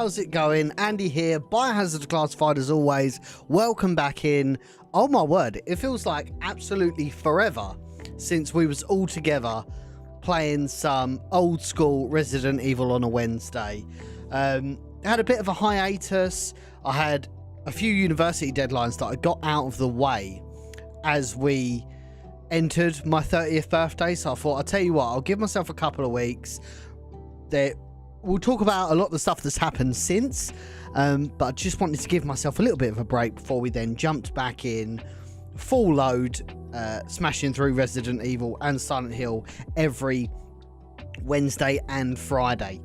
how's it going? Andy here, Biohazard Declassified as always. Welcome back in. Oh my word, it feels like absolutely forever since we was all together playing some old school Resident Evil on a Wednesday. I had a bit of a hiatus. I had a few university deadlines that I got out of the way as we entered my 30th birthday, so I thought, I'll tell you what, I'll give myself a couple of weeks. We'll talk about a lot of the stuff that's happened since, but I just wanted to give myself a little bit of a break before we then jumped back in full load, smashing through Resident Evil and Silent Hill every Wednesday and Friday.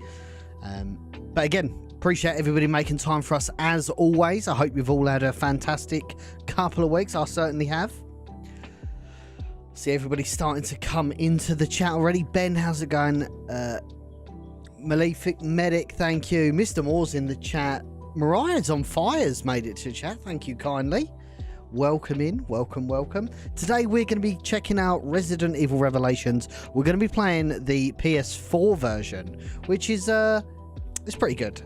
But again, appreciate everybody making time for us as always. I hope you've all had a fantastic couple of weeks. I certainly have. See everybody starting to come into the chat already. Ben, how's it going? Malefic Medic, thank you. Mr. Moore's in the chat. Mariah's on Fire's made it to chat. Thank you kindly. Welcome in. Welcome. Today we're going to be checking out Resident Evil Revelations. We're going to be playing the PS4 version, which is it's pretty good.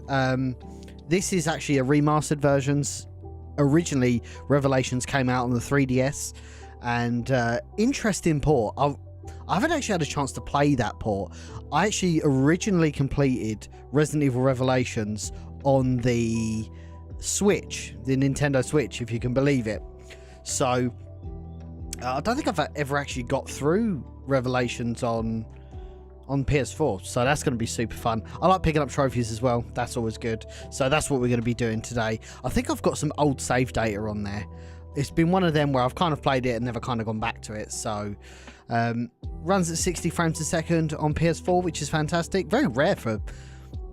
This is actually a remastered version. Originally, Revelations came out on the 3DS, and interesting port. I haven't actually had a chance to play that port. I actually originally completed Resident Evil Revelations on the Switch, the Nintendo Switch, if you can believe it. So I don't think I've ever actually got through Revelations on PS4, so that's going to be super fun. I like picking up trophies as well. That's always good. So that's what we're going to be doing today. I think I've got some old save data on there. It's been one of them where I've kind of played it and never kind of gone back to it. So runs at 60 frames a second on PS4, which is fantastic. Very rare for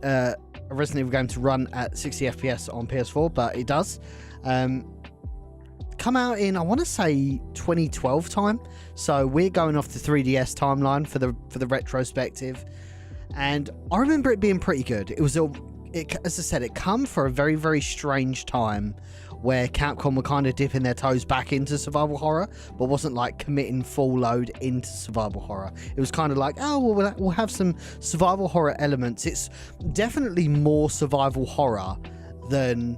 a Resident Evil game to run at 60 FPS on PS4, but it does. Come out in, I want to say 2012 time. So we're going off the 3DS timeline for the retrospective, and I remember it being pretty good. It was as I said, it come for a very, very strange time where Capcom were kind of dipping their toes back into survival horror, but wasn't like committing full load into survival horror. It was kind of like, oh, well, we'll have some survival horror elements. It's definitely more survival horror than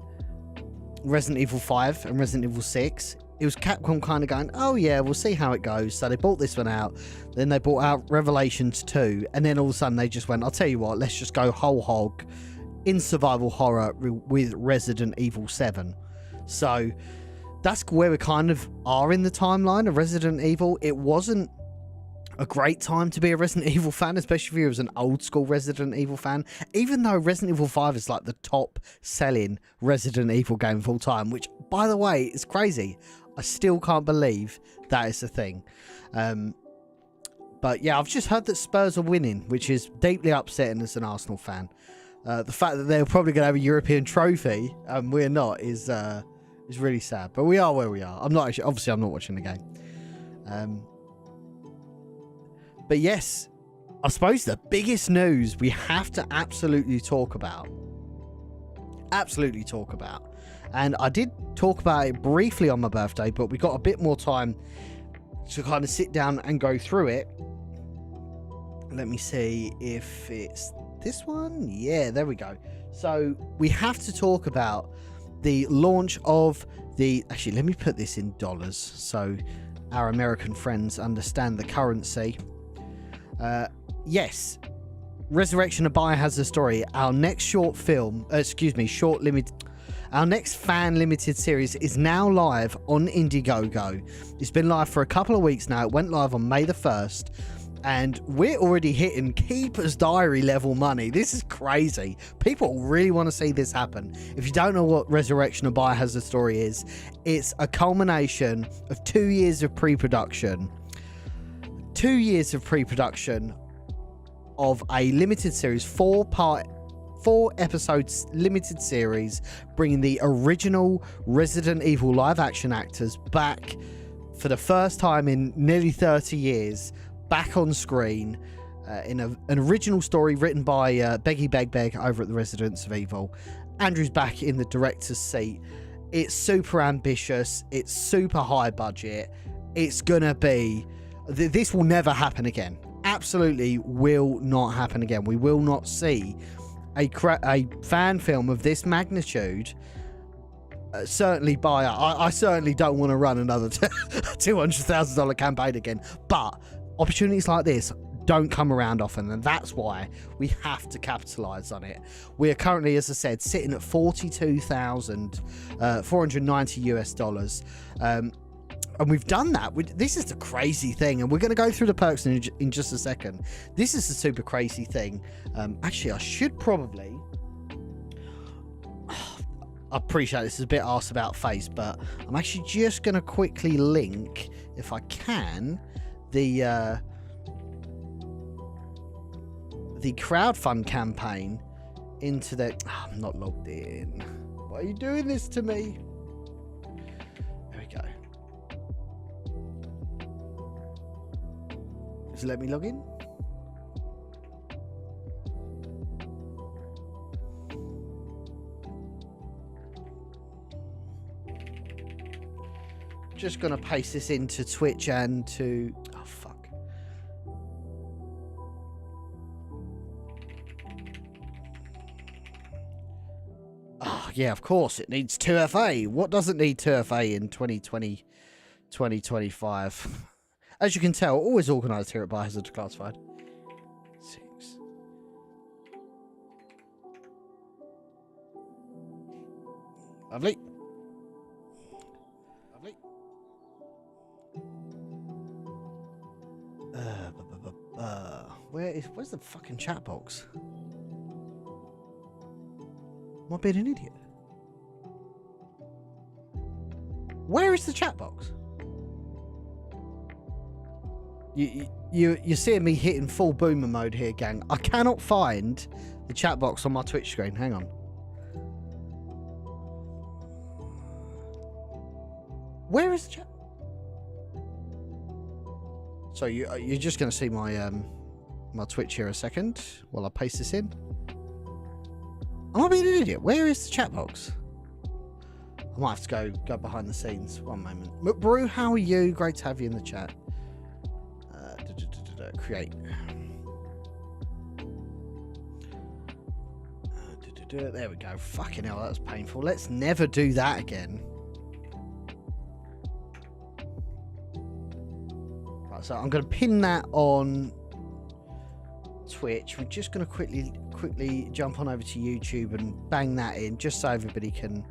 Resident Evil 5 and Resident Evil 6. It was Capcom kind of going, oh yeah, we'll see how it goes. So they bought this one out, then they brought out Revelations 2, and then all of a sudden they just went, I'll tell you what, let's just go whole hog in survival horror with Resident Evil 7. So that's where we kind of are in the timeline of Resident Evil. It wasn't a great time to be a Resident Evil fan, especially if you was an old school Resident Evil fan, even though Resident Evil 5 is like the top selling Resident Evil game of all time, which by the way is crazy. I still can't believe that is a thing. But yeah, I've just heard that Spurs are winning, which is deeply upsetting as an Arsenal fan. The fact that they're probably going to have a European trophy and we're not is really sad, but we are where we are. I'm not actually, obviously I'm not watching the game. But yes, I suppose the biggest news we have to absolutely talk about, and I did talk about it briefly on my birthday, but we got a bit more time to kind of sit down and go through it. Let me see if it's this one. Yeah, there we go. So we have to talk about the launch of the, actually let me put this in dollars so our American friends understand the currency. Yes, Resurrection of Biohazard Story, our next short film, our next fan limited series is now live on Indiegogo. It's been live for a couple of weeks now. It went live on May the 1st. And we're already hitting Keeper's Diary level money. This is crazy. People really want to see this happen. If you don't know what Resurrection of Biohazard Story is, it's a culmination of 2 years of pre-production. 2 years of pre-production of a limited series, 4 episodes limited series, bringing the original Resident Evil live action actors back for the first time in nearly 30 years. Back on screen in an original story written by Beggy Beg over at the Residents of Evil. Andrew's back in the director's seat. It's super ambitious. It's super high budget. It's gonna be... This will never happen again. Absolutely will not happen again. We will not see a fan film of this magnitude, certainly buy it. I certainly don't want to run another $200,000 campaign again, but opportunities like this don't come around often, and that's why we have to capitalize on it. We are currently, as I said, sitting at 42,490 US dollars, and we've done that. This is the crazy thing, and we're going to go through the perks in just a second. This is the super crazy thing. Actually, I should probably, I appreciate this is a bit arse about face, but I'm actually just going to quickly link, if I can, the crowdfund campaign into the... Oh, I'm not logged in. Why are you doing this to me? There we go. Does it let me log in? Just gonna paste this into Twitch and to... Oh, fuck. Yeah, of course, it needs 2FA. What doesn't need 2FA in 2020, 2025? As you can tell, always organised here at Biohazard Declassified. 6. Lovely. Lovely. Where's the fucking chat box? Am I being an idiot? Where is the chat box? You're seeing me hitting full boomer mode here, gang. I cannot find the chat box on my Twitch screen. Hang on. Where is the chat? So you're just going to see my my Twitch here a second while I paste this in. Am I being an idiot? Where is the chat box? I might have to go behind the scenes. One moment. McBrew, how are you? Great to have you in the chat. Create. There we go. Fucking hell, that was painful. Let's never do that again. Right, so I'm going to pin that on Twitch. We're just going to quickly jump on over to YouTube and bang that in just so everybody can...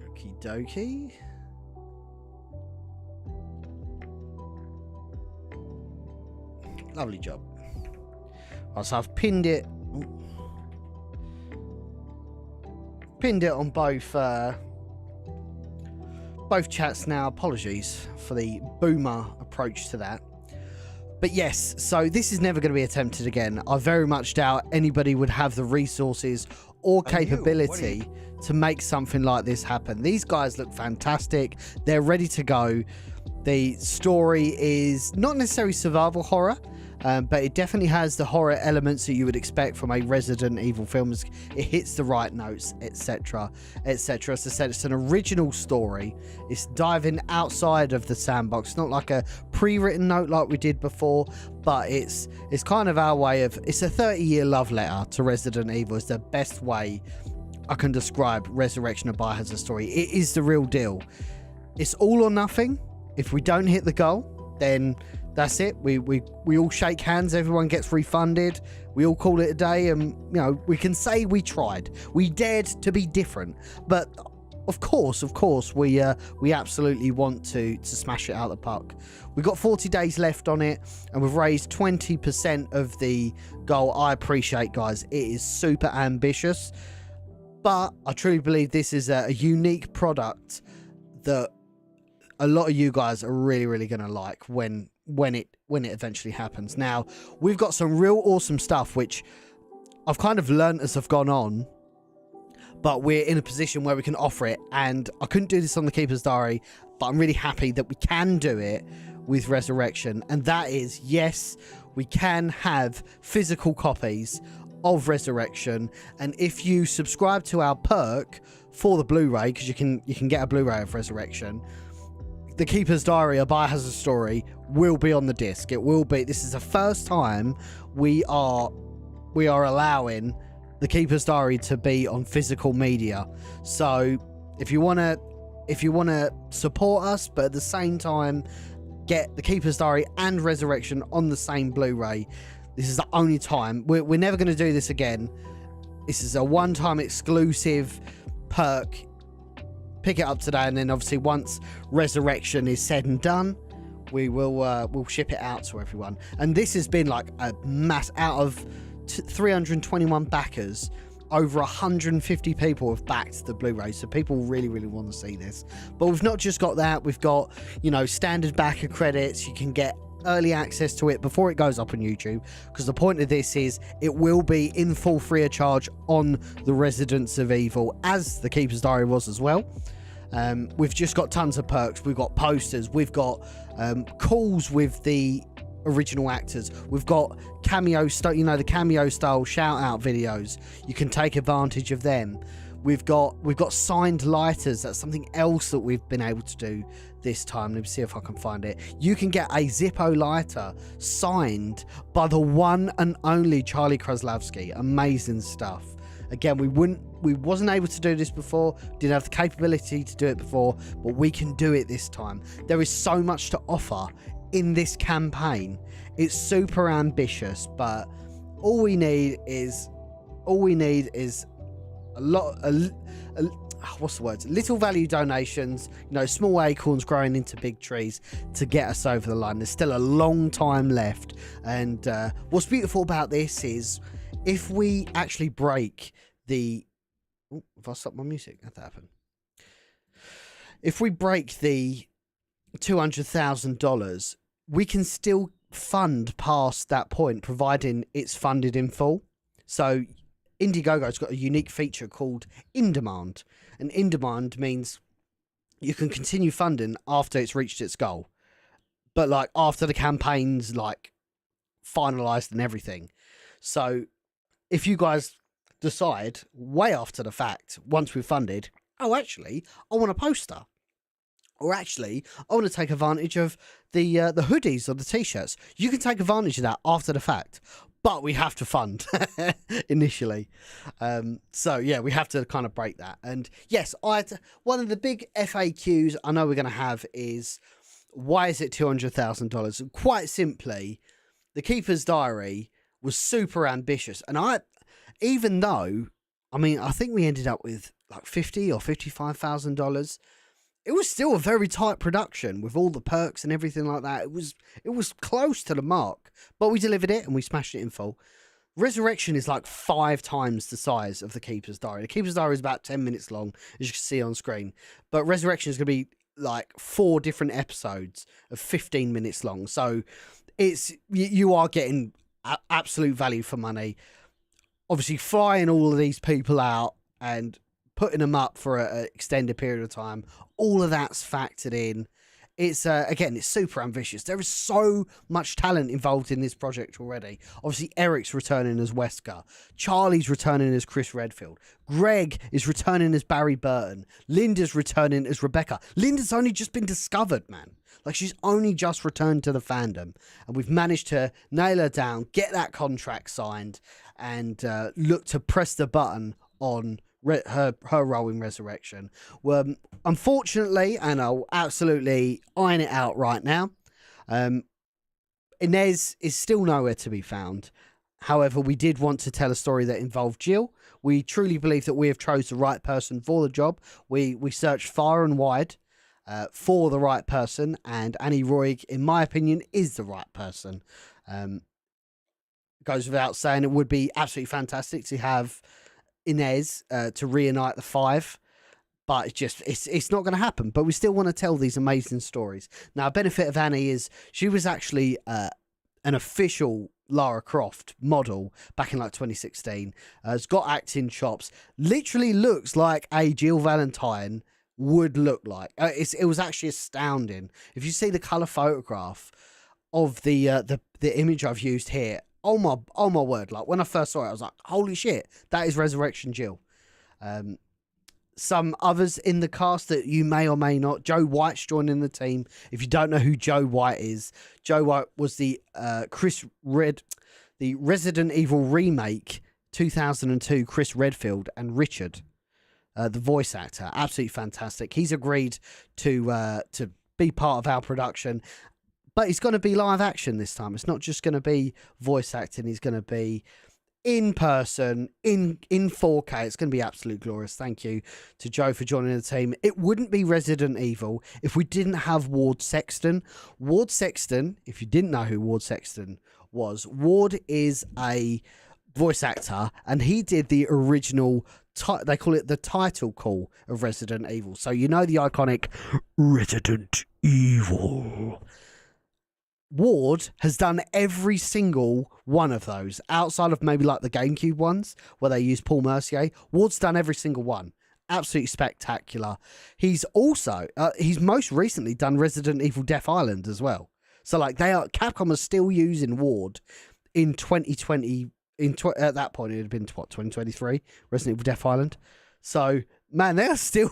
Okie dokie. Lovely job. Right, so I've pinned it on both chats now. Apologies for the boomer approach to that. But yes, so this is never going to be attempted again. I very much doubt anybody would have the resources or capability to make something like this happen. These guys look fantastic. They're ready to go. The story is not necessarily survival horror, but it definitely has the horror elements that you would expect from a Resident Evil film. It hits the right notes, etc., etc. As I said, it's an original story. It's diving outside of the sandbox. It's not like a pre-written note like we did before, but it's kind of our way of... It's a 30-year love letter to Resident Evil. It's the best way I can describe Resurrection of Biohazard story. It is the real deal. It's all or nothing. If we don't hit the goal, then... That's it. We all shake hands. Everyone gets refunded. We all call it a day, and you know we can say we tried. We dared to be different. But of course, we absolutely want to smash it out of the park. We've got 40 days left on it, and we've raised 20% of the goal. I appreciate, guys. It is super ambitious, but I truly believe this is a unique product that a lot of you guys are really going to like when it eventually happens. Now, we've got some real awesome stuff which I've kind of learned as I've gone on, but we're in a position where we can offer it, and I couldn't do this on the Keeper's Diary, but I'm really happy that we can do it with Resurrection, and that is, yes, we can have physical copies of Resurrection, and if you subscribe to our perk for the Blu-ray, because you can get a Blu-ray of Resurrection, The Keeper's Diary, a Biohazard story, will be on the disc. It will be. This is the first time we are allowing The Keeper's Diary to be on physical media. So if you want to support us, but at the same time get The Keeper's Diary and Resurrection on the same Blu-ray, this is the only time. We're never going to do this again. This is a one-time exclusive perk. Pick it up today, and then obviously once Resurrection is said and done, we'll ship it out to everyone. And this has been like a mass. Out of 321 backers, over 150 people have backed the Blu-ray, so people really want to see this. But we've not just got that, we've got, you know, standard backer credits. You can get early access to it before it goes up on YouTube, because the point of this is it will be in full free of charge on the Residents of Evil, as The Keeper's Diary was as well. We've just got tons of perks. We've got posters, we've got calls with the original actors, we've got cameo style, you know, the cameo style shout out videos. You can take advantage of them. We've got signed lighters. That's something else that we've been able to do this time. Let me see if I can find it. You can get a Zippo lighter signed by the one and only Charlie Kraslavsky. Amazing stuff. Again, we wasn't able to do this before, didn't have the capability to do it before, but we can do it this time. There is so much to offer in this campaign. It's super ambitious, but all we need is little value donations, you know, small acorns growing into big trees to get us over the line. There's still a long time left, and what's beautiful about this is if we actually break the if I stop my music, how'd that happen? If we break the $200,000, we can still fund past that point, providing it's funded in full. So Indiegogo's got a unique feature called In Demand, and In Demand means you can continue funding after it's reached its goal, but like after the campaign's like finalized and everything. So if you guys decide way after the fact, once we've funded, oh, actually, I want a poster, or actually, I want to take advantage of the hoodies or the t-shirts, you can take advantage of that after the fact. But we have to fund initially. So, yeah, we have to kind of break that. And, yes, one of the big FAQs I know we're going to have is, why is it $200,000? Quite simply, The Keeper's Diary was super ambitious. And even though, I mean, I think we ended up with like $50,000 or $55,000. It was still a very tight production with all the perks and everything like that. It was close to the mark, but we delivered it and we smashed it in full. Resurrection is like 5 times the size of The Keeper's Diary. The Keeper's Diary is about 10 minutes long, as you can see on screen. But Resurrection is going to be like 4 different episodes of 15 minutes long. So you are getting absolute value for money. Obviously, flying all of these people out and putting them up for an extended period of time, all of that's factored in. It's again, it's super ambitious. There is so much talent involved in this project already. Obviously, Eric's returning as Wesker. Charlie's returning as Chris Redfield. Greg is returning as Barry Burton. Linda's returning as Rebecca. Linda's only just been discovered, man. Like, she's only just returned to the fandom. And we've managed to nail her down, get that contract signed, and look to press the button on her role in Resurrection. Well, unfortunately, and I'll absolutely iron it out right now, Inez is still nowhere to be found. However, we did want to tell a story that involved Jill. We truly believe that we have chose the right person for the job. We searched far and wide for the right person, and Annie Roig, in my opinion, is the right person. Goes without saying, it would be absolutely fantastic to have Inez to reunite the 5, but it's not going to happen. But we still want to tell these amazing stories. Now, a benefit of Annie is she was actually an official Lara Croft model back in like 2016. Has got acting chops, literally looks like a Jill Valentine would look like. It was actually astounding. If you see the color photograph of the image I've used here, oh my word! Like when I first saw it, I was like, holy shit, that is Resurrection Jill. Some others in the cast that you may or may not. Joe White's joining the team. If you don't know who Joe White is, Joe White was the Resident Evil remake 2002, Chris Redfield and Richard, the voice actor. Absolutely fantastic. He's agreed to be part of our production, but he's going to be live action this time. It's not just going to be voice acting. He's going to be in person, in 4K. It's going to be absolutely glorious. Thank you to Joe for joining the team. It wouldn't be Resident Evil if we didn't have Ward Sexton. Ward Sexton, if you didn't know who Ward Sexton was, Ward is a voice actor, and he did the original, they call it the title call of Resident Evil. So you know the iconic Resident Evil. Ward has done every single one of those, outside of maybe like the GameCube ones where they use Paul Mercier. Ward's done every single one. Absolutely spectacular. He's also, he's most recently done Resident Evil Death Island as well. So like Capcom are still using Ward in 2020. At that point, it had been, what, 2023? Resident Evil Death Island. So, man, they're still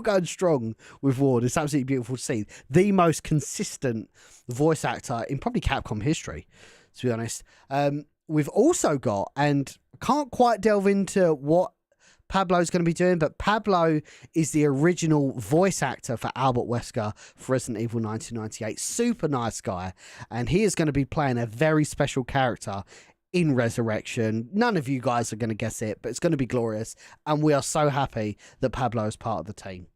going strong with Ward. It's absolutely beautiful to see. The most consistent voice actor in probably Capcom history, to be honest. We've also got, and can't quite delve into what Pablo's going to be doing, but Pablo is the original voice actor for Albert Wesker for Resident Evil 1998. Super nice guy. And he is going to be playing a very special character in Resurrection. None of you guys are going to guess it, but it's going to be glorious, and we are so happy that Pablo is part of the team.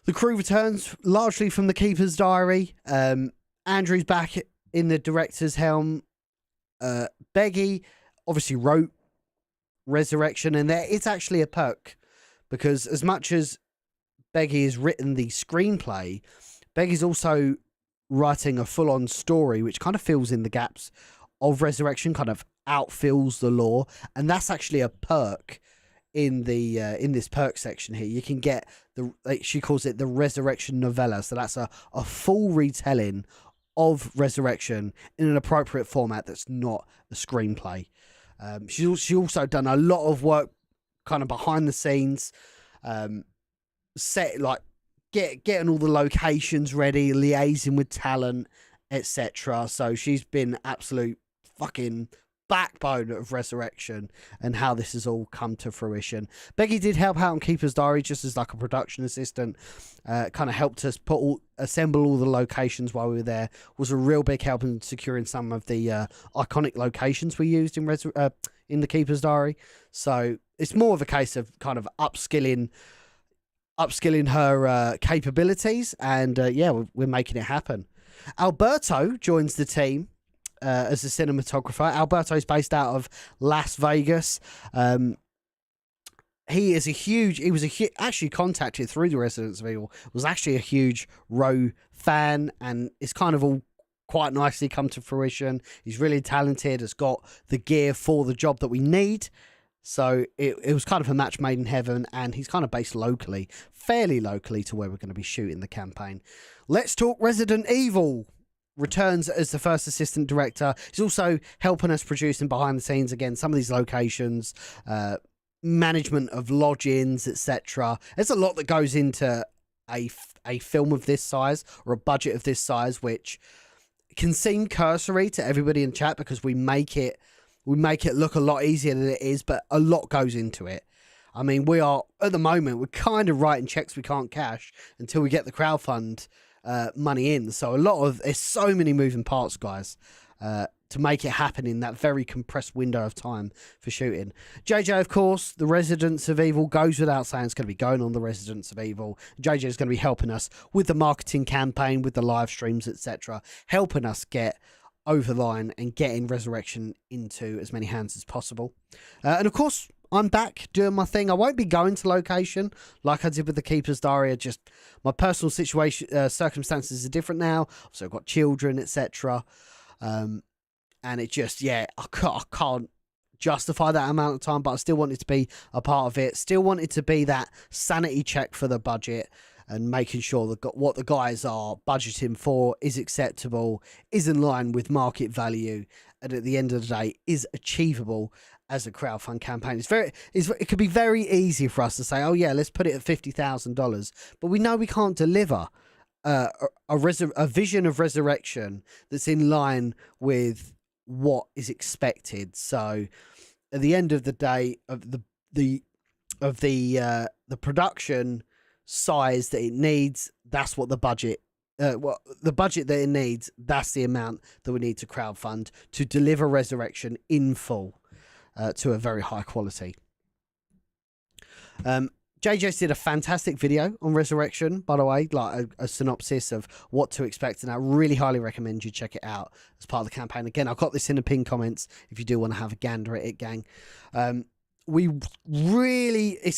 The crew returns largely from the Keeper's Diary. Andrew's back in the director's helm. Beggy obviously wrote Resurrection, and it's actually a perk, because as much as Beggy has written the screenplay, Beggy's also writing a full-on story which kind of fills in the gaps of Resurrection, kind of outfills the lore, and that's actually a perk in the in this perk section here. You can get she calls it the Resurrection novella, so that's a full retelling of Resurrection in an appropriate format that's not a screenplay. She also done a lot of work kind of behind the scenes, getting all the locations ready, liaising with talent, etc. So she's been absolute fucking backbone of Resurrection and how this has all come to fruition. Becky did help out on Keeper's Diary just as like a production assistant, kind of helped us assemble all the locations while we were there. Was a real big help in securing some of the iconic locations we used in the Keeper's Diary. So it's more of a case of kind of upskilling her capabilities, and we're making it happen. Alberto joins the team as a cinematographer. Alberto is based out of Las Vegas. He was actually contacted through the Residents of Evil, was actually a huge Roe fan, and it's kind of all quite nicely come to fruition. He's really talented, has got the gear for the job that we need. So it was kind of a match made in heaven, and he's kind of based locally, fairly locally to where we're going to be shooting the campaign. Let's talk Resident Evil. Returns as the first assistant director. He's also helping us producing behind the scenes again, some of these locations, management of lodge-ins, etc. There's a lot that goes into a film of this size, or a budget of this size, which can seem cursory to everybody in chat because we make it look a lot easier than it is, but a lot goes into it. I mean, we are, at the moment, we're kind of writing checks we can't cash until we get the crowdfund money in. So there's so many moving parts, guys, to make it happen in that very compressed window of time for shooting. JJ, of course, the Residents of Evil, goes without saying, it's going to be going on the Residents of Evil. JJ is going to be helping us with the marketing campaign, with the live streams, etc., helping us get over the line and getting Resurrection into as many hands as possible. And of course, I'm back doing my thing. I won't be going to location like I did with the Keeper's Diary. My personal situation, circumstances are different now. So I've got children, etc. And it just, I can't justify that amount of time, but I still wanted to be a part of it. Still wanted to be that sanity check for the budget and making sure that what the guys are budgeting for is acceptable, is in line with market value, and at the end of the day is achievable as a crowdfund campaign. It could be very easy for us to say, oh yeah, let's put it at $50,000, but we know we can't deliver a vision of resurrection that's in line with what is expected. So at the end of the day, of the production size that it needs, that's what the budget the budget that it needs, that's the amount that we need to crowdfund to deliver resurrection in full, to a very high quality. JJ's did a fantastic video on resurrection, by the way, like a synopsis of what to expect, and I really highly recommend you check it out as part of the campaign. Again, I've got this in the pinned comments if you do want to have a gander at it, gang. It's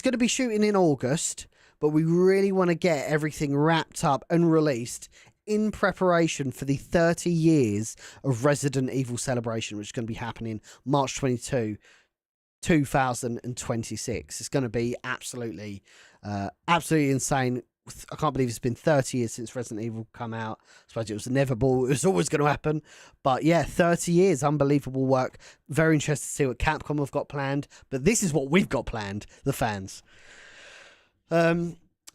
going to be shooting in August, but we really want to get everything wrapped up and released in preparation for the 30 years of Resident Evil celebration, which is going to be happening March 22, 2026. It's going to be absolutely insane. I can't believe it's been 30 years since Resident Evil come out. I suppose it was inevitable. It was always going to happen. But yeah, 30 years, unbelievable work. Very interested to see what Capcom have got planned. But this is what we've got planned, the fans.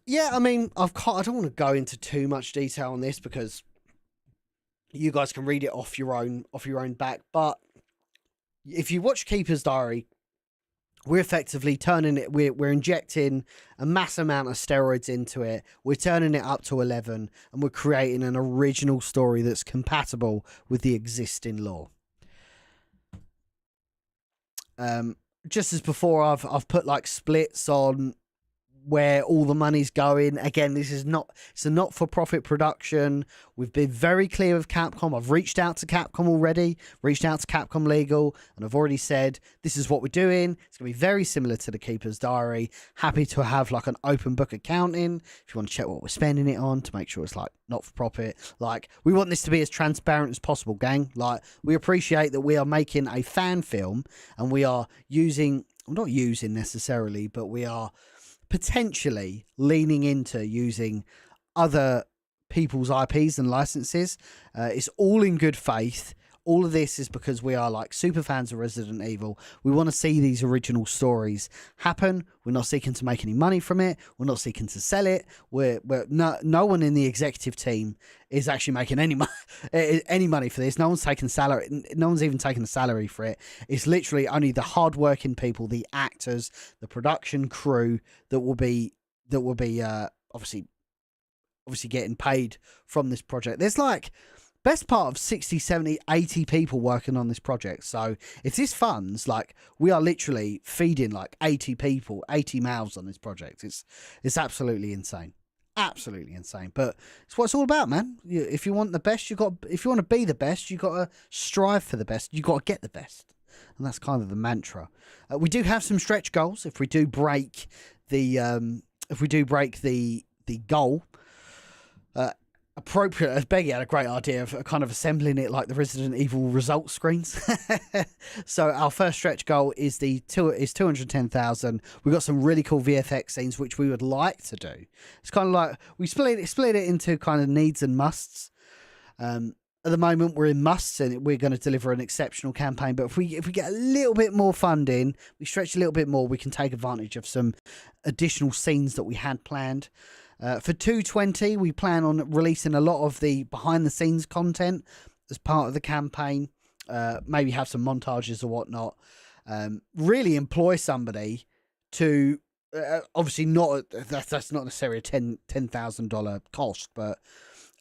Yeah, I mean, I don't want to go into too much detail on this because you guys can read it off your own back. But if you watch Keeper's Diary, we're effectively turning it, we're injecting a mass amount of steroids into it. We're turning it up to 11 and we're creating an original story that's compatible with the existing lore. Just as before, I've put like splits on where all the money's going. Again, it's a not-for-profit production. We've been very clear with Capcom. I've reached out to Capcom already, reached out to Capcom Legal, and I've already said, this is what we're doing. It's going to be very similar to the Keeper's Diary. Happy to have like an open book accounting if you want to check what we're spending it on to make sure it's like not-for-profit. Like, we want this to be as transparent as possible, gang. Like, we appreciate that we are making a fan film and we are not using necessarily, but we are potentially leaning into using other people's IPs and licenses. It's all in good faith. All of this is because we are like super fans of Resident Evil. We want to see these original stories happen. We're not seeking to make any money from it. We're not seeking to sell it. No one in the executive team is actually making any money for this. No one's taking salary. No one's even taking a salary for it. It's literally only the hardworking people, the actors, the production crew that will be obviously getting paid from this project. There's like best part of 60, 70, 80 people working on this project. So if this funds, like, we are literally feeding like 80 people, 80 mouths on this project. It's absolutely insane. Absolutely insane. But it's what it's all about, man. If you want the best, if you want to be the best, you got to strive for the best. You got to get the best. And that's kind of the mantra. We do have some stretch goals. If we do break the goal, appropriate, as Beggy had a great idea of kind of assembling it like the Resident Evil results screens. So our first stretch goal is 210,000. We've got some really cool VFX scenes which we would like to do. It's kind of like we split it into kind of needs and musts. At the moment we're in musts and we're going to deliver an exceptional campaign, but if we get a little bit more funding, we stretch a little bit more, we can take advantage of some additional scenes that we had planned. For 220, we plan on releasing a lot of the behind-the-scenes content as part of the campaign. Maybe have some montages or whatnot. Really employ somebody to, obviously not, that's not necessarily a $10,000 cost, but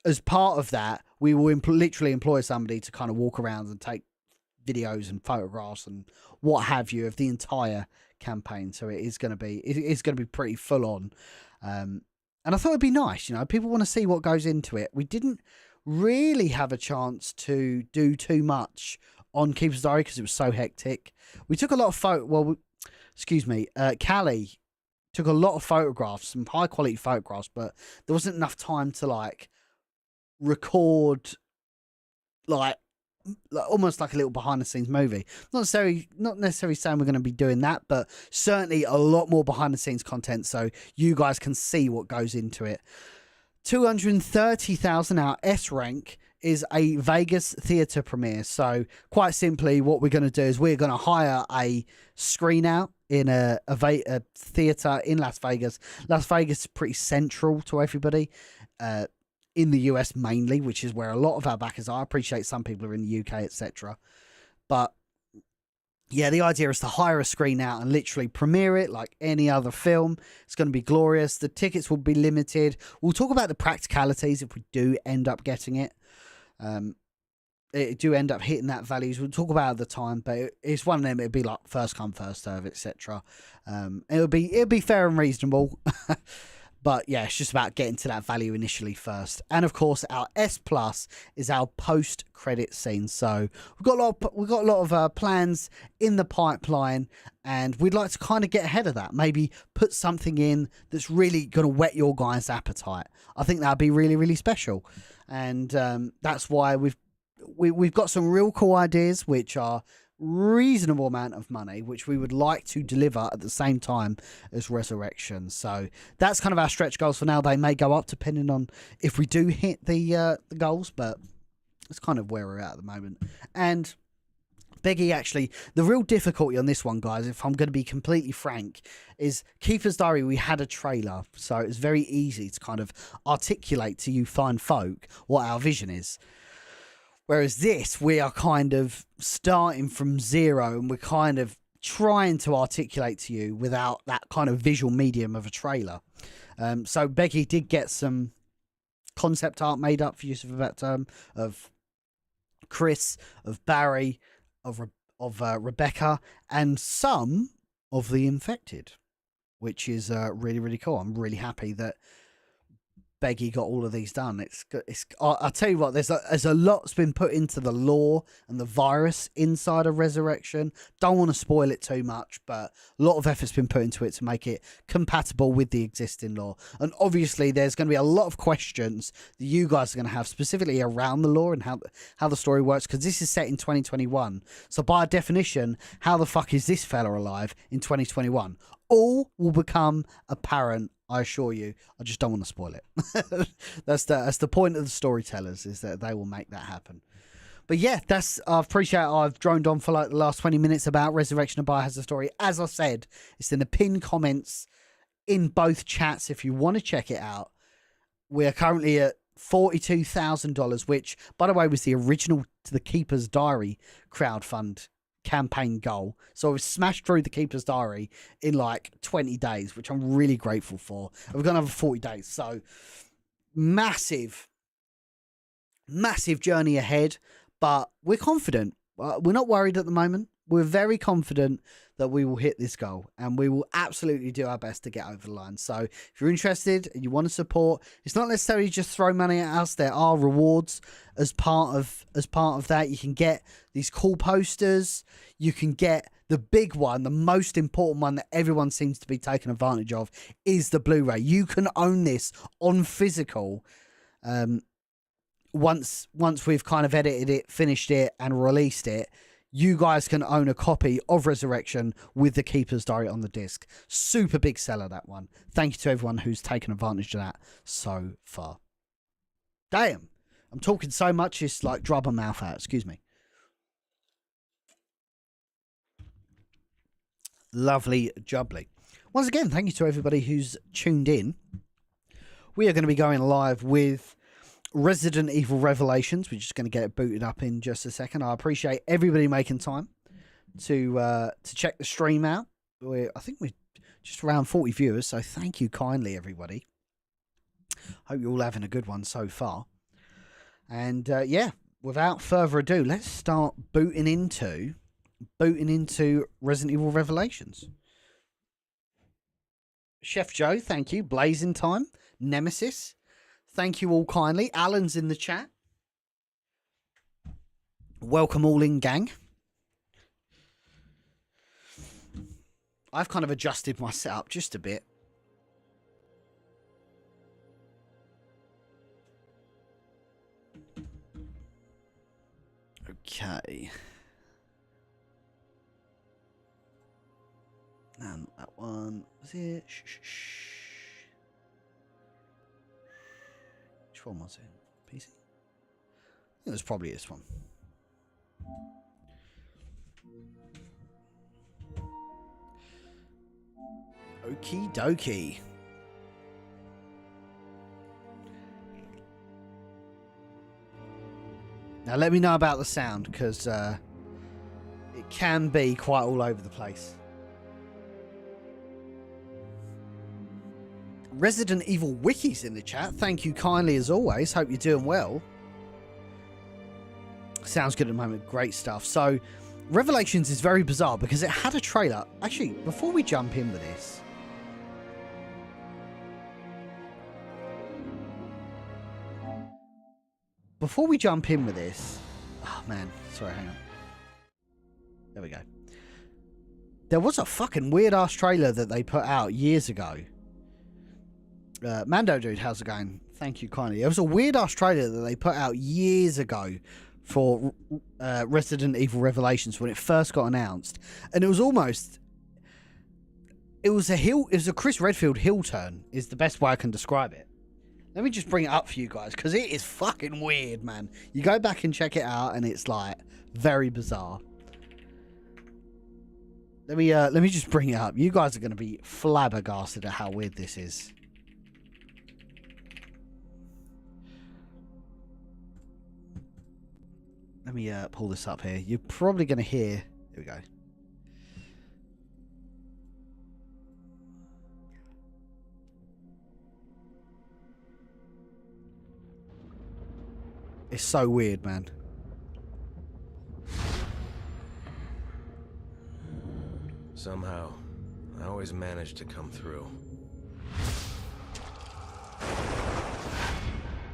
as part of that, we will literally employ somebody to kind of walk around and take videos and photographs and what have you of the entire campaign. So it is going to be pretty full on. And I thought it'd be nice, people want to see what goes into it. We didn't really have a chance to do too much on Keeper's Diary because it was so hectic. We took a lot of Callie took a lot of photographs, some high quality photographs, but there wasn't enough time to like record like almost like a little behind the scenes movie. Not necessarily saying we're going to be doing that, but certainly a lot more behind the scenes content so you guys can see what goes into it. 230,000, our S rank, is a Vegas theatre premiere. So quite simply, what we're going to do is we're going to hire a screen out in a theatre in Las Vegas. Las Vegas is pretty central to everybody. In the US mainly, which is where a lot of our backers are. I appreciate some people are in the UK, etc. But yeah, the idea is to hire a screen out and literally premiere it like any other film. It's going to be glorious. The tickets will be limited. We'll talk about the practicalities if we do end up getting it. It do end up hitting that values. We'll talk about it at the time, but it's one of them. It'd be like first come, first serve, etc. It'll be fair and reasonable. But yeah, it's just about getting to that value initially first. And of course, our S plus is our post-credit scene. So we've got a lot of plans in the pipeline, and we'd like to kind of get ahead of that. Maybe put something in that's really going to whet your guys' appetite. I think that'd be really, really special. And that's why we've got some real cool ideas, which are reasonable amount of money, which we would like to deliver at the same time as Resurrection. So that's kind of our stretch goals for now. They may go up depending on if we do hit the goals, but that's kind of where we're at the moment. And Beggy, actually, the real difficulty on this one, guys, if I'm going to be completely frank, is Keeper's Diary, we had a trailer, so it's very easy to kind of articulate to you fine folk what our vision is. Whereas this, we are kind of starting from zero, and we're kind of trying to articulate to you without that kind of visual medium of a trailer. So Becky did get some concept art made up, for use of that term, of Chris, of Barry, of Rebecca, and some of the infected, which is really, really cool. I'm really happy that Beggy got all of these done. I'll tell you what, there's a lot's been put into the lore and the virus inside of Resurrection. Don't want to spoil it too much, but a lot of effort's been put into it to make it compatible with the existing lore. And obviously there's going to be a lot of questions that you guys are going to have specifically around the lore and how the story works, because this is set in 2021. So by definition, how the fuck is this fella alive in 2021? All will become apparent, I assure you. I just don't want to spoil it. That's the point of the storytellers, is that they will make that happen. But yeah, I appreciate I've droned on for like the last 20 minutes about Resurrection of Biohazard Story. As I said, it's in the pinned comments in both chats if you want to check it out. We're currently at $42,000, which, by the way, was the original to the Keeper's Diary crowdfund campaign goal. So we've smashed through the Keeper's Diary in like 20 days, which I'm really grateful for. And we've got another 40 days. So massive journey ahead, but we're confident. We're not worried at the moment. We're very confident that we will hit this goal, and we will absolutely do our best to get over the line. So if you're interested and you want to support, it's not necessarily just throw money at us. There are rewards as part of that. You can get these cool posters. You can get the big one, the most important one that everyone seems to be taking advantage of, is the Blu-ray. You can own this on physical. Once we've kind of edited it, finished it, and released it, you guys can own a copy of Resurrection with the Keeper's Diary on the disc. Super big seller, that one. Thank you to everyone who's taken advantage of that so far. Damn, I'm talking so much, it's like dry my mouth out. Excuse me. Lovely jubbly. Once again, thank you to everybody who's tuned in. We are going to be going live with Resident Evil Revelations. We're just going to get it booted up in just a second. I appreciate everybody making time to check the stream out. I think we're just around 40 viewers, so thank you kindly, everybody. Hope you're all having a good one so far. And yeah, without further ado, let's start booting into Resident Evil Revelations. Chef Joe, thank you. Blazing Time, Nemesis, thank you all kindly. Alan's in the chat. Welcome all in, gang. I've kind of adjusted my setup just a bit. Okay. And that one was it. Shh, shh, shh. Which one was it? PC? It was probably this one. Okie dokie. Now let me know about the sound, because it can be quite all over the place. Resident Evil Wiki's in the chat. Thank you kindly as always. Hope you're doing well. Sounds good at the moment. Great stuff. So, Revelations is very bizarre because it had a trailer. Actually, before we jump in with this, oh man, sorry, hang on. There we go. There was a fucking weird ass trailer that they put out years ago. Mando dude, how's it going? Thank you kindly. There was a weird ass trailer that they put out years ago for Resident Evil Revelations when it first got announced, and it was almost, it was a Chris Redfield heel turn is the best way I can describe it. Let me just bring it up for you guys because it is fucking weird, man. You go back and check it out, and it's like very bizarre. Let me just bring it up. You guys are going to be flabbergasted at how weird this is. Let me pull this up here. You're probably going to hear... Here we go. It's so weird, man. Somehow, I always manage to come through.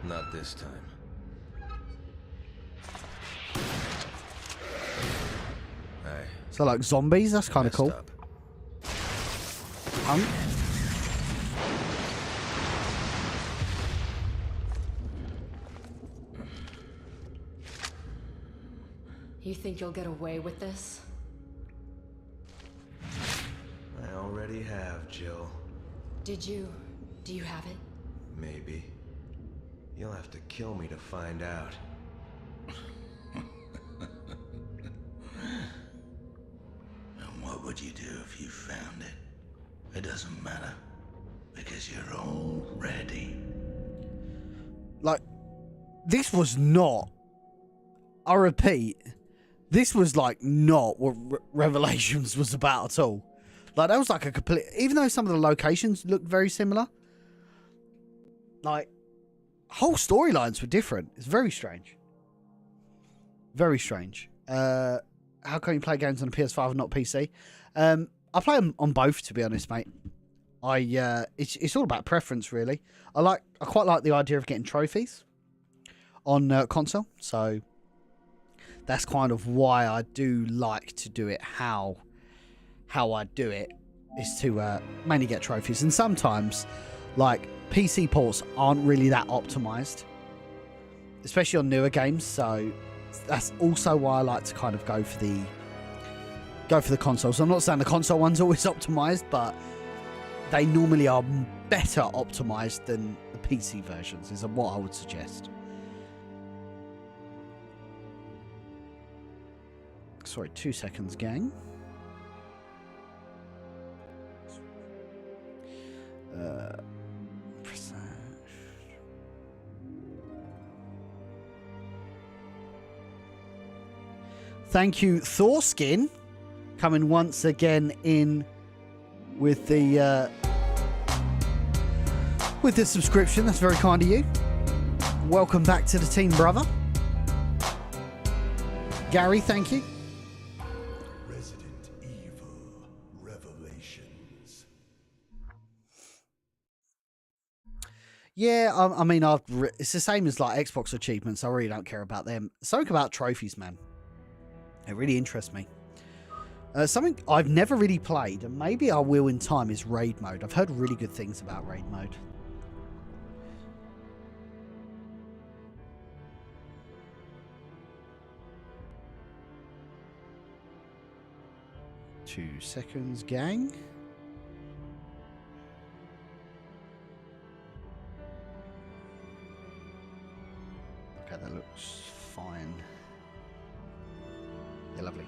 Not this time. So like zombies, that's kind of cool. You think you'll get away with this? I already have, Jill. Do you have it? Maybe. You'll have to kill me to find out. What would you do if you found it? It doesn't matter, because you're already... Like, this was not... I repeat, this was like not what Revelations was about at all. Like, that was like a complete... Even though some of the locations looked very similar, like, whole storylines were different. It's very strange. Very strange. How can you play games on a PS5 and not PC? I play them on both, to be honest, mate. It's all about preference, really. I quite like the idea of getting trophies on console, so that's kind of why I do like to do it. How I do it is to mainly get trophies, and sometimes like PC ports aren't really that optimized, especially on newer games. So that's also why I like to kind of go for the consoles. I'm not saying the console one's always optimized, but they normally are better optimized than the PC versions, is what I would suggest. Sorry, 2 seconds, gang. Thank you, Thorskin, coming once again in with the subscription. That's very kind of you. Welcome back to the team, brother. Gary, thank you. Resident Evil Revelations. Yeah, I mean, it's the same as like Xbox achievements. I really don't care about them. Something about trophies, man. It really interests me. Something I've never really played, and maybe I will in time, is raid mode. I've heard really good things about raid mode. 2 seconds, gang. Okay, that looks fine. Yeah, lovely.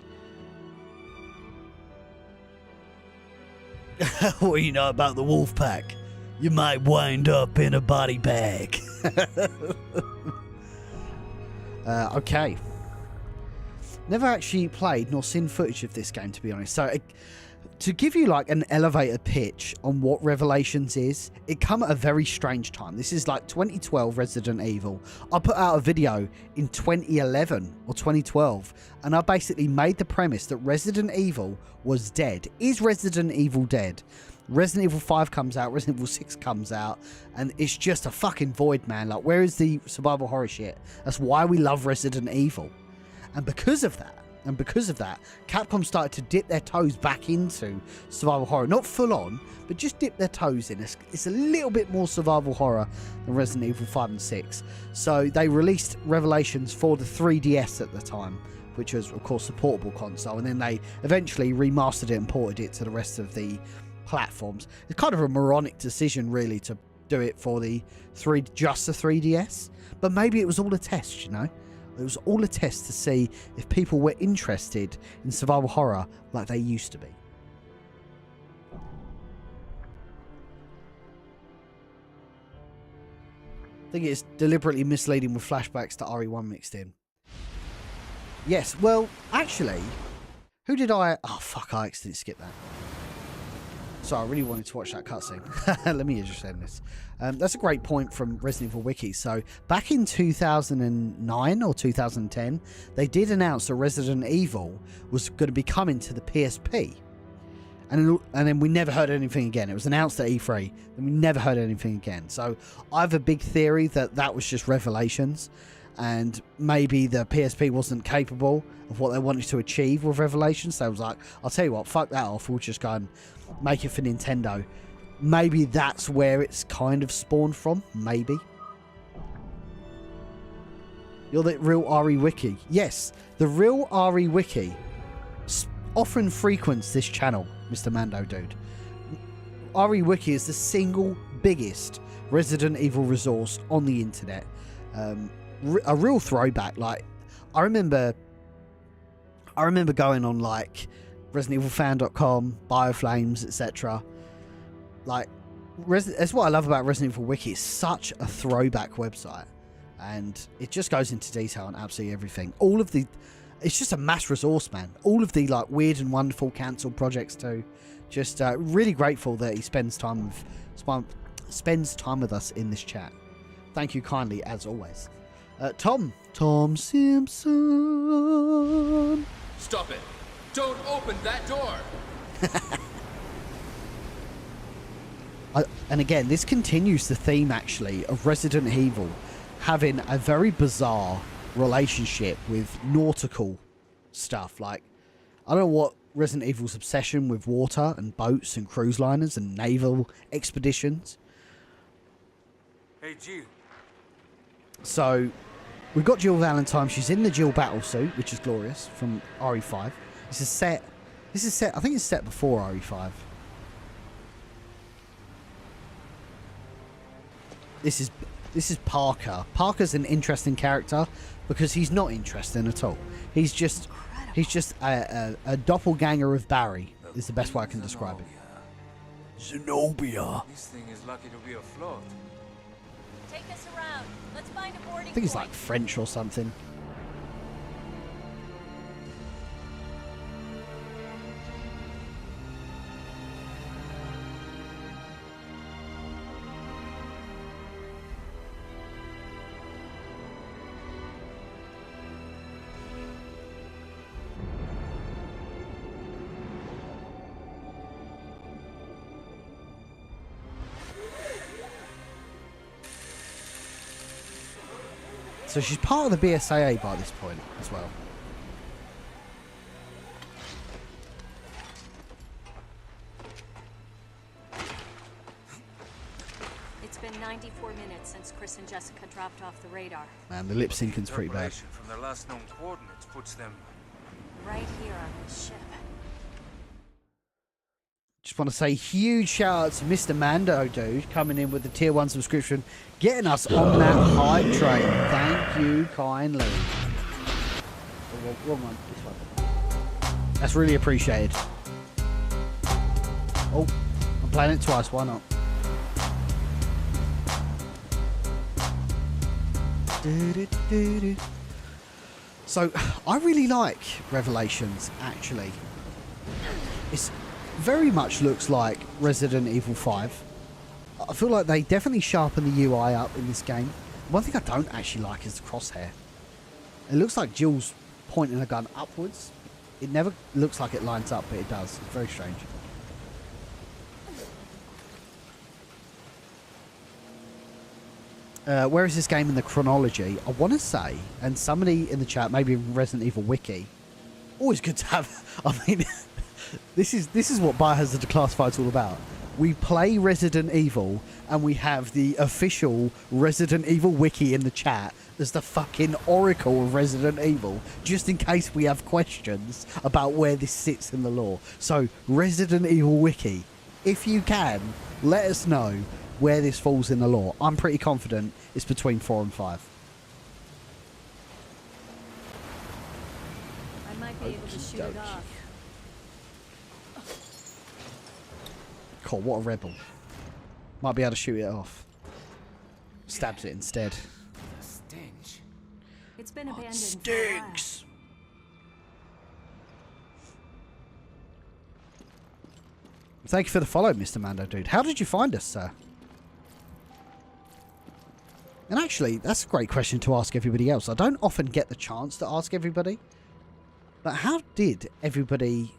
What do you know about the wolf pack? You might wind up in a body bag. Okay. Never actually played nor seen footage of this game, to be honest. So, to give you like an elevator pitch on what Revelations is, it come at a very strange time. This is like 2012 Resident Evil. I put out a video in 2011 or 2012, and I basically made the premise that Resident Evil was dead. Is Resident Evil dead? Resident Evil 5 comes out, Resident Evil 6 comes out, and it's just a fucking void, man. Like, where is the survival horror shit? That's why we love Resident Evil. And because of that, Capcom started to dip their toes back into survival horror. Not full on, but just dip their toes in. It's a little bit more survival horror than Resident Evil 5 and 6. So they released Revelations for the 3DS at the time, which was, of course, a portable console. And then they eventually remastered it and ported it to the rest of the platforms. It's kind of a moronic decision, really, to do it for just the 3DS. But maybe it was all a test, you know? It was all a test to see if people were interested in survival horror like they used to be. I think it's deliberately misleading with flashbacks to RE1 mixed in. Yes, well, actually, who did I... Oh, fuck, I accidentally skipped that. Sorry, I really wanted to watch that cutscene. Let me just end this. That's a great point from Resident Evil Wiki. So, back in 2009 or 2010, they did announce that Resident Evil was going to be coming to the PSP. And then we never heard anything again. It was announced at E3, and we never heard anything again. So, I have a big theory that that was just Revelations, and maybe the PSP wasn't capable of what they wanted to achieve with Revelations. So, I was like, I'll tell you what, fuck that off. We'll just go and make it for Nintendo. Maybe that's where it's kind of spawned from. Maybe. You're the real RE Wiki. Yes, the real RE Wiki often frequents this channel, Mr. Mando Dude. RE Wiki is the single biggest Resident Evil resource on the internet. A real throwback. Like, I remember going on like ResidentEvilFan.com, Bioflames, etc. Like, that's what I love about Resident Evil Wiki. It's such a throwback website, and it just goes into detail on absolutely everything. It's just a mass resource, man. All of the like weird and wonderful cancelled projects too. Just really grateful that he spends time with us in this chat. Thank you kindly, as always. Tom Simpson. Stop it! Don't open that door! And again, this continues the theme, actually, of Resident Evil having a very bizarre relationship with nautical stuff. Like, I don't know what Resident Evil's obsession with water and boats and cruise liners and naval expeditions. Hey, Jill. So, we've got Jill Valentine. She's in the Jill battlesuit, which is glorious, from RE5. This is set, I think it's set before RE5. This is Parker. Parker's an interesting character because he's not interesting at all. He's just a doppelganger of Barry, is the best way I can describe it. Zenobia. This thing is lucky to be afloat. Take us around. Let's find a boarding I think it's point. like French or something. So she's part of the BSAA by this point as well. It's been 94 minutes since Chris and Jessica dropped off the radar. Man, the lip syncing's pretty bad. From their last known coordinates puts them... Right here on this ship. Just want to say huge shout out to Mr. Mando, dude, coming in with the tier 1 subscription, getting us on that hype train. Thank you kindly. Oh, wrong one. This one. That's really appreciated. Oh, I'm playing it twice. Why not? So, I really like Revelations, actually. It's very much looks like Resident Evil 5. I feel like they definitely sharpen the UI up in this game. One thing I don't actually like is the crosshair. It looks like Jill's pointing a gun upwards. It never looks like it lines up, but it does. It's very strange. Where is this game in the chronology? I want to say, and somebody in the chat, maybe Resident Evil Wiki, always good to have. I mean, this is what Biohazard Declassified is all about. We play Resident Evil, and we have the official Resident Evil Wiki in the chat as the fucking oracle of Resident Evil, just in case we have questions about where this sits in the lore. So, Resident Evil Wiki, if you can, let us know where this falls in the lore. I'm pretty confident it's between 4 and 5. I might be able to shoot it off. Cool, what a rebel. Might be able to shoot it off. Stabs it instead. The stench. It's been abandoned. Stinks! Thank you for the follow, Mr. Mando, dude. How did you find us, sir? And actually, that's a great question to ask everybody else. I don't often get the chance to ask everybody. But how did everybody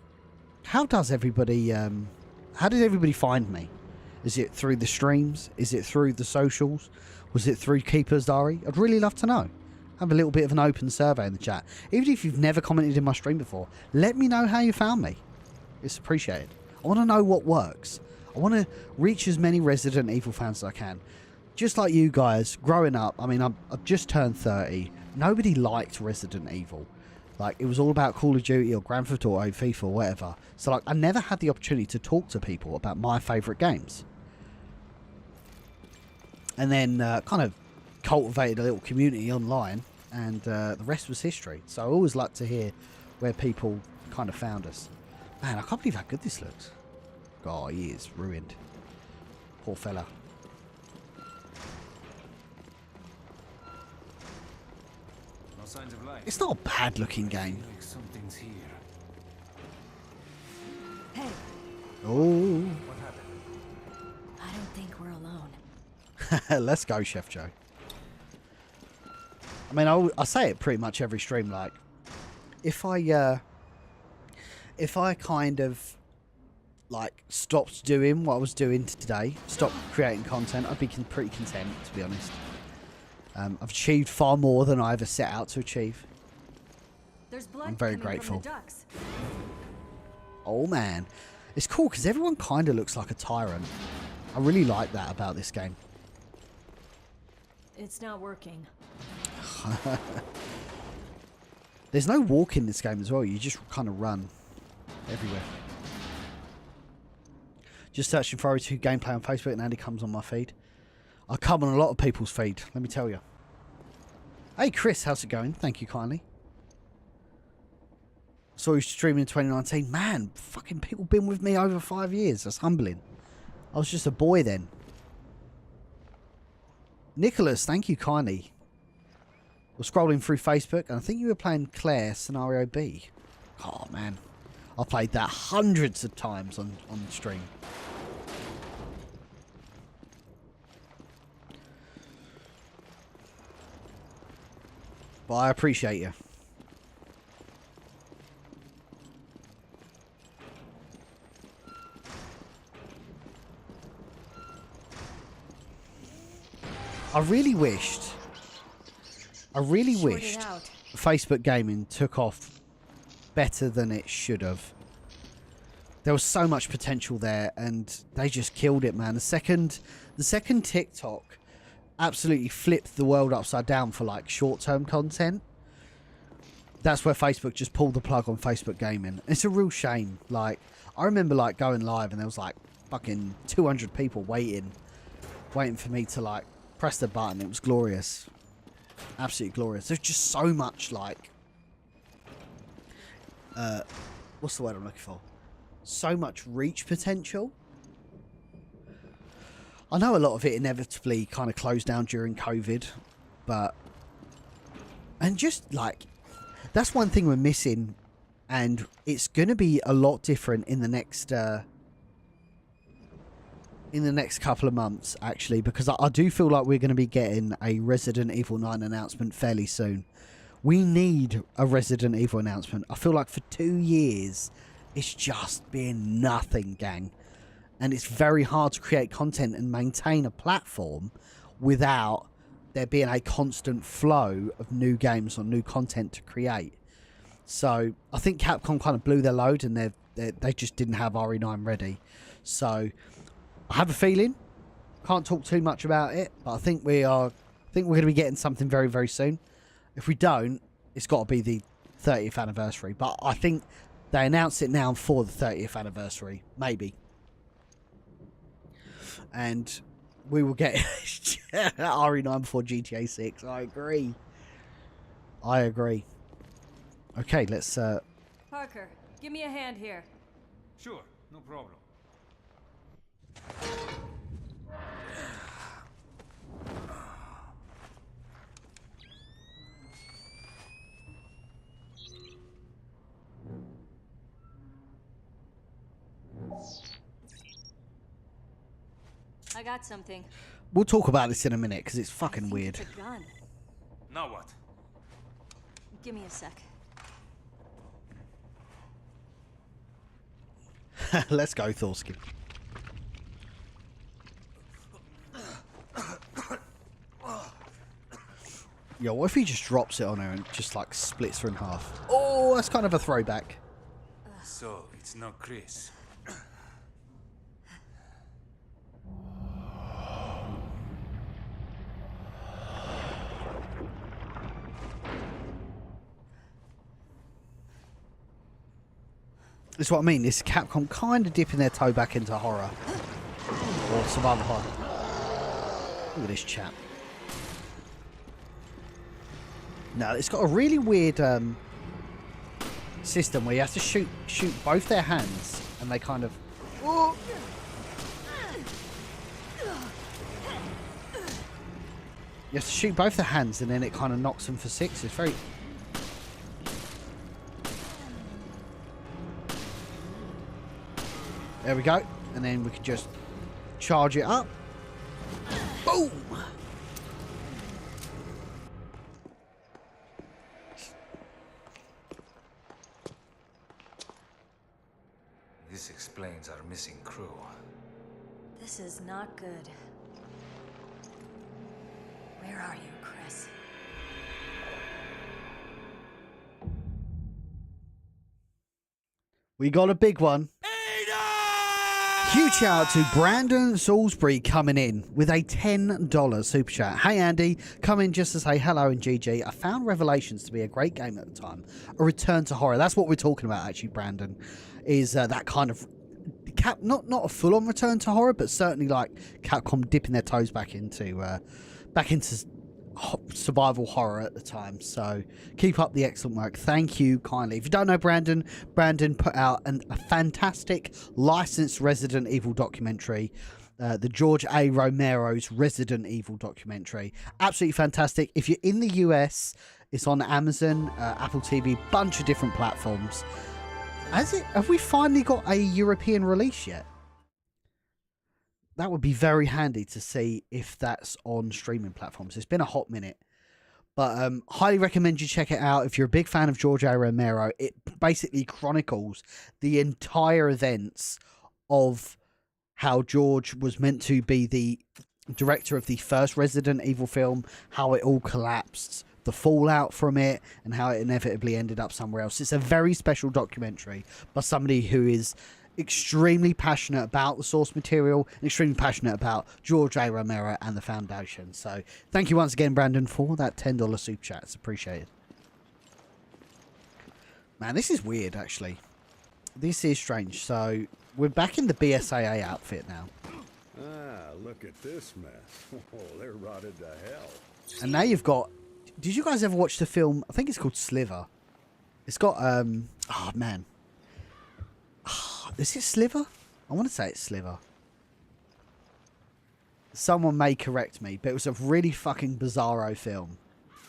find me? Is it through the streams? Is it through the socials? Was it through Keeper's Diary? I'd really love to know. Have a little bit of an open survey in the chat. Even if you've never commented in my stream before, let me know how you found me. It's appreciated. I want to know what works. I want to reach as many Resident Evil fans as I can. Just like you guys, growing up, I mean, I've just turned 30. Nobody liked Resident Evil. Like, it was all about Call of Duty or Grand Theft Auto, FIFA, or whatever. So, like, I never had the opportunity to talk to people about my favourite games. And then kind of cultivated a little community online, and the rest was history. So I always like to hear where people kind of found us. Man, I can't believe how good this looks. Oh, he is ruined. Poor fella. No signs of life. It's not a bad looking game. Like something's here. Hey, Oh. What happened? I don't think we're alone. Let's go, Chef Joe. I mean, I say it pretty much every stream. Like, if I kind of like stopped doing what I was doing today, stopped creating content, I'd be pretty content, to be honest. I've achieved far more than I ever set out to achieve. There's blood I'm very coming from grateful. the ducks. Oh man, it's cool because everyone kind of looks like a tyrant. I really like that about this game. It's not working. There's no walk in this game as well. You just kind of run everywhere. Just searching for RE2 gameplay on Facebook and Andy comes on my feed. I come on a lot of people's feed, let me tell you. Hey Chris, how's it going? Thank you kindly. Saw you streaming in 2019. Man, fucking people been with me over 5 years. That's humbling. I was just a boy then. Nicholas, thank you kindly. We're scrolling through Facebook and I think you were playing Claire Scenario B. Oh man, I've played that hundreds of times on stream. But I appreciate you. I really wished Facebook gaming took off better than it should have. There was so much potential there and they just killed it, man. The second TikTok absolutely flipped the world upside down for like short-term content, that's where Facebook just pulled the plug on Facebook gaming. It's a real shame. Like, I remember like going live and there was like fucking 200 people waiting for me to like press the button. It was glorious. Absolutely glorious. There's just so much like what's the word I'm looking for? So much reach potential. I know a lot of it inevitably kind of closed down during COVID, but and just like that's one thing we're missing, and it's going to be a lot different in the next couple of months, actually, because I do feel like we're going to be getting a Resident Evil 9 announcement fairly soon. We need a Resident Evil announcement. I feel like for 2 years, it's just been nothing, gang. And it's very hard to create content and maintain a platform without there being a constant flow of new games or new content to create. So I think Capcom kind of blew their load, and they just didn't have RE9 ready. So I have a feeling, can't talk too much about it, but I think we're going to be getting something very, very soon. If we don't, it's got to be the 30th anniversary. But I think they announced it now for the 30th anniversary, maybe. And we will get RE9 before GTA 6. I agree. Okay, let's... Parker, give me a hand here. Sure, no problem. I got something. We'll talk about this in a minute, because it's fucking I think weird. It's a gun. Now what? Give me a sec. Let's go, Thorsky. Yo, what if he just drops it on her and just like splits her in half? Oh, that's kind of a throwback. So, it's not Chris. This is what I mean. This is Capcom kind of dipping their toe back into horror. Or survival horror. Look at this chap. No, it's got a really weird system where you have to shoot both their hands, and they kind of... Oh. You have to shoot both the hands, and then it kind of knocks them for 6. It's very... There we go. And then we can just charge it up. Boom! This explains our missing crew. This is not good. Where are you, Chris? We got a big one. Huge shout out to Brandon Salisbury coming in with a $10 super chat. Hey Andy, come in just to say hello and GG. I found Revelations to be a great game at the time. A return to horror. That's what we're talking about actually, Brandon. Is that kind of not a full-on return to horror, but certainly like Capcom dipping their toes back into survival horror at the time. So keep up the excellent work. Thank you kindly. If you don't know Brandon put out a fantastic licensed Resident Evil documentary, the George A. Romero's Resident Evil documentary. Absolutely fantastic. If you're in the US, it's on Amazon, Apple TV, bunch of different platforms. Have we finally got a European release yet? That would be very handy to see if that's on streaming platforms. It's been a hot minute. But highly recommend you check it out if you're a big fan of George A. Romero. It basically chronicles the entire events of how George was meant to be the director of the first Resident Evil film, how it all collapsed, the fallout from it, and how it inevitably ended up somewhere else. It's a very special documentary by somebody who is extremely passionate about the source material and extremely passionate about George A. Romero and the Foundation. So thank you once again, Brandon, for that $10 super chat. It's appreciated. Man, this is weird, actually. This is strange. So, we're back in the BSAA outfit now. Ah, look at this mess. Oh, they're rotted to hell. And now you've got... Did you guys ever watch the film? I think it's called Sliver. It's got, oh, man. Is it Sliver? I want to say it's Sliver. Someone may correct me, but it was a really fucking bizarro film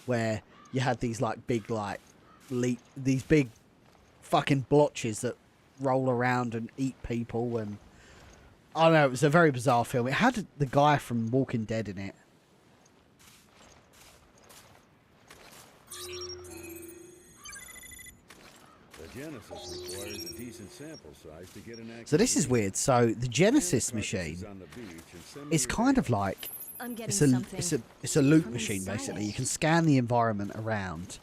where you had these, like, big, like, these big fucking blotches that roll around and eat people, and I don't know, it was a very bizarre film. It had the guy from Walking Dead in it. The Genesis requires a decent sample size to get an accurate. So this is weird. So the Genesis machine is kind of like I'm getting it's a something. it's a loot From machine inside. basically. You can scan the environment around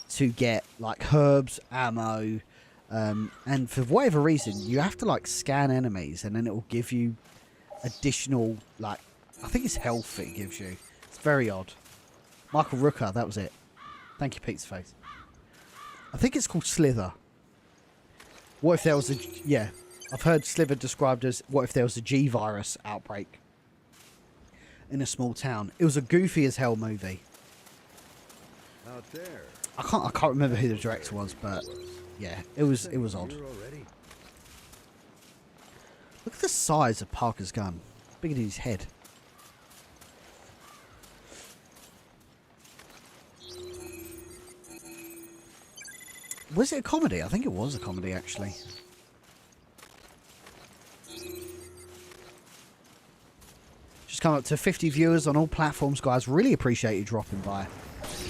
to get like herbs, ammo, and for whatever reason you have to like scan enemies, and then it will give you additional, like, I think it's health it gives you. It's very odd. Michael Rooker, that was it. Thank you, Pizza Face. I think it's called Slither. What if there was a... Yeah, I've heard Slither described as what if there was a G-virus outbreak in a small town. It was a goofy as hell movie. Out there. I can't remember who the director was, but yeah, it was odd. You're already. Look at the size of Parker's gun. Bigger than his head. Was it a comedy? I think it was a comedy, actually. Just come up to 50 viewers on all platforms, guys. Really appreciate you dropping by.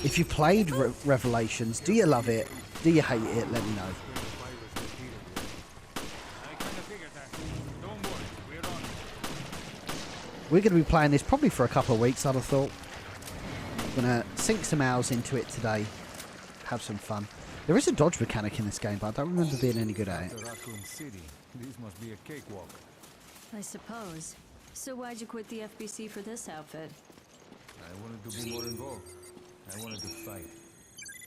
If you played Revelations, do you love it? Do you hate it? Let me know. We're going to be playing this probably for a couple of weeks, I'd have thought. I'm going to sink some hours into it today. Have some fun. There is a dodge mechanic in this game, but I don't remember being any good at it. Raccoon City. This must be a cakewalk. I suppose. So why'd you quit the FBC for this outfit? I wanted to be more involved. I wanted to fight.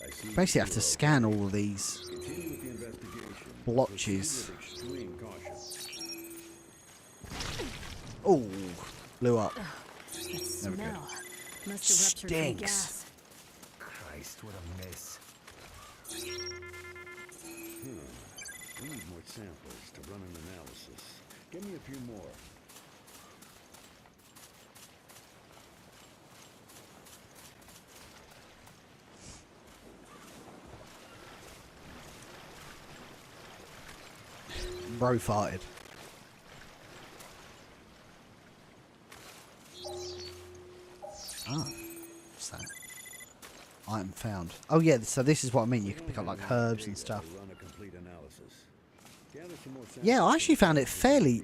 I see. Basically, I have to scan all of these Continue with the investigation. blotches. With extreme caution. Oh, blew up. That Never good. smell. Must have ruptured from Stinks. gas. Christ, what a mess. We need more samples to run an analysis. Give me a few more. Bro farted. Ah, what's that? Item found. Oh yeah, so this is what I mean. You can pick up like herbs and stuff. Run a complete analysis. Gather some more samples. Yeah, I actually found it fairly...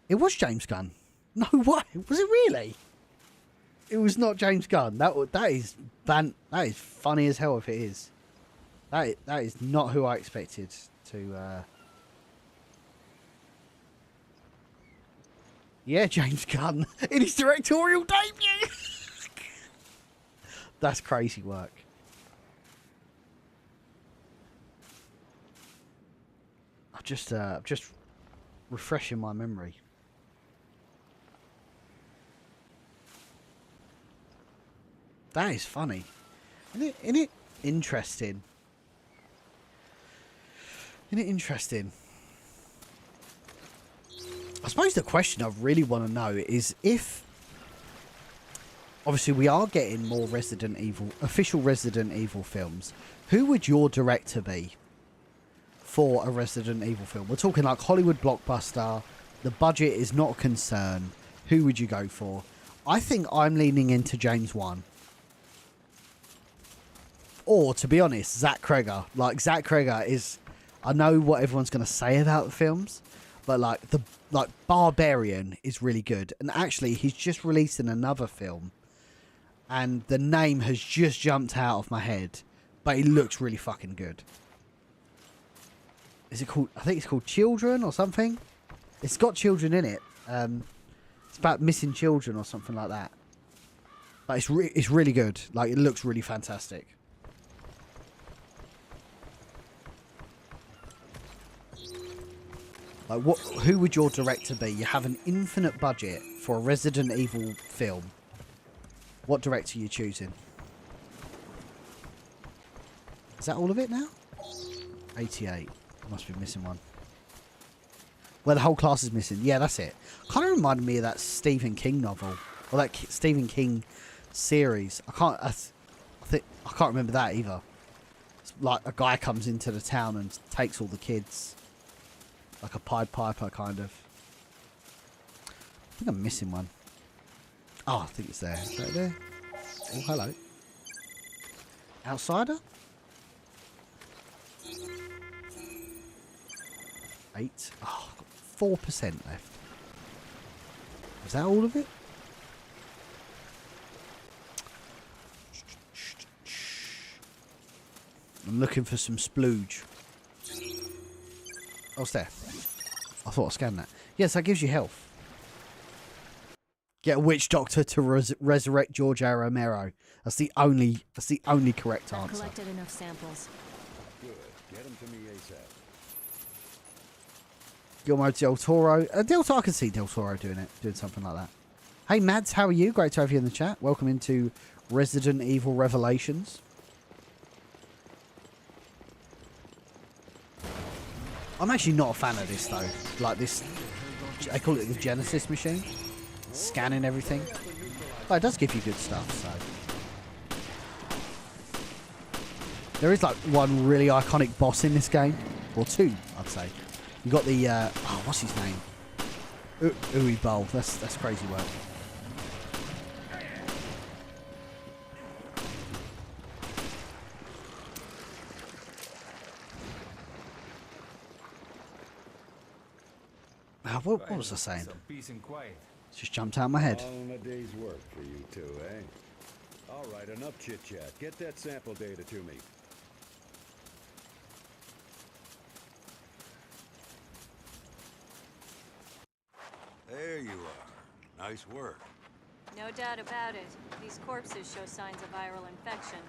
It was James Gunn. No way. Was it really? It was not James Gunn. That is funny as hell if it is. That is not who I expected to... Yeah, James Gunn in his directorial debut. That's crazy work. I'm just refreshing my memory. That is funny. Isn't it interesting? Isn't it interesting? I suppose the question I really want to know is if... Obviously, we are getting more official Resident Evil films. Who would your director be for a Resident Evil film? We're talking like Hollywood blockbuster. The budget is not a concern. Who would you go for? I think I'm leaning into James Wan. Or, to be honest, Zach Cregger. Like, Zach Cregger is... I know what everyone's going to say about the films, but like Barbarian is really good. And actually, he's just released in another film. And the name has just jumped out of my head. But it looks really fucking good. Is it called... I think it's called Children or something. It's got children in it. It's about missing children or something like that. But it's really good. Like, it looks really fantastic. Like, who would your director be? You have an infinite budget for a Resident Evil film. What director are you choosing? Is that all of it now? 88. Must be missing one. Well, the whole class is missing. Yeah, that's it. Kind of reminded me of that Stephen King novel, or that Stephen King series. I can't remember that either. It's like a guy comes into the town and takes all the kids, like a Pied Piper kind of. I think I'm missing one. Oh, I think it's there. Is that there? Oh, hello. Outsider? 8. Oh, I've got 4% left. Is that all of it? I'm looking for some splooge. Oh, it's there. I thought I scanned that. Yes, that gives you health. Get a witch doctor to resurrect George A. Romero. That's the only correct I've answer. collected enough samples. Good. Get them to me ASAP. Guillermo del Toro. I can see Del Toro doing something like that. Hey, Mads, how are you? Great to have you in the chat. Welcome into Resident Evil Revelations. I'm actually not a fan of this, though. Like this, I call it the Genesis machine. Scanning everything. But it does give you good stuff, so. There is, like, one really iconic boss in this game. Or two, I'd say. You got the, oh, what's his name? Uwe Boll. That's crazy word. What was I saying? Some peace and quiet. Just jumped out of my head. All in a day's work for you two, eh? All right, enough chit-chat. Get that sample data to me. There you are. Nice work. No doubt about it. These corpses show signs of viral infection.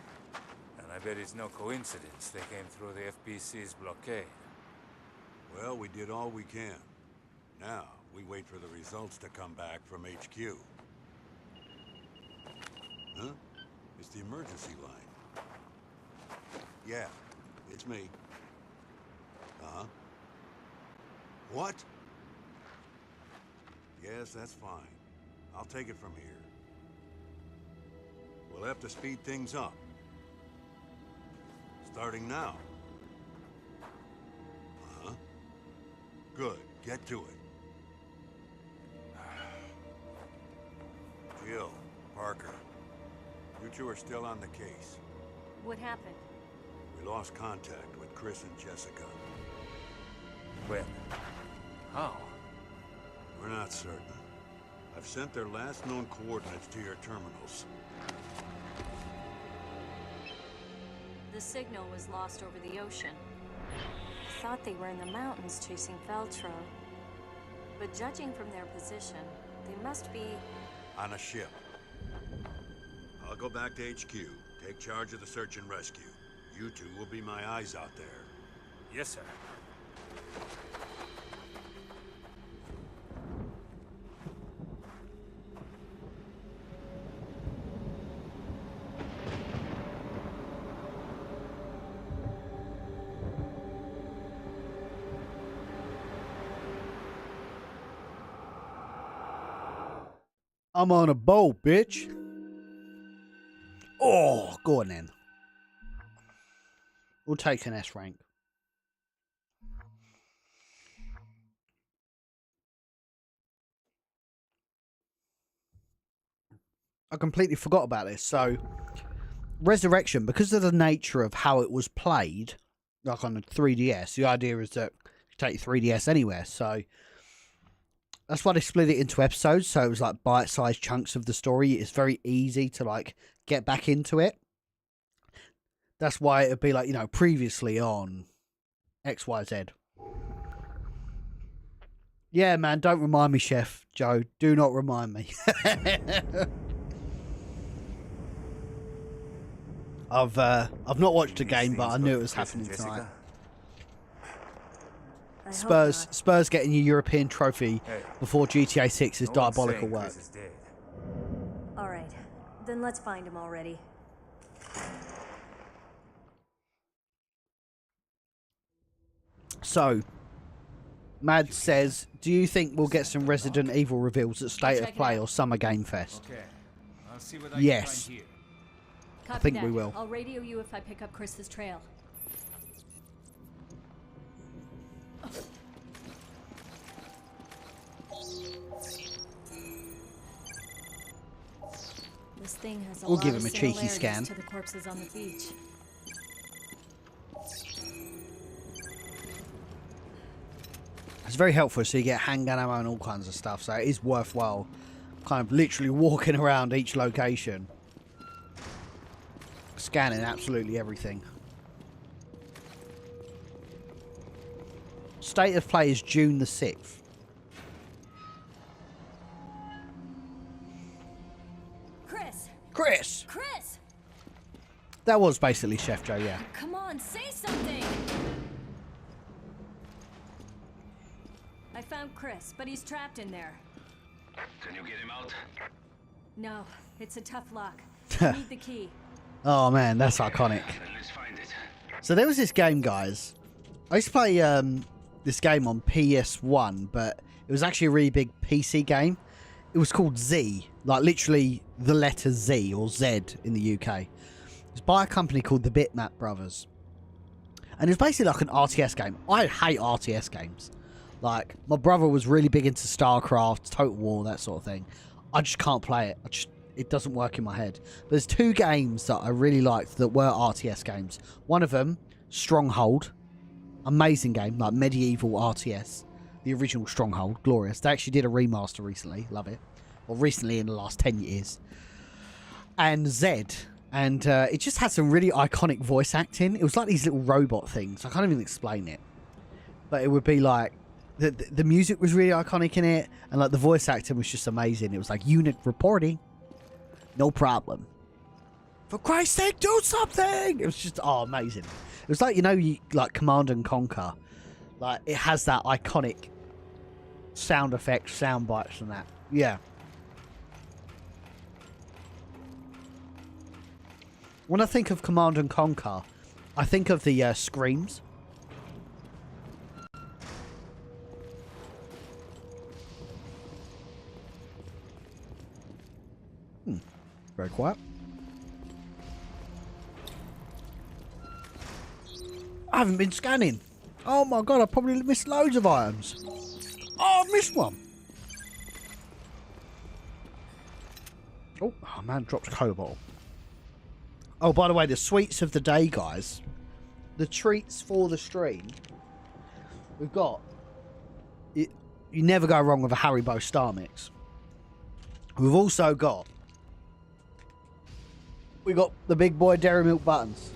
And I bet it's no coincidence they came through the FBC's blockade. Well, we did all we can. Now, we wait for the results to come back from HQ. Huh? It's the emergency line. Yeah, it's me. Uh-huh. What? Yes, that's fine. I'll take it from here. We'll have to speed things up. Starting now. Uh-huh. Good. Get to it. Jill, Parker, you two are still on the case. What happened? We lost contact with Chris and Jessica. When? How? We're not certain. I've sent their last known coordinates to your terminals. The signal was lost over the ocean. I thought they were in the mountains chasing Veltro. But judging from their position, they must be... On a ship. I'll go back to HQ, take charge of the search and rescue. You two will be my eyes out there. Yes, sir. I'm on a boat, bitch. Oh, go on then. We'll take an S rank. I completely forgot about this. So, Resurrection, because of the nature of how it was played, like on the 3DS, the idea is that you take 3DS anywhere. So, that's why they split it into episodes, so it was like bite-sized chunks of the story. It's very easy to like get back into it. That's why it'd be like, you know, previously on XYZ. Yeah, man, don't remind me, Chef Joe. Do not remind me. I've not watched the game, but I knew it was happening tonight. I hope Spurs not. Spurs getting your European trophy Hey, before GTA 6 is no one's diabolical saying work. Chris is dead. All right, then let's find him already. So, Mad says, do you think we'll get some Resident Evil reveals at State of Play or Summer Game Fest? Okay, I'll see what I Yes. can find here. Copy think that. we will. I'll radio you if I pick up Chris's trail. This thing has a We'll lot give of him a cheeky similarities scan. to the corpses on the beach. It's very helpful, so you get handgun ammo and all kinds of stuff, so it is worthwhile kind of literally walking around each location, scanning absolutely everything. State of Play is June the 6th. Chris! Chris! Chris! That was basically Chef Joe, yeah. Come on, say something! I found Chris, but he's trapped in there. Can you get him out? No, it's a tough lock. I need the key. Oh man, that's iconic. Then let's find it. So there was this game, guys. I used to play this game on PS1, but it was actually a really big PC game. It was called Z, like literally the letter Z or Z in the UK. It was by a company called the Bitmap Brothers. And it was basically like an RTS game. I hate RTS games. Like, my brother was really big into StarCraft, Total War, that sort of thing. I just can't play it. It doesn't work in my head. But there's two games that I really liked that were RTS games. One of them, Stronghold. Amazing game, like medieval RTS. The original Stronghold, glorious. They actually did a remaster recently, love it. Or recently in the last 10 years. And Z. And it just had some really iconic voice acting. It was like these little robot things. I can't even explain it. But it would be like, the music was really iconic in it. And like the voice acting was just amazing. It was like, unit reporting. No problem. For Christ's sake, do something! It was just, oh, amazing. It was like, you know, like Command and Conquer. Like, it has that iconic sound effects, sound bites and that. Yeah. When I think of Command and Conquer, I think of the screams. Very quiet. I haven't been scanning. Oh my god, I probably missed loads of items. Oh, I missed one. Oh man, dropped a cola bottle. Oh, by the way, the sweets of the day, guys. The treats for the stream. We've got... You never go wrong with a Haribo Star Mix. We've also got... We got the big boy Dairy Milk buttons.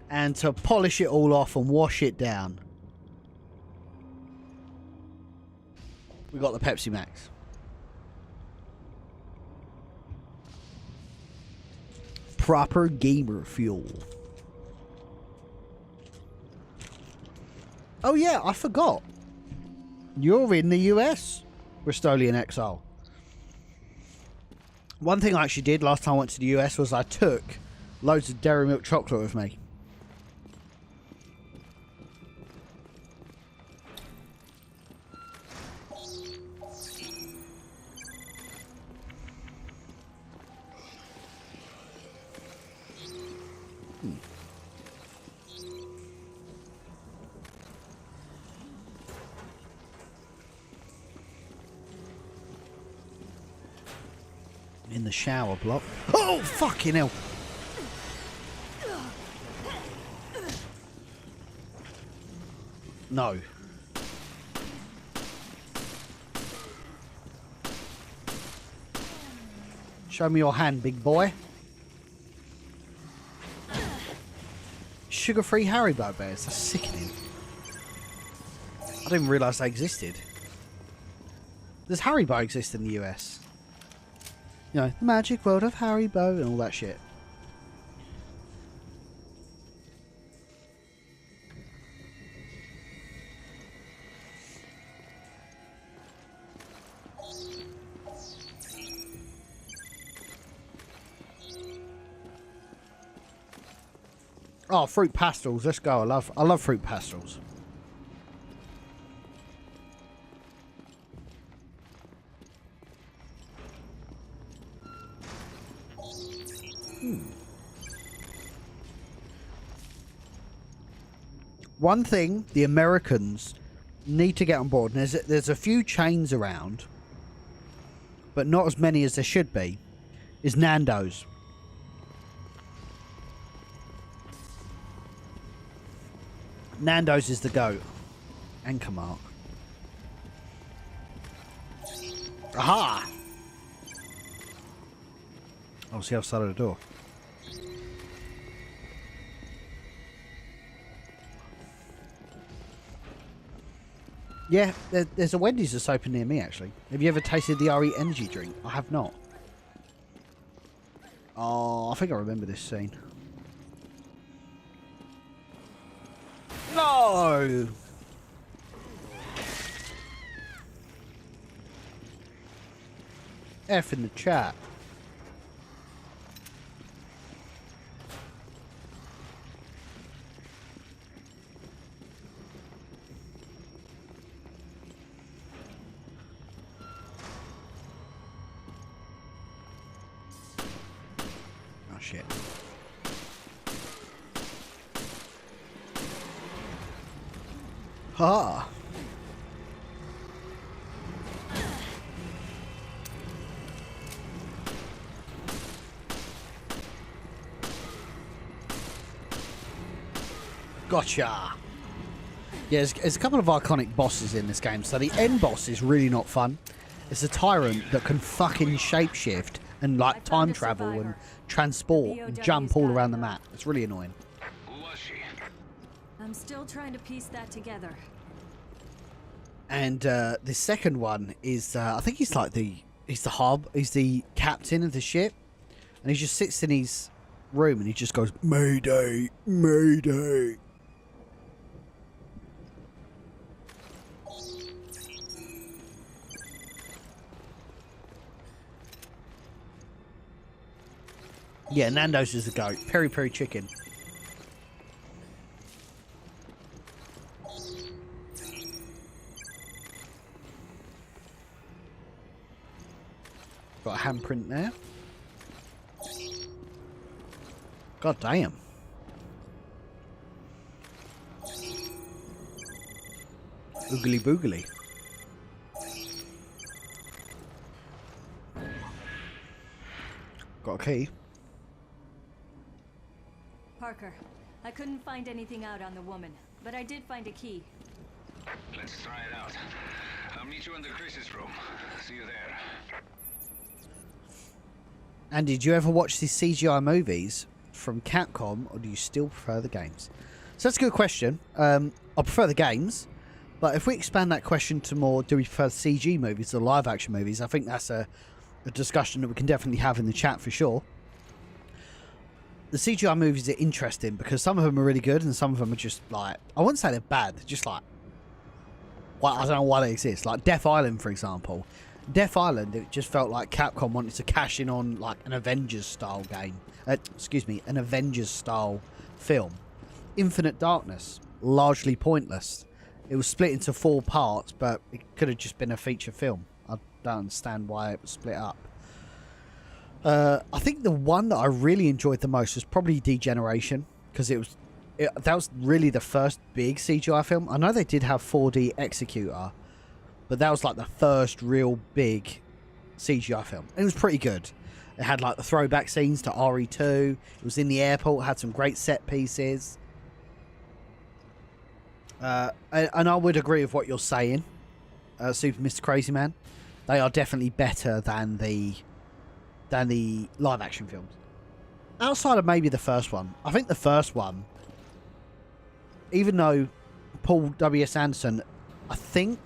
And to polish it all off and wash it down, we got the Pepsi Max. Proper gamer fuel. Oh yeah, I forgot. You're in the US, Bristolian Exile. One thing I actually did last time I went to the US was I took loads of Dairy Milk chocolate with me. In the shower block. Oh, fucking hell. No. Show me your hand, big boy. Sugar-free Haribo bears. That's sickening. I didn't realise they existed. Does Haribo exist in the US? You know, the magic world of Haribo and all that shit. Oh, fruit pastels. Let's go. I love fruit pastels. One thing the Americans need to get on board, and there's a few chains around, but not as many as there should be, is Nando's. Nando's is the GOAT. Anchor mark. Aha! I'll see outside of the door. Yeah, there's a Wendy's that's open near me, actually. Have you ever tasted the RE energy drink? I have not. Oh, I think I remember this scene. No! F in the chat. Oh shit. Ha! Gotcha! Yeah, there's a couple of iconic bosses in this game. So the end boss is really not fun. It's a tyrant that can fucking shapeshift and like time travel and transport and jump all around the map. It's really annoying. Who was she? I'm still trying to piece that together. And the second one is I think he's the captain of the ship, and he just sits in his room and he just goes, "Mayday, mayday." Yeah, Nando's is the GOAT. Peri peri chicken. Got a handprint there. God damn. Oogly boogly. Got a key. Parker, I couldn't find anything out on the woman, but I did find a key. Let's try it out. I'll meet you in the Chris's room. See you there. And did you ever watch these CGI movies from Capcom, or do you still prefer the games? So that's a good question. I prefer the games, but if we expand that question to more, do we prefer CG movies or live action movies? I think that's a discussion that we can definitely have in the chat for sure. The CGI movies are interesting because some of them are really good and some of them are just like, I wouldn't say they're bad, they're just like, well, I don't know why they exist. Like Death Island, for example. Death Island, it just felt like Capcom wanted to cash in on like an Avengers style game. An Avengers style film. Infinite Darkness, largely pointless. It was split into 4 parts, but it could have just been a feature film. I don't understand why it was split up. I think the one that I really enjoyed the most was probably Degeneration, because that was really the first big CGI film. I know they did have 4D Executor, but that was like the first real big CGI film. It was pretty good. It had like the throwback scenes to RE2. It was in the airport. It had some great set pieces. And I would agree with what you're saying, Super Mr. Crazy Man. They are definitely better than the live action films. Outside of maybe the first one. I think the first one, even though Paul W.S. Anderson, I think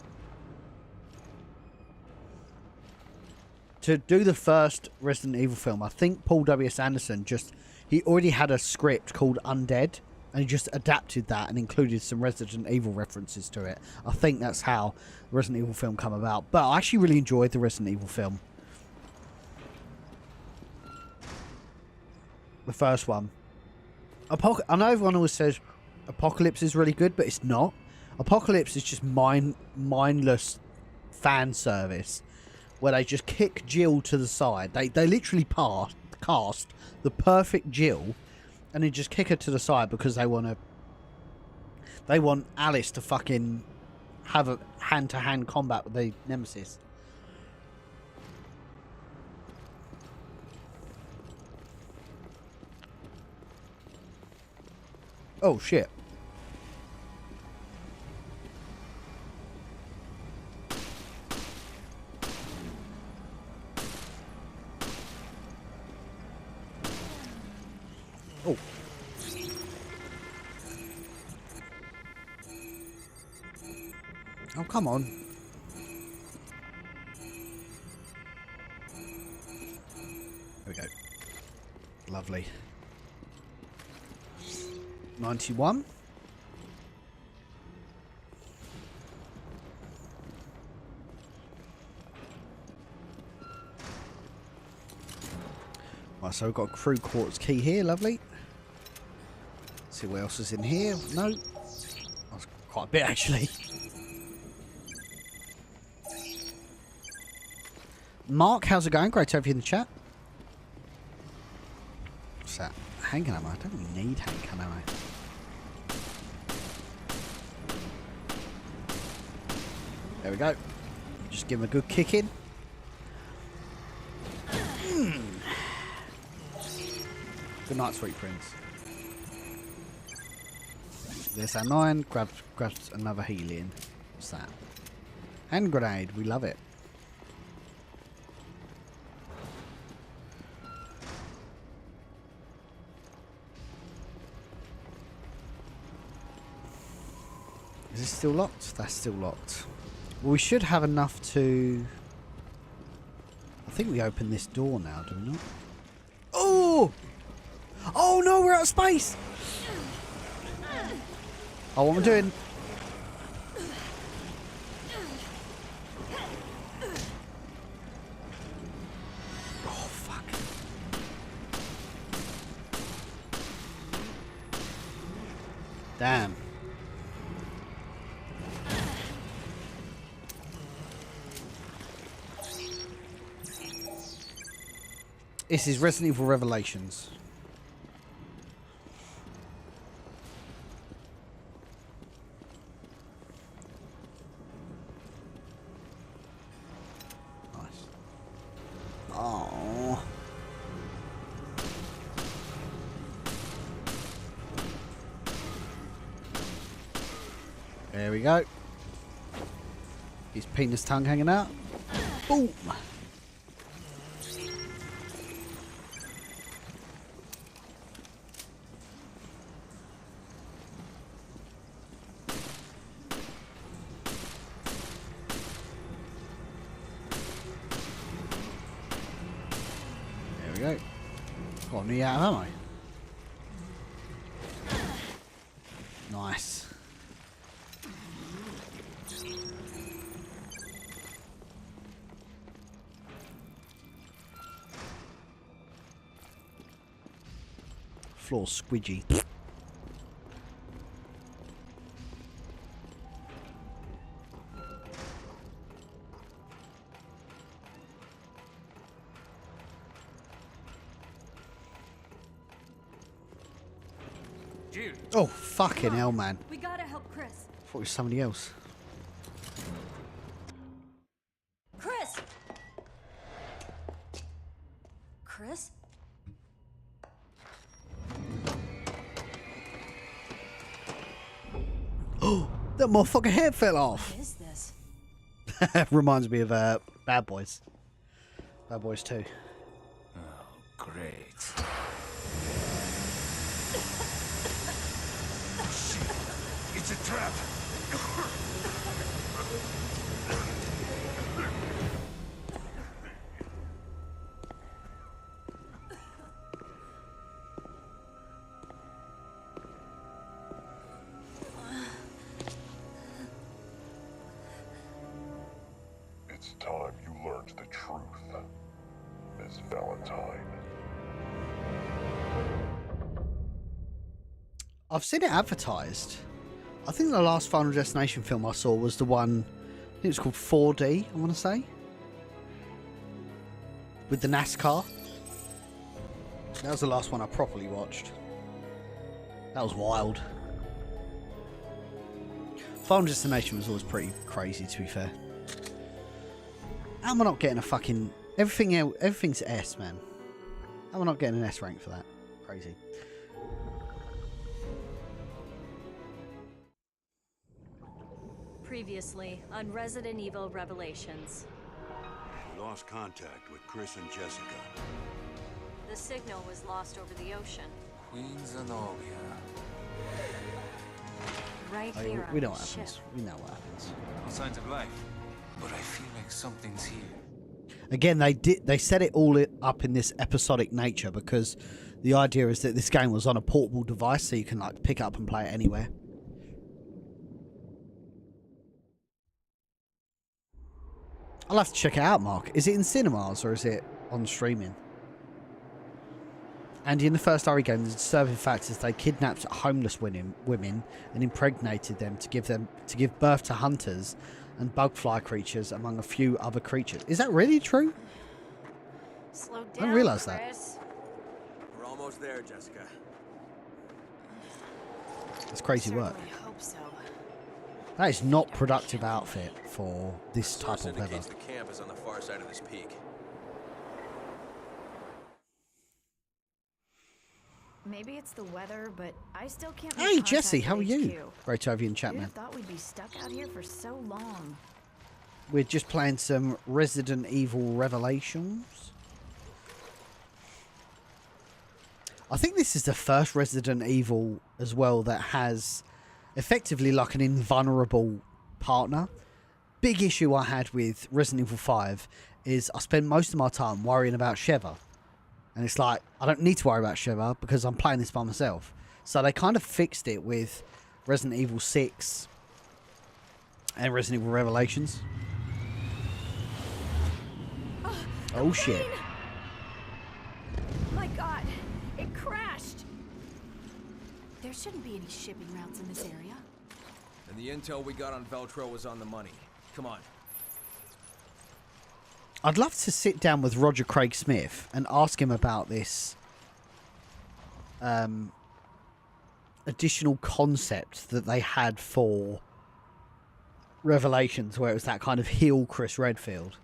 to do the first Resident Evil film, I think Paul W.S. Anderson he already had a script called Undead, and he just adapted that and included some Resident Evil references to it. I think that's how the Resident Evil film come about. But I actually really enjoyed the Resident Evil film. The first one. I know everyone always says Apocalypse is really good, but it's not. Apocalypse is just mindless fan service where they just kick Jill to the side. They literally cast the perfect Jill and then just kick her to the side because they want Alice to fucking have a hand-to-hand combat with the Nemesis. Oh shit. Oh. Oh, come on. There we go. Lovely. 91. Right, so we've got a crew quarters key here, lovely. See what else is in here. No. That's quite a bit actually. Mark, how's it going? Great to have you in the chat. What's that? Handgun ammo? I don't really need handgun ammo. There we go. Just give him a good kick in. Good night, sweet prince. There's our 9. Grabs another healing. What's that? Hand grenade. We love it. Is this still locked? That's still locked. Well, we should have enough to... I think we open this door now, do we not? Oh! Oh no, we're out of space! Oh, what am I doing? Oh, fuck. Damn. This is Resident Evil Revelations. Nice. Oh. There we go. His penis tongue hanging out. Boom. There we go. Got me out of ammo. Nice. Floor squidgy. Oh, fucking hell, man. We gotta help Chris. I thought it was somebody else. Chris! Chris? Oh, that motherfucking head fell off. What is this? Reminds me of Bad Boys. Bad Boys 2. Oh, great. It's a trap. It's time you learned the truth, Miss Valentine. I've seen it advertised. I think the last Final Destination film I saw was the one, I think it's called 4D, I want to say. With the NASCAR. That was the last one I properly watched. That was wild. Final Destination was always pretty crazy, to be fair. How am I not getting a fucking... Everything's S, man. How am I not getting an S rank for that? Crazy. Previously on Resident Evil Revelations. Lost contact with Chris and Jessica. The signal was lost over the ocean. Queen Zenobia. Right Oh, here we on know what the ship. happens. We know what happens. No signs of life. But I feel like something's here. Again, they set it all up in this episodic nature because the idea is that this game was on a portable device, so you can like pick it up and play it anywhere. I'll have to check it out, Mark. Is it in cinemas or is it on streaming? And in the first RE game, the disturbing fact is they kidnapped homeless women and impregnated them to give birth to hunters and bugfly creatures, among a few other creatures. Is that really true? Slow down, I didn't realise that. Chris. We're almost there, Jessica. It's crazy work. Certainly hope so. That is not productive outfit for this type Source of weather. indicates the camp is on the far side of this peak. Maybe it's the weather, but I still can't. Hey, make Jesse, contact how are with you? HQ. Great to have you in chat, Who'd man. have thought we'd be stuck out here for so long? We're just playing some Resident Evil Revelations. I think this is the first Resident Evil as well that has effectively like an invulnerable partner. Big issue I had with Resident Evil 5 is I spend most of my time worrying about Sheva. And it's like, I don't need to worry about Sheva because I'm playing this by myself. So they kind of fixed it with Resident Evil 6 and Resident Evil Revelations. Oh shit. My God, it crashed. There shouldn't be any shipping routes in this area. And the intel we got on Veltro was on the money. Come on. I'd love to sit down with Roger Craig Smith and ask him about this additional concept that they had for Revelations, where it was that kind of heel Chris Redfield.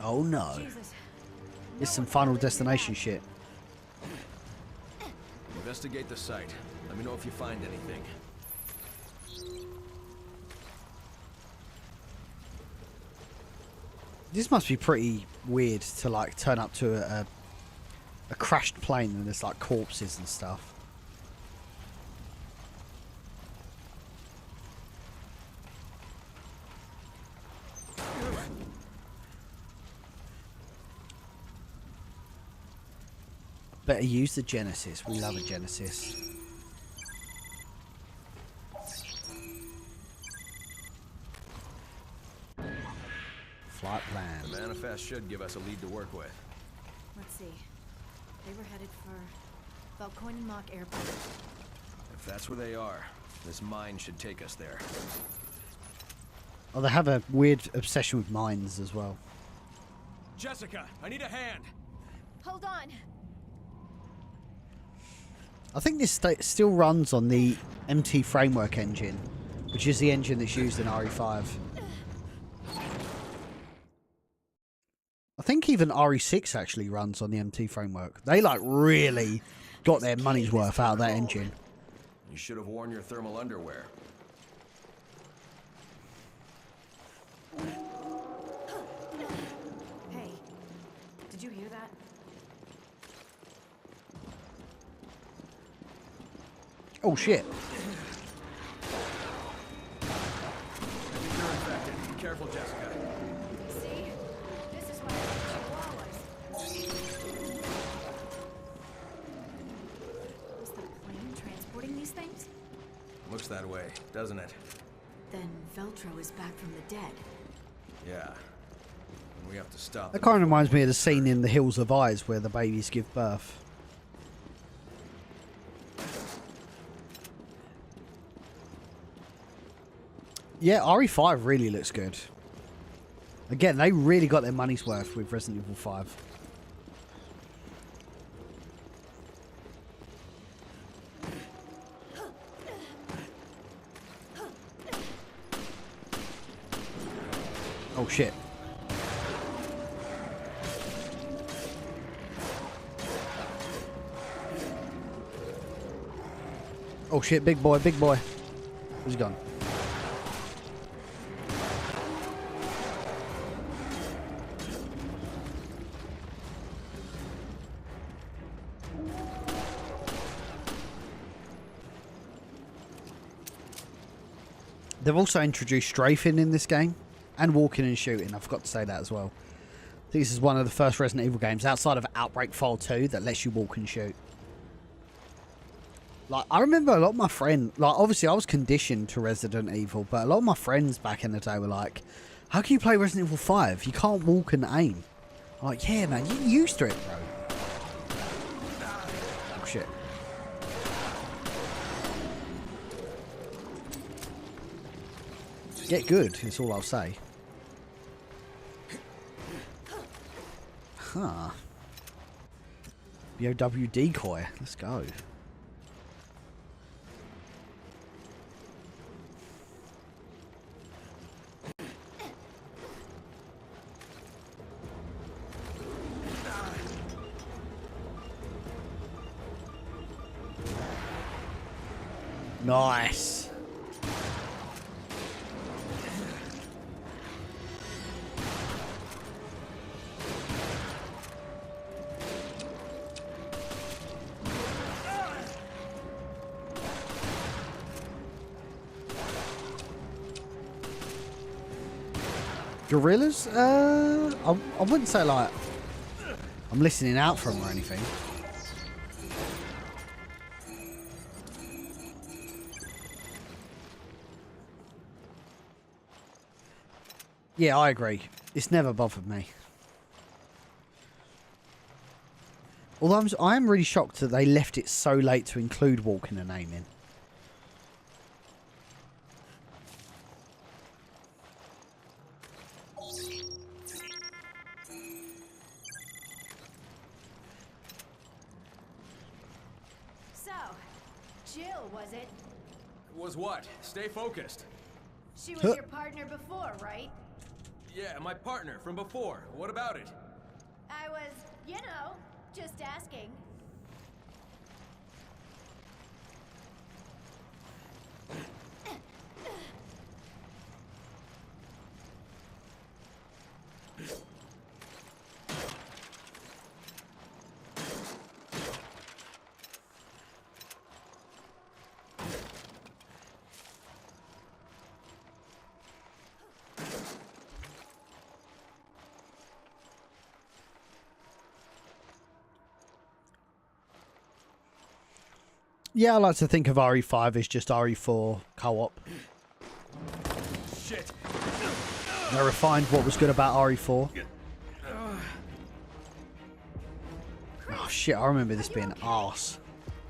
Oh no. Jesus. It's some Final Destination shit. Investigate the site. Let me know if you find anything. This must be pretty weird to like turn up to a crashed plane and there's like corpses and stuff. Better use the Genesis. We love a Genesis. Flight plan. The manifest should give us a lead to work with. Let's see. They were headed for Valkoinen Airport. If that's where they are, this mine should take us there. Oh, they have a weird obsession with mines as well. Jessica, I need a hand. Hold on. I think this still runs on the MT Framework engine, which is the engine that's used in RE5. I think even RE6 actually runs on the MT Framework. They like really got their money's worth out of that engine. You should have worn your thermal underwear. Hey, did you hear that? Oh shit. You're infected. Be careful, Jessica. See? This is why I want chihuahuas. Was the plane transporting these things? Looks that way, doesn't it? Then Veltro is back from the dead. Yeah. and we have to stop That them. kind of reminds me of the scene in The Hills of Eyes where the babies give birth. Yeah, RE5 really looks good. Again, they really got their money's worth with Resident Evil 5. Oh shit. Oh shit, big boy, big boy. Where's he gone? They've also introduced strafing in this game and walking and shooting. I forgot to say that as well. I think this is one of the first Resident Evil games outside of Outbreak File 2 that lets you walk and shoot. Like, I remember a lot of my friends, like, obviously I was conditioned to Resident Evil, but a lot of my friends back in the day were like, how can you play Resident Evil 5? You can't walk and aim. I'm like, yeah, man, you're used to it, bro. Oh, shit. Get good, that's all I'll say. Huh. BOW decoy, let's go. Nice. Gorillas? I wouldn't say like I'm listening out for them or anything. Yeah, I agree. It's never bothered me. Although I am really shocked that they left it so late to include walking and aiming. So, Jill, was it? Was what? Stay focused. She was your partner before, right? Yeah, my partner from before. What about it? I was, you know, just asking. Yeah, I like to think of RE5 as just RE4 co-op. Shit. They refined what was good about RE4. Oh shit, I remember this being arse.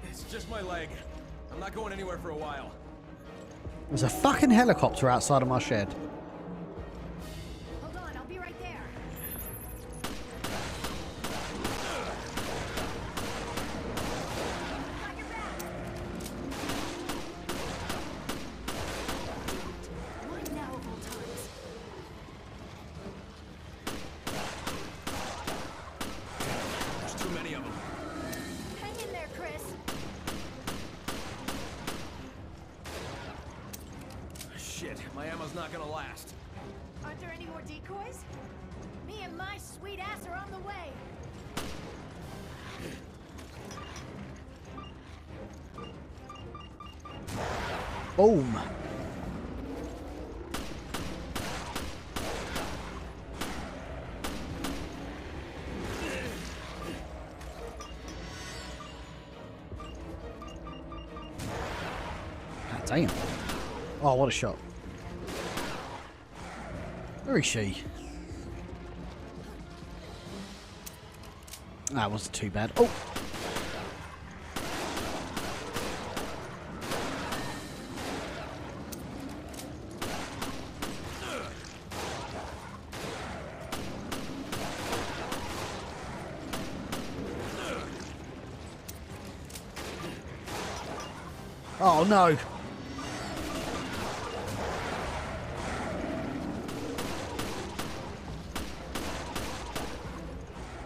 It's just my leg. I'm not going anywhere for a while. There's a fucking helicopter outside of my shed. Hold on, I'll be right there. Got your back. What now of all times? There's too many of them. Hang in there, Chris. Shit, my ammo's not gonna last. Aren't there any more decoys? Me and my sweet ass are on the way. Boom. God damn. Oh, what a shot. Where is she? That wasn't too bad. Oh! Oh no!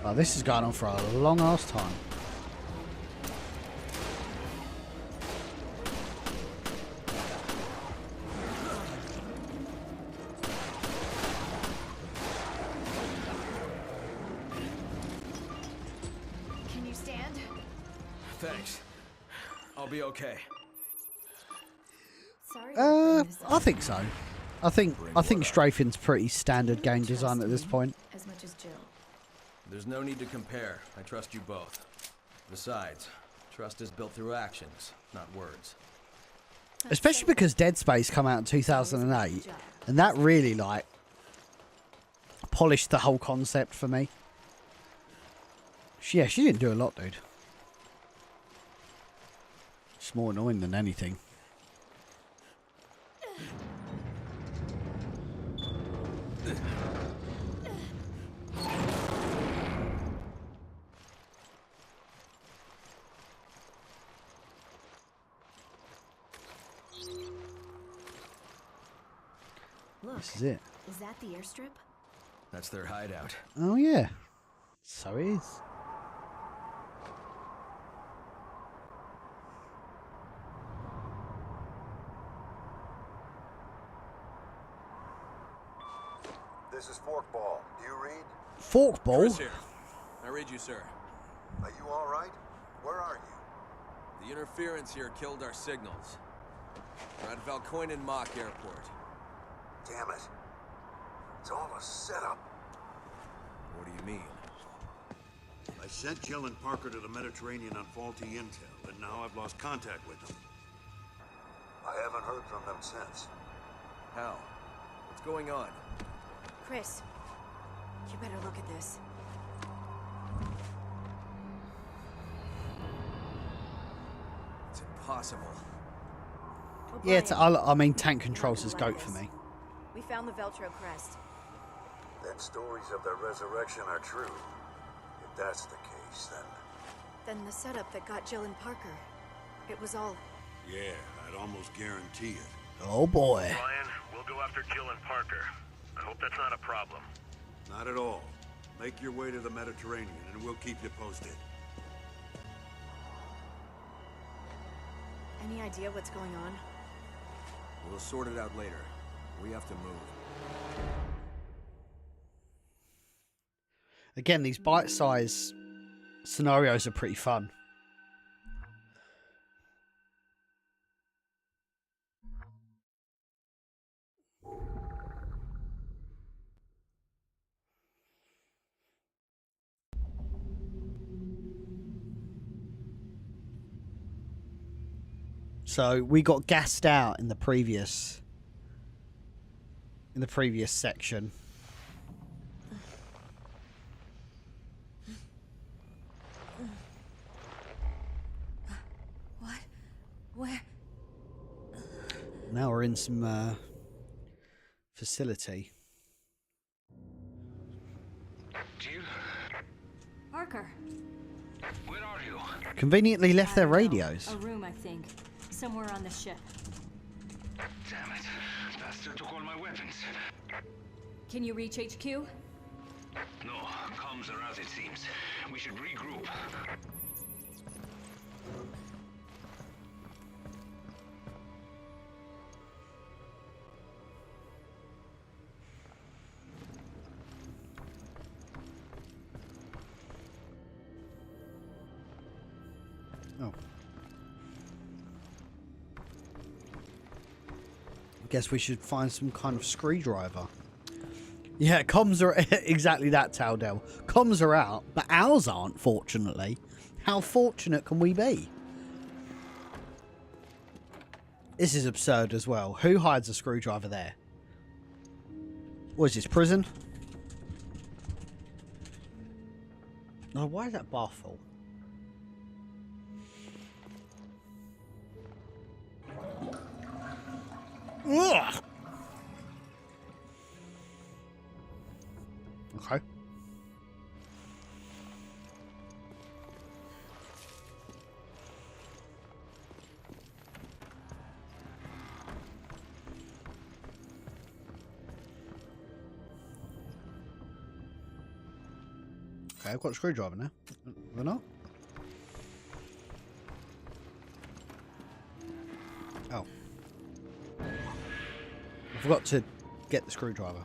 Oh, this is going on for a long ass time. Can you stand? Thanks. I'll be okay. Sorry. I think so. I think strafing's pretty standard game design at this point. As much as Jill. There's no need to compare. I trust you both. Besides, trust is built through actions, not words. Especially because Dead Space come out in 2008, and that really like polished the whole concept for me. Yeah, she didn't do a lot, dude. It's more annoying than anything. Look, This is it. Is that the airstrip? That's their hideout. Oh yeah, so it is. This is Forkball. Do you read? Forkball? Chris here. I read you, sir. Are you all right? Where are you? The interference here killed our signals. We're at Valkoinen Mock Airport. Damn it. It's all a setup. What do you mean? I sent Jill and Parker to the Mediterranean on faulty intel, and now I've lost contact with them. I haven't heard from them since. How? What's going on? Chris, you better look at this. It's impossible. Yeah, it's, I mean, tank controls is GOAT for me. We found the Veltro crest. Then stories of their resurrection are true. If that's the case, then Then the setup that got Jill and Parker. It was all... yeah, I'd almost guarantee it. Oh boy. Ryan, we'll go after Jill and Parker. I hope that's not a problem. Not at all. Make your way to the Mediterranean, and we'll keep you posted. Any idea what's going on? We'll sort it out later. We have to move. Again, these bite-sized scenarios are pretty fun. So we got gassed out in the previous section. What? Where? Now we're in some facility. Jill? Parker. Where are you? Conveniently left their I don't know. radios. A room, I think. Somewhere on the ship. Damn it. Bastard took all my weapons. Can you reach HQ? No, comms are out, it seems. We should regroup. Oh. Guess we should find some kind of screwdriver. Yeah, comms are exactly that, Taldell. Comms are out, but ours aren't, fortunately. How fortunate can we be? This is absurd as well. Who hides a screwdriver there? What is this, prison? Oh, why is that bar full? Ugh. Okay. Okay, I've got a screwdriver now. Have I not? Oh. I forgot to get the screwdriver.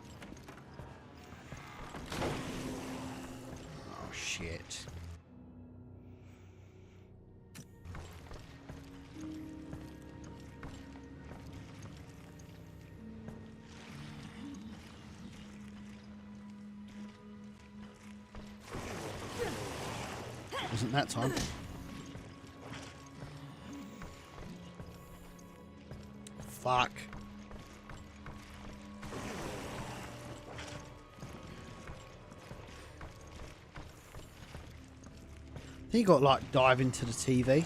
Oh, shit. Wasn't that time. Fuck. He got like dive into the TV.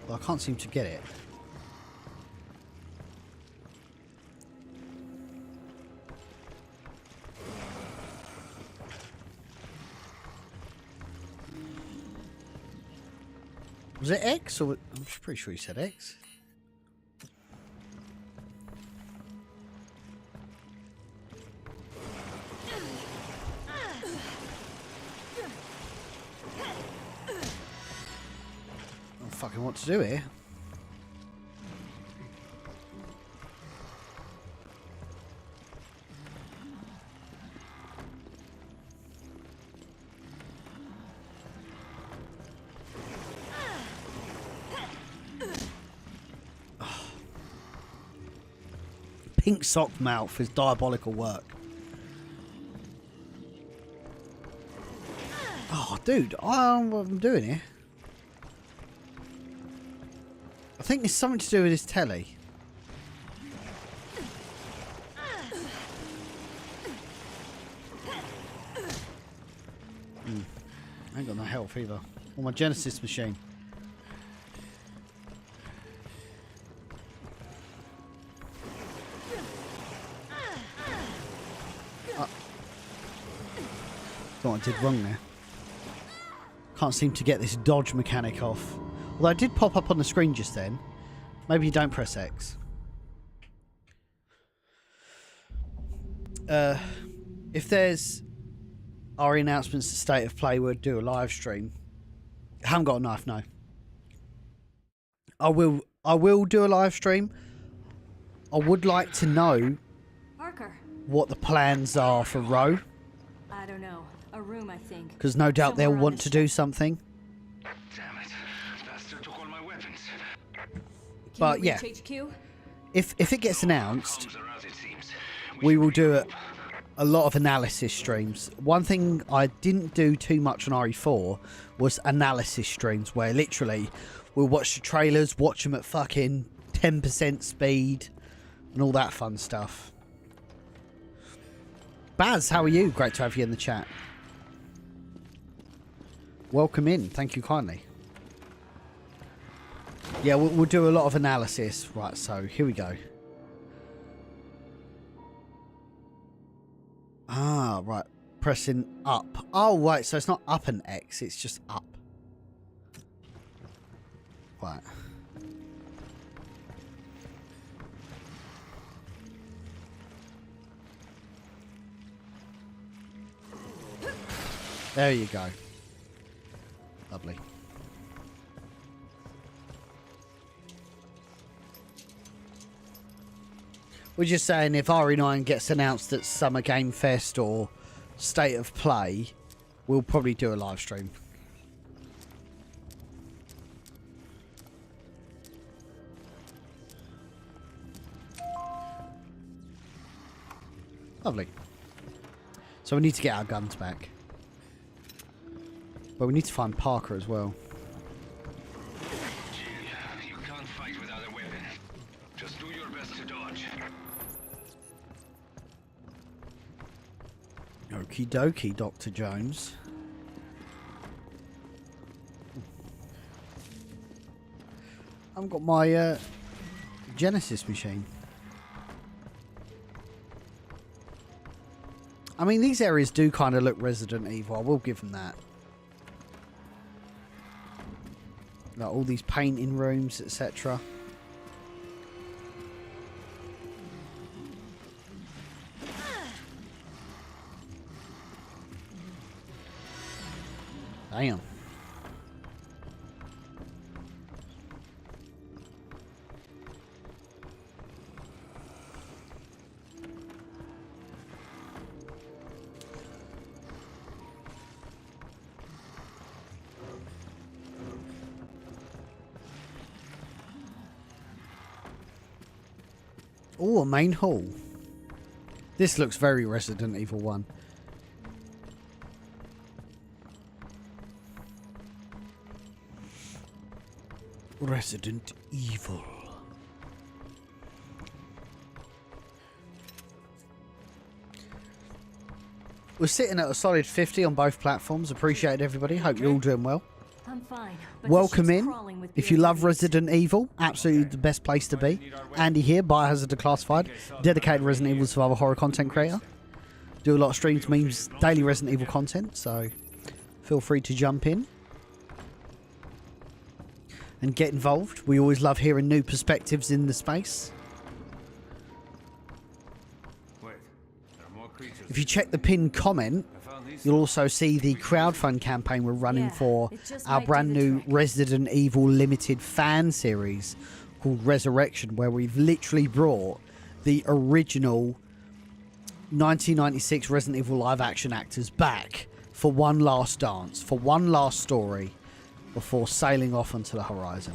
Well, I can't seem to get it. Was it X or I'm pretty sure he said X. I don't fucking what to do here. Pink sock mouth is diabolical work. Oh, dude, I don't know what I'm doing here. I think it's something to do with his telly. I ain't got no health either. Or my Genesis machine. What I did wrong there. Can't seem to get this dodge mechanic off. Although it did pop up on the screen just then. Maybe you don't press X. If there's RE announcements to State of Play, we'll do a live stream. I haven't got a knife, no. I will do a live stream. I would like to know Parker. what the plans are for Roe. I don't know. A room, I think. Because no doubt Somewhere they'll on want this to do something. Damn it. Bastard took all my weapons. But yeah, if it gets announced, we will do a lot of analysis streams. One thing I didn't do too much on RE4 was analysis streams, where literally we'll watch the trailers, watch them at fucking 10% speed, and all that fun stuff. Baz, how are you? Great to have you in the chat. Welcome in. Thank you kindly. Yeah, we'll do a lot of analysis. Right, so here we go. Ah, right. Pressing up. Oh, right. So it's not up and X. It's just up. Right. There you go. Lovely. We're just saying if RE9 gets announced at Summer Game Fest or State of Play, we'll probably do a live stream. Lovely. So we need to get our guns back. But we need to find Parker as well. Jill, you can't fight without a weapon. Just do your best to dodge. Okie dokie, Dr. Jones. I've got my Genesis machine. I mean, these areas do kind of look Resident Evil. I will give them that. Like all these painting rooms, etc. Damn. Oh, a main hall. This looks very Resident Evil 1. Resident Evil. We're sitting at a solid 50 on both platforms. Appreciate it, everybody. Hope you're all doing well. I'm fine. But Welcome in. If you love Resident Evil, absolutely the best place to be. Andy here, Biohazard Declassified, dedicated Resident Evil survival horror content creator. Do a lot of streams, memes, daily Resident Evil content, so feel free to jump in and get involved. We always love hearing new perspectives in the space. If you check the pinned comment, you'll also see the crowdfund campaign we're running for our brand new Resident Evil limited fan series called Resurrection, where we've literally brought the original 1996 Resident Evil live action actors back for one last dance, for one last story before sailing off onto the horizon.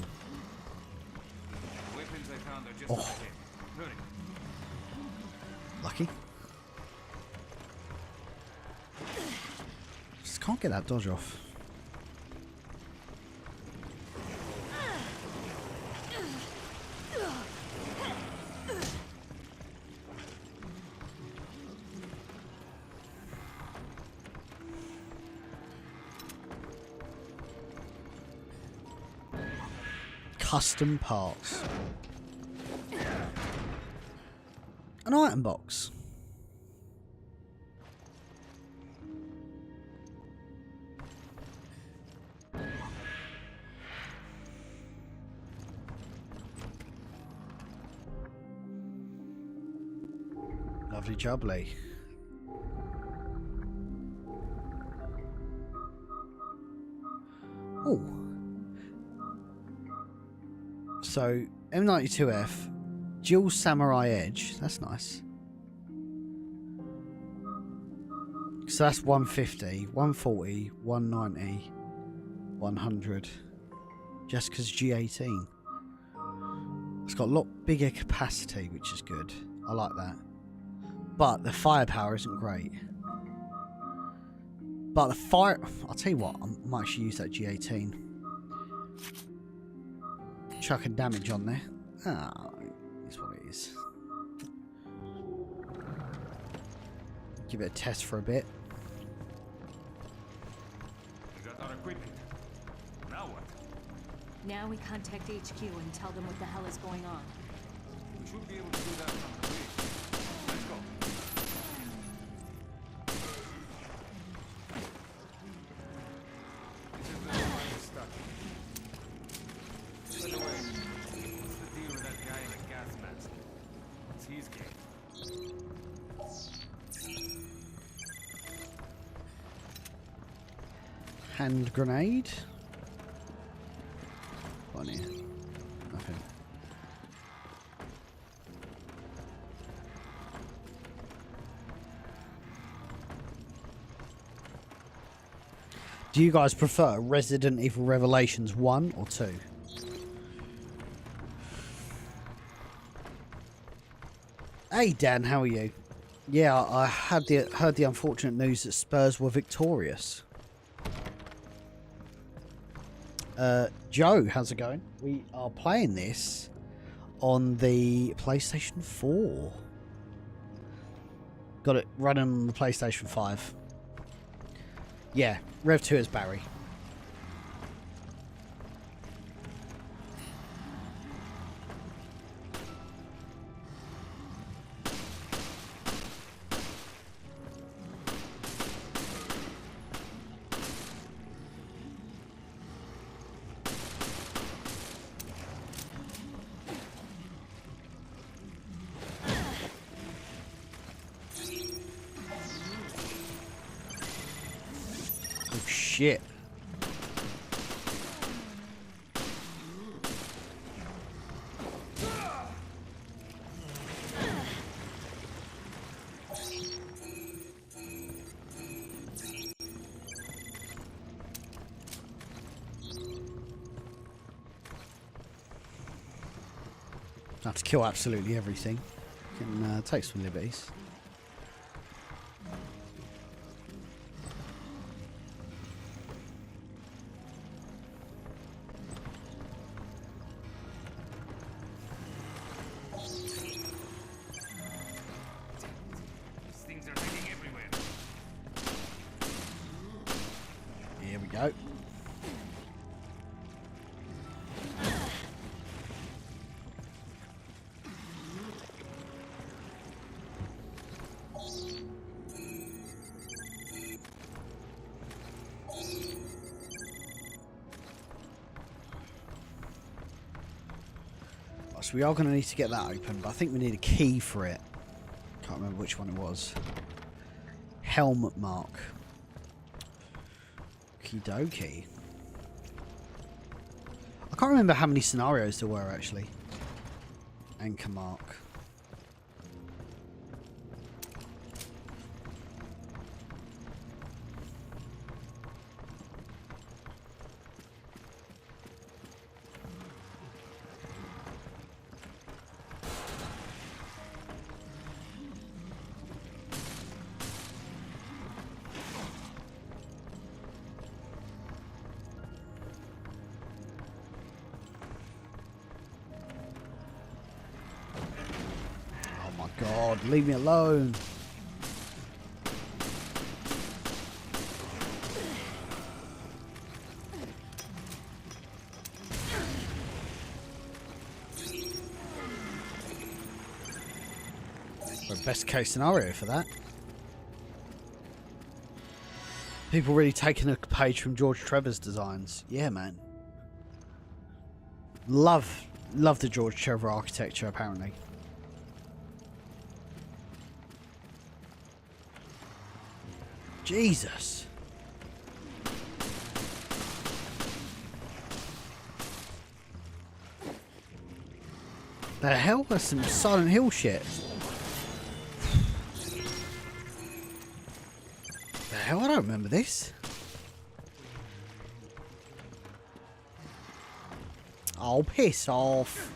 Oh. Lucky. Just can't get that dodge off. Custom parts. An item box. Lovely jubbly. Oh. So, M92F, dual samurai edge. That's nice. So that's 150, 140, 190, 100. Jessica's G18. It's got a lot bigger capacity, which is good. I like that. But the firepower isn't great. But the fire... I'll tell you what, I might actually use that G18. Chucking damage on there. Ah, it's what it is. Give it a test for a bit. We got our equipment. Now what? Now we contact HQ and tell them what the hell is going on. We should be able to do that from the bridge. Let's go. This is where we're stuck. By the way, what's the deal with that guy in the gas mask? What's his game? Hand grenade. What on here? Nothing. Do you guys prefer Resident Evil Revelations 1 or 2? Hey Dan, how are you? Yeah, I heard the unfortunate news that Spurs were victorious. Joe, how's it going? We are playing this on the PlayStation 4. Got it running on the PlayStation 5. Yeah, Rev 2 is Barry. Shit. I have to kill absolutely everything. Can take some liberties. Go. So we are going to need to get that open, but I think we need a key for it. Can't remember which one it was. Helmet mark. Okie dokie. I can't remember how many scenarios there were actually. Anchor mark. God, leave me alone. Best case scenario for that. People really taking a page from George Trevor's designs. Yeah, man. Love the George Trevor architecture, apparently. Jesus. The hell? That's some Silent Hill shit. The hell? I don't remember this. Oh, piss off.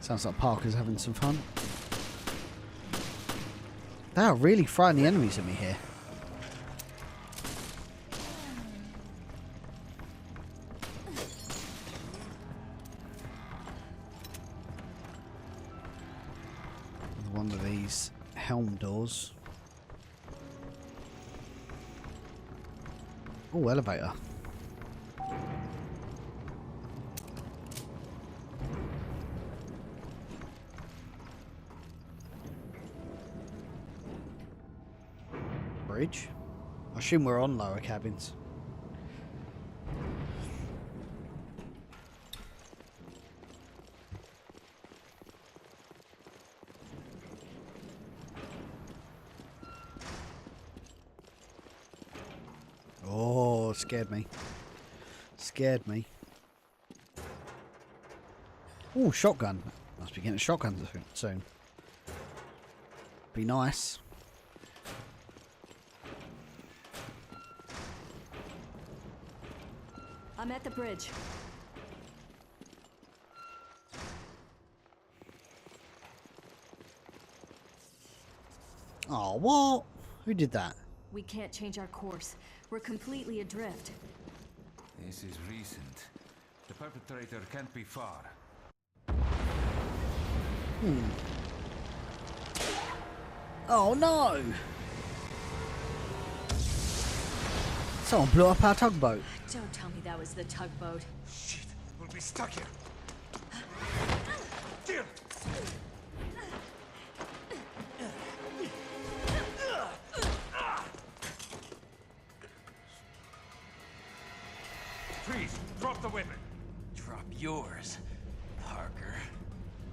Sounds like Parker's having some fun. They are really throwing the enemies at me here. One of these helm doors. Oh, elevator. Bridge. I assume we're on lower cabins. Oh, scared me. Scared me. Oh, shotgun. Must be getting a shotgun soon. Be nice. I'm at the bridge. Oh, what? Who did that? We can't change our course. We're completely adrift. This is recent. The perpetrator can't be far. Oh no! Someone blew up our tugboat. Don't tell me that was the tugboat. Shit, we'll be stuck here. Deal. Freeze! Drop the weapon. Drop yours, Parker.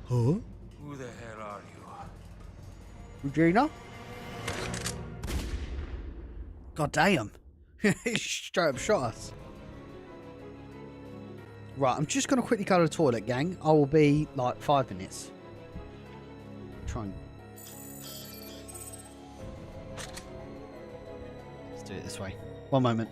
Huh? Who the hell are you? Regina? God damn. He straight up shot us. Right, I'm just going to quickly go to the toilet, gang. I will be like 5 minutes. Try and... Let's do it this way. One moment.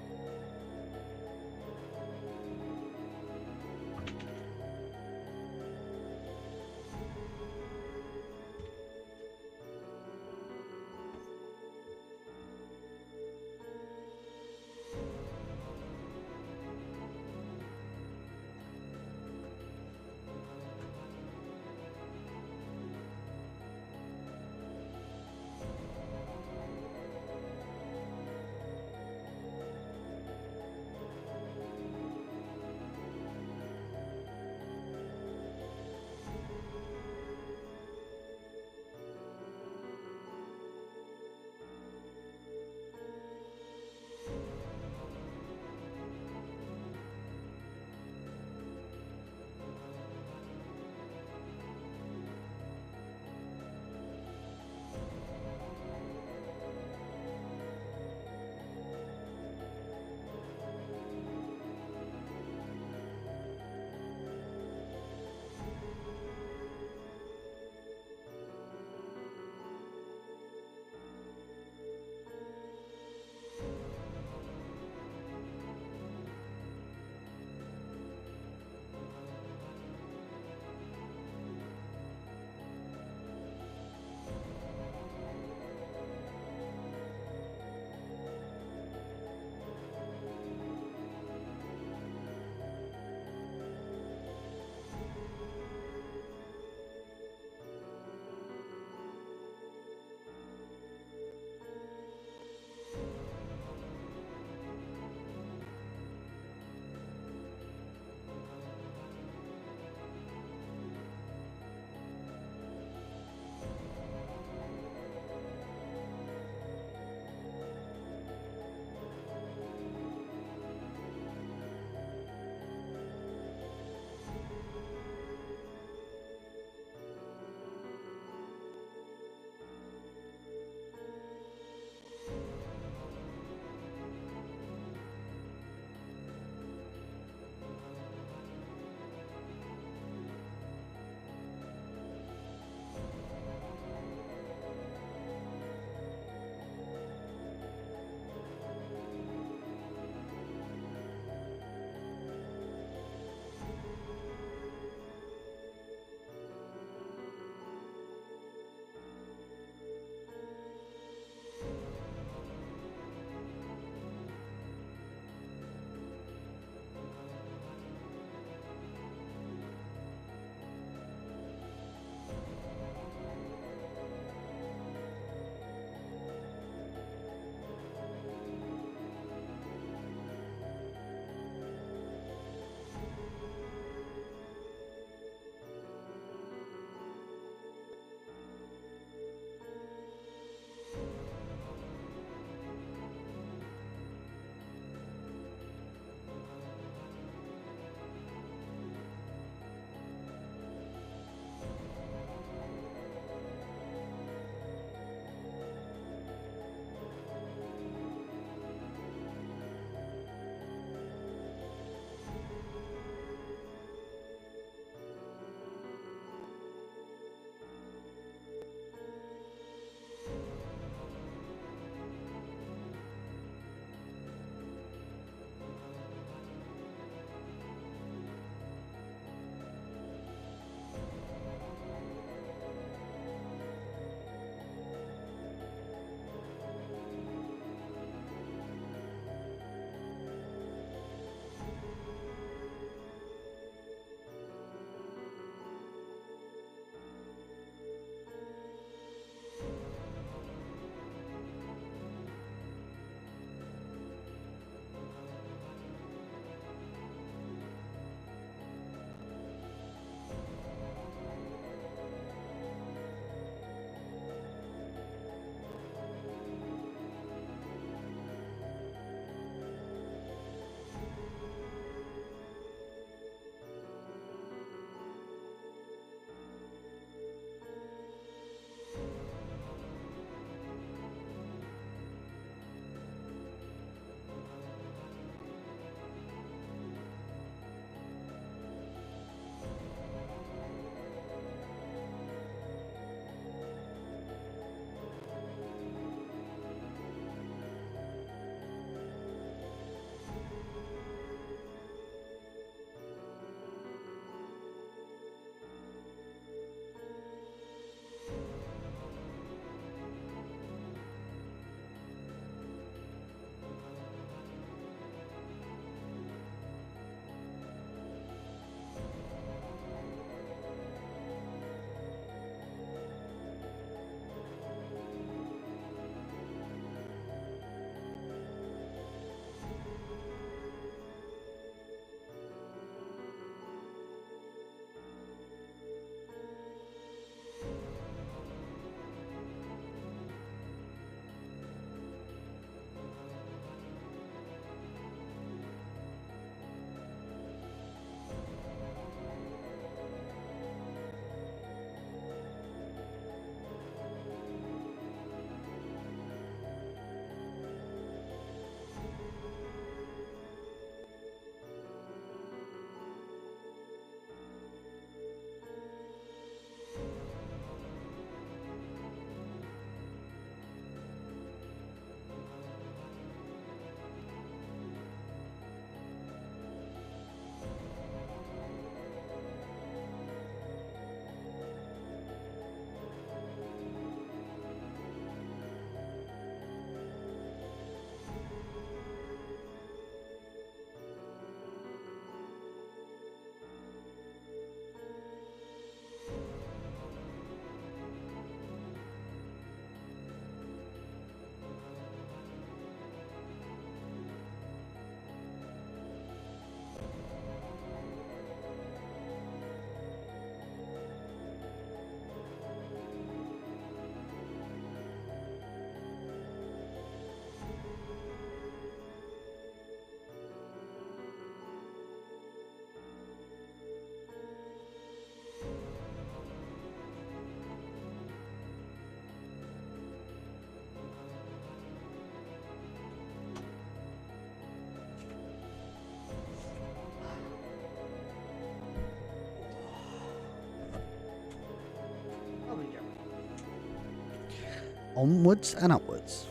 Onwards and upwards.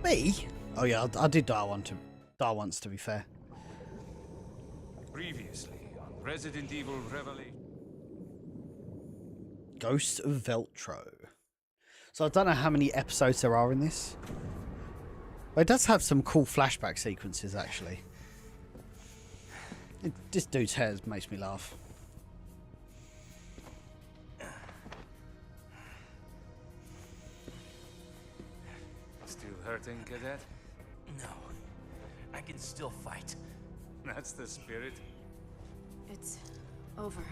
Me? Oh yeah, I did die once, to be fair. Previously on Resident Evil Revelation. Ghost of Veltro. So I don't know how many episodes there are in this. But it does have some cool flashback sequences, actually. This dude's hair makes me laugh. Still hurting, Cadet? No. I can still fight. That's the spirit. It's over.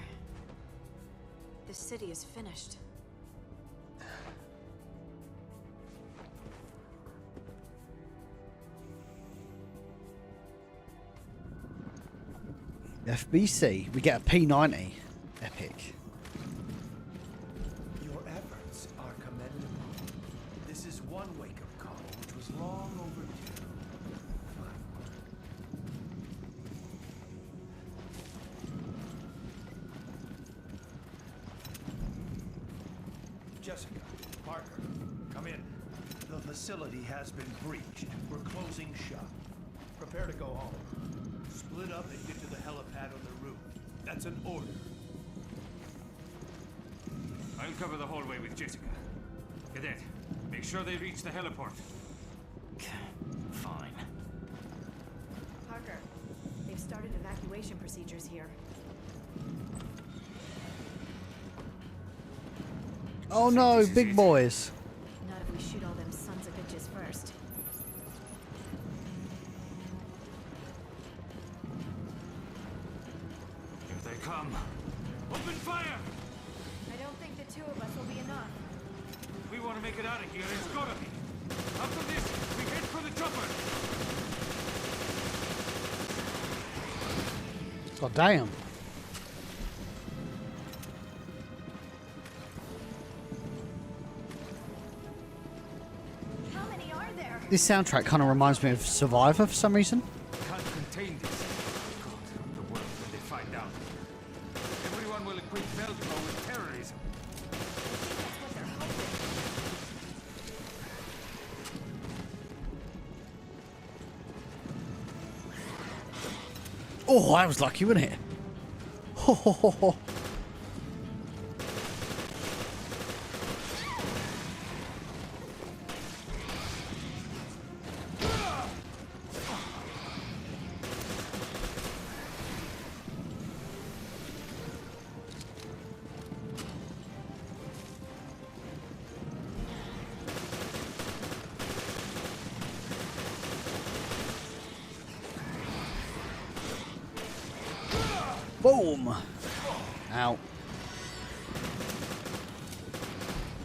The city is finished. FBC. We get a P90. Epic. Your efforts are commendable. This is one wake-up call which was long overdue. Jessica, Parker, come in. The facility has been breached. We're closing shop. Prepare to go home. Split up and get to the helipad on the roof. That's an order. I'll cover the hallway with Jessica. Cadet, make sure they reach the heliport. Fine. Parker, they've started evacuation procedures here. Oh no, big boys. Not if we shoot all them sons of bitches first. Here they come. Open fire! I don't think the two of us will be enough. We want to make it out of here. It's gotta be. After this, we head for the chopper. God damn. How many are there? This soundtrack kind of reminds me of Survivor for some reason. Can't contain this. God, the world when they find out. Everyone will equate Velcro with terrorism. That's what they're hoping. Oh, I was lucky, wasn't it? Ho ho ho ho. Boom! Ow.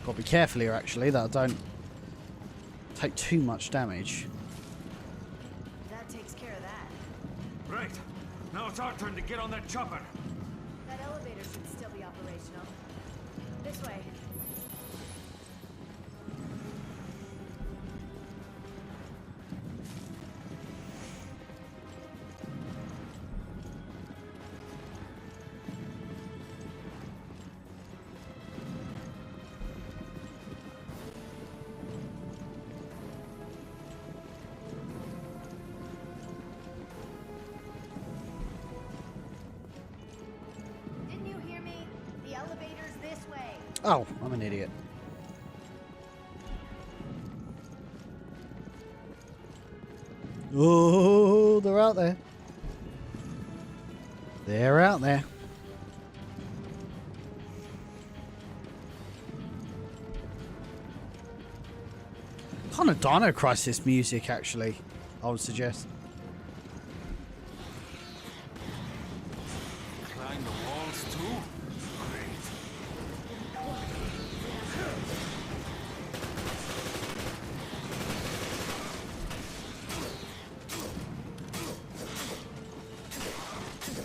Gotta be careful here, actually, that I don't take too much damage. That takes care of that. Right. Now it's our turn to get on that chopper. That elevator should still be operational. This way. Didn't you hear me? The elevator's this way. Oh, I'm an idiot. Oh, they're out there. They're out there. Kind of Dino Crisis music, actually, I would suggest. Climb the walls too? Great.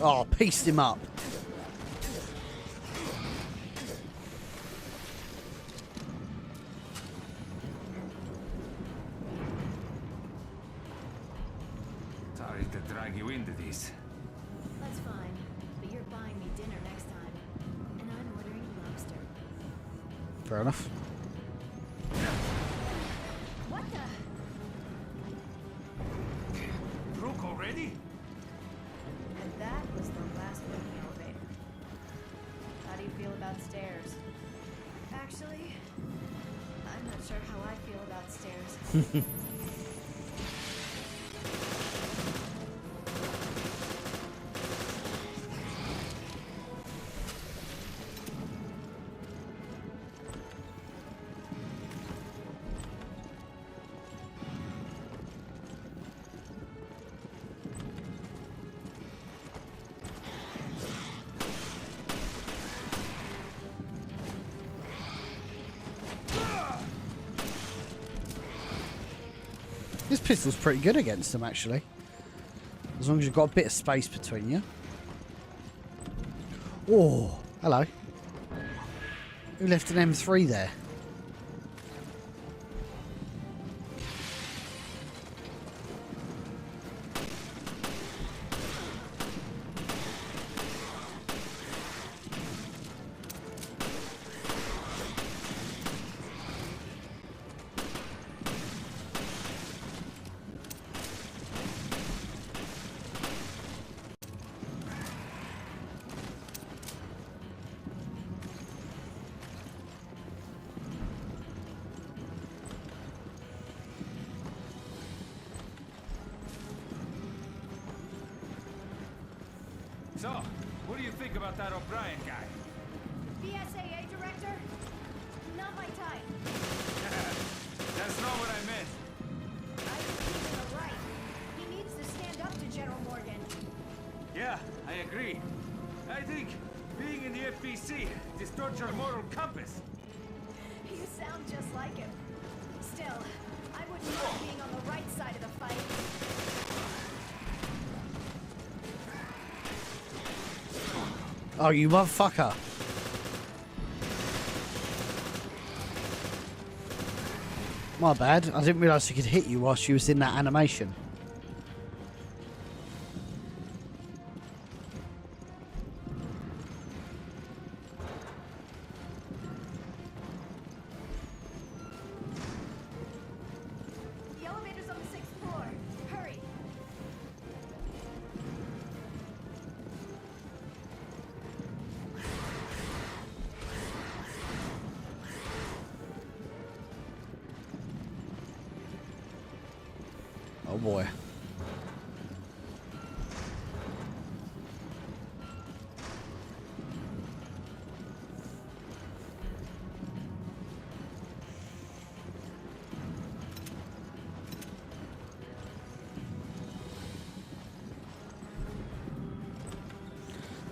Oh, pieced him up. into these. That's fine, but you're buying me dinner next time, and I'm ordering lobster. Fair enough. What the? Broke already? And that was the last working elevator. How do you feel about stairs? Actually, I'm not sure how I feel about stairs. This pistol's pretty good against them, actually. As long as you've got a bit of space between you. Oh, hello. Who left an M3 there? So, what do you think about that O'Brien guy? BSAA director? Not my type. That's not what I meant. I think he's in the right. He needs to stand up to General Morgan. Yeah, I agree. I think being in the FBC distorts your moral compass. You sound just like him. Still, I wouldn't mind being on the right side of the fight. Oh, you motherfucker. My bad. I didn't realise he could hit you whilst you was in that animation. The elevator's on the 6th floor. Hurry. Oh boy.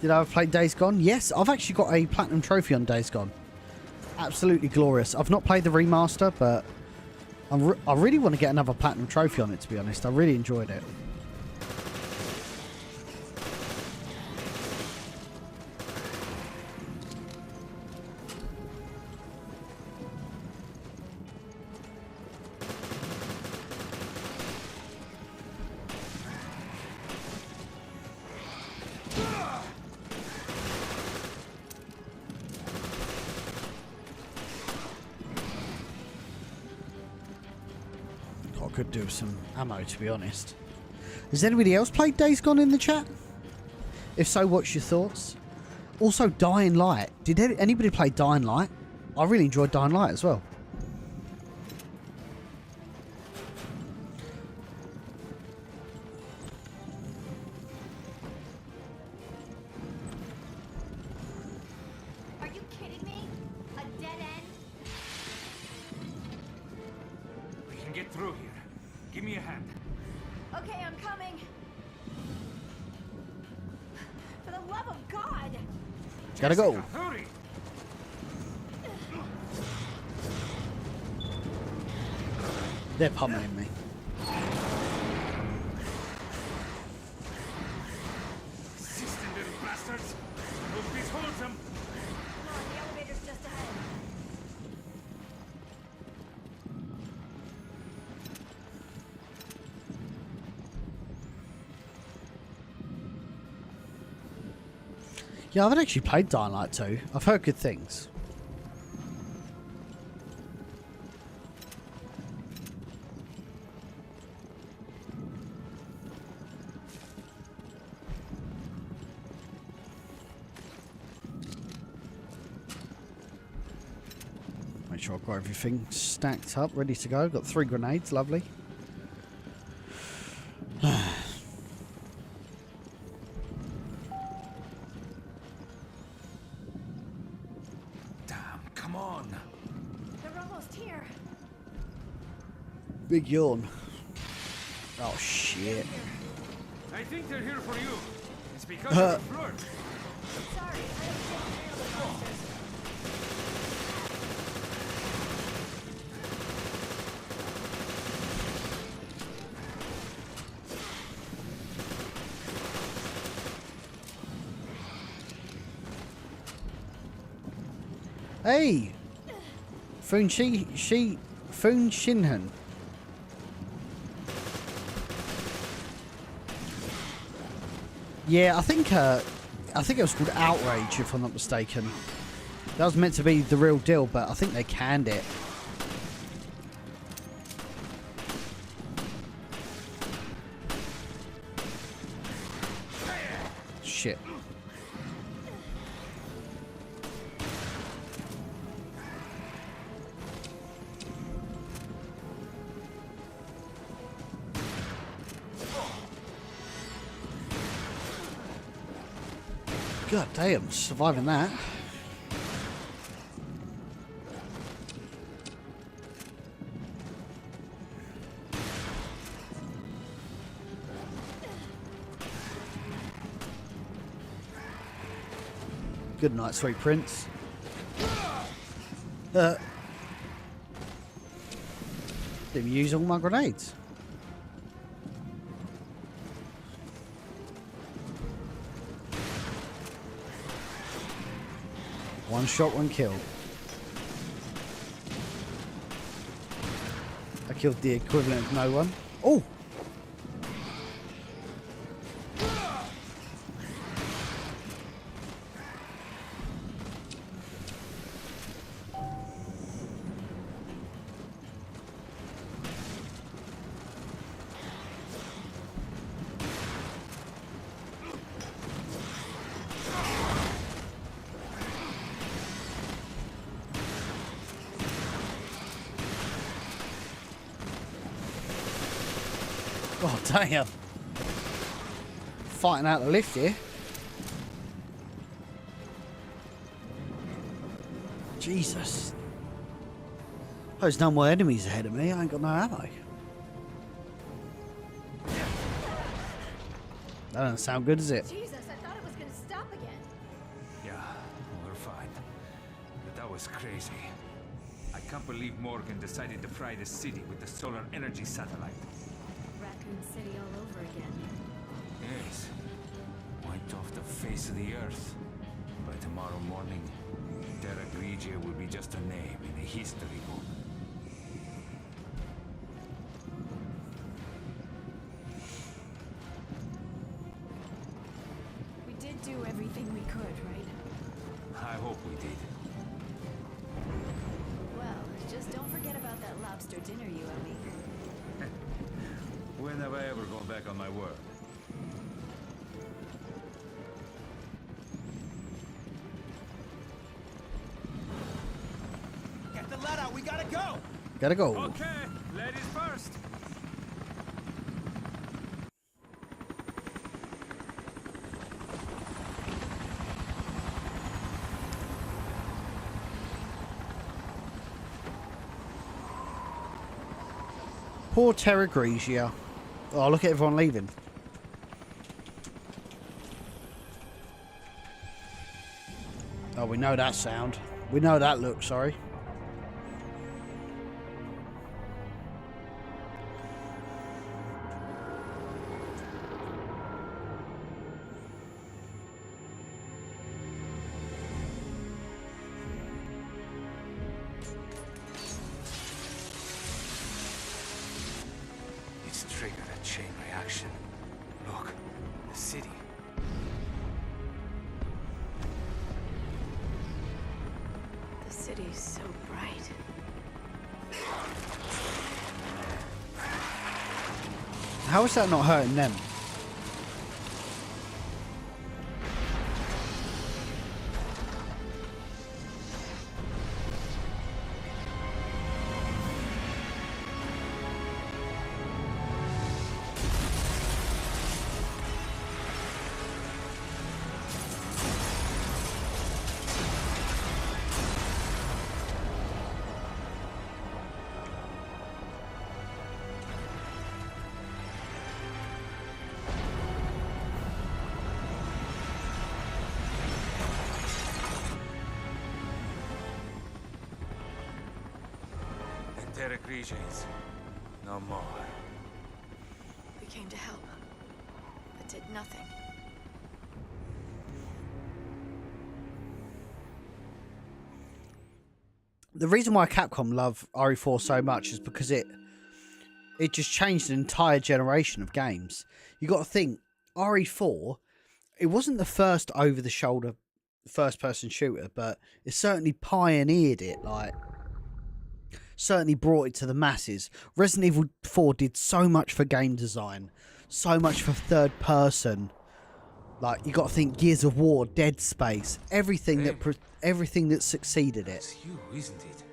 Did I ever play Days Gone? Yes, I've actually got a platinum trophy on Days Gone. Absolutely glorious. I've not played the remaster, but I really want to get another platinum trophy on it, to be honest. I really enjoyed it. I could do with some ammo, to be honest. Has anybody else played Days Gone in the chat? If so, what's your thoughts? Also, Dying Light. Did anybody play Dying Light? I really enjoyed Dying Light as well. Are you kidding me? A dead end? We can get through here. Give me a hand. Okay, I'm coming. For the love of God! Gotta go. Hurry! They're pummeling me. System little bastards! Hope this holds them! Come on, the elevator's just ahead. Yeah, I haven't actually played Dying Light 2. I've heard good things. Make sure I've got everything stacked up, ready to go. Got 3 grenades, lovely. Come on! They're almost here. Big yawn. Oh shit. I think they're here for you. It's because of the flirt. Sorry, I don't handle the monsters. Hey! Foon Shinhan. Yeah, I think it was called Outrage, if I'm not mistaken. That was meant to be the real deal, but I think they canned it. Shit. God damn, surviving that. Good night, sweet prince. Didn't use all my grenades. One shot, one kill. I killed the equivalent of no one. Oh! Oh, damn. Fighting out the lift here. Jesus. There's no more enemies ahead of me. I ain't got no ammo. That doesn't sound good, does it? Jesus, I thought it was gonna stop again. Yeah, we're fine. But that was crazy. I can't believe Morgan decided to fry the city with the solar energy satellite. Raccoon City all over again. Yes. Wiped off the face of the earth. By tomorrow morning, Terra Grigia will be just a name in a history book. We did do everything we could, right? I hope we did. Well, just don't forget about that lobster dinner you owe me. When have I ever gone back on my word? Get the lead out, we gotta go! Gotta go. Okay, ladies first. Poor Terra Grigia. Oh, look at everyone leaving. Oh, we know that sound. We know that look, sorry. It's triggered a chain reaction. Look, the city. city's so bright. How is that not hurting them? Regions. No more. We came to help, but did nothing. The reason why Capcom love RE4 so much is because it just changed an entire generation of games. You got to think, RE4, it wasn't the first over-the-shoulder first-person shooter, but it certainly pioneered it, like, certainly brought it to the masses. Resident Evil 4 did so much for game design, so much for third person. Like, you got to think Gears of War, Dead Space, everything that succeeded it. It's you, isn't it?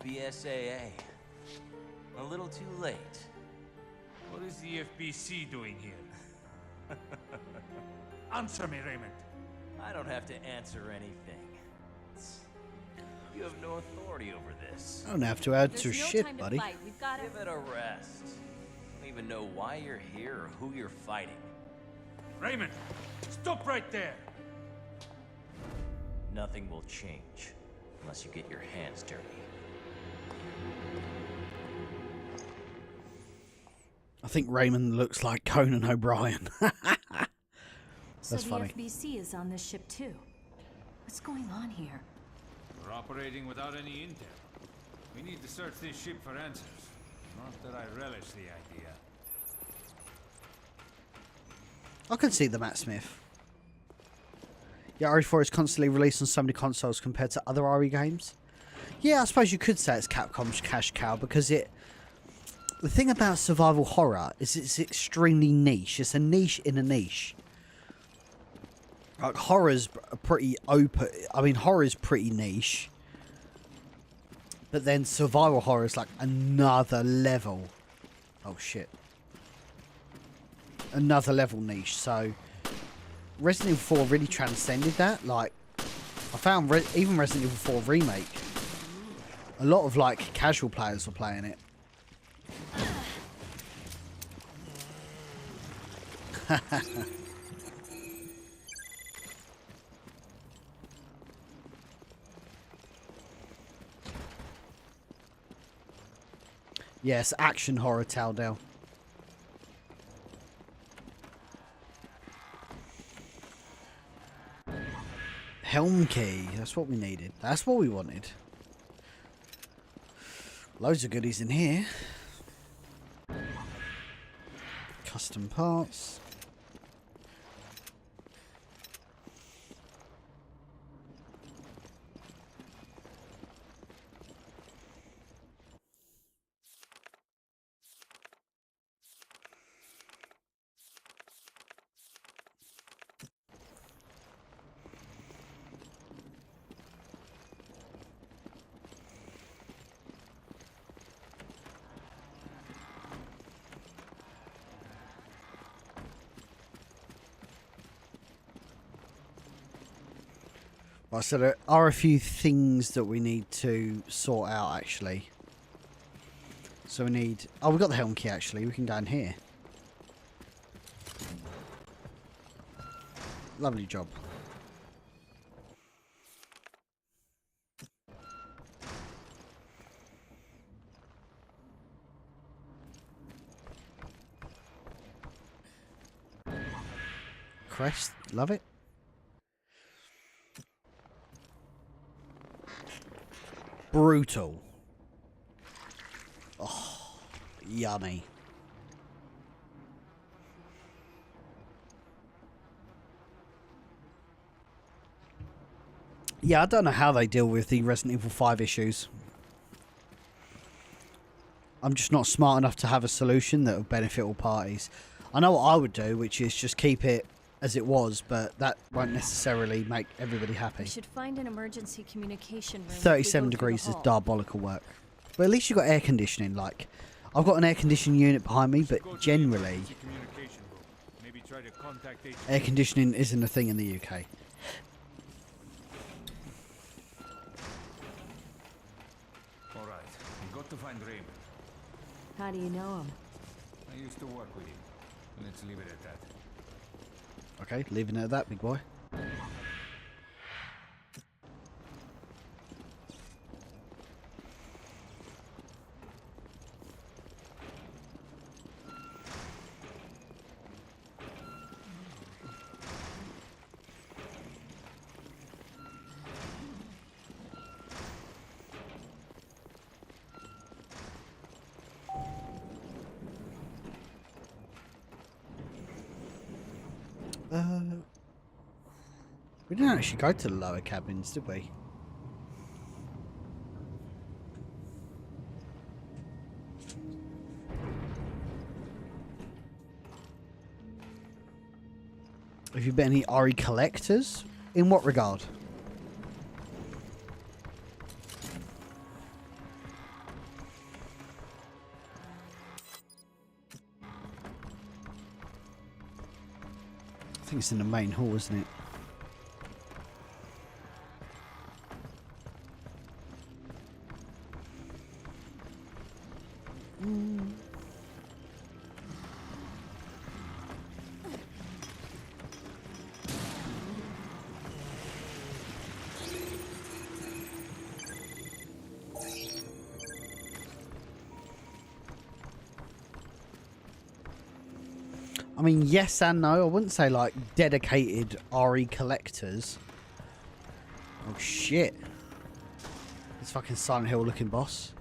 The BSAA. A little too late. What is the FBC doing here? Answer me, Raymond. I don't have to answer anything. You have no authority over this. I don't have to answer shit, buddy. We've got to give it a rest. I don't even know why you're here or who you're fighting. Raymond, stop right there. Nothing will change unless you get your hands dirty. I think Raymond looks like Conan O'Brien. That's funny. So the FBC is on this ship too. What's going on here? We're operating without any intel. We need to search this ship for answers. Not that I relish the idea. I can see the Matt Smith. Yeah, RE4 is constantly released on so many consoles compared to other RE games. Yeah, I suppose you could say it's Capcom's cash cow because it... The thing about survival horror is it's extremely niche. It's a niche in a niche. Like, horror's pretty open. I mean, horror's pretty niche. But then survival horror is like another level. Oh, shit. Another level niche. So, Resident Evil 4 really transcended that. Like, I found even Resident Evil 4 Remake, a lot of, like, casual players were playing it. Yes, action horror Taldale. Helm key. That's what we needed. That's what we wanted. Loads of goodies in here. Custom parts. Right, so there are a few things that we need to sort out, actually. So we need... Oh, we've got the helm key, actually. We can go in here. Lovely job. Crest, love it. Brutal. Oh, yummy. Yeah, I don't know how they deal with the Resident Evil 5 issues. I'm just not smart enough to have a solution that would benefit all parties. I know what I would do, which is just keep it as it was, but that won't necessarily make everybody happy. We should find an emergency communication room. 37 degrees is diabolical work. But at least you've got air conditioning. Like, I've got an air conditioning unit behind me, but generally, air conditioning isn't a thing in the UK. Alright, we got to find Raymond. How do you know him? I used to work with him. Let's leave it at that. Okay, leaving it at that, big boy. We didn't actually go to the lower cabins, did we? Have you been any RE collectors? In what regard? I think it's in the main hall, isn't it? I mean, yes and no. I wouldn't say like dedicated RE collectors. Oh shit. This fucking Silent Hill looking boss.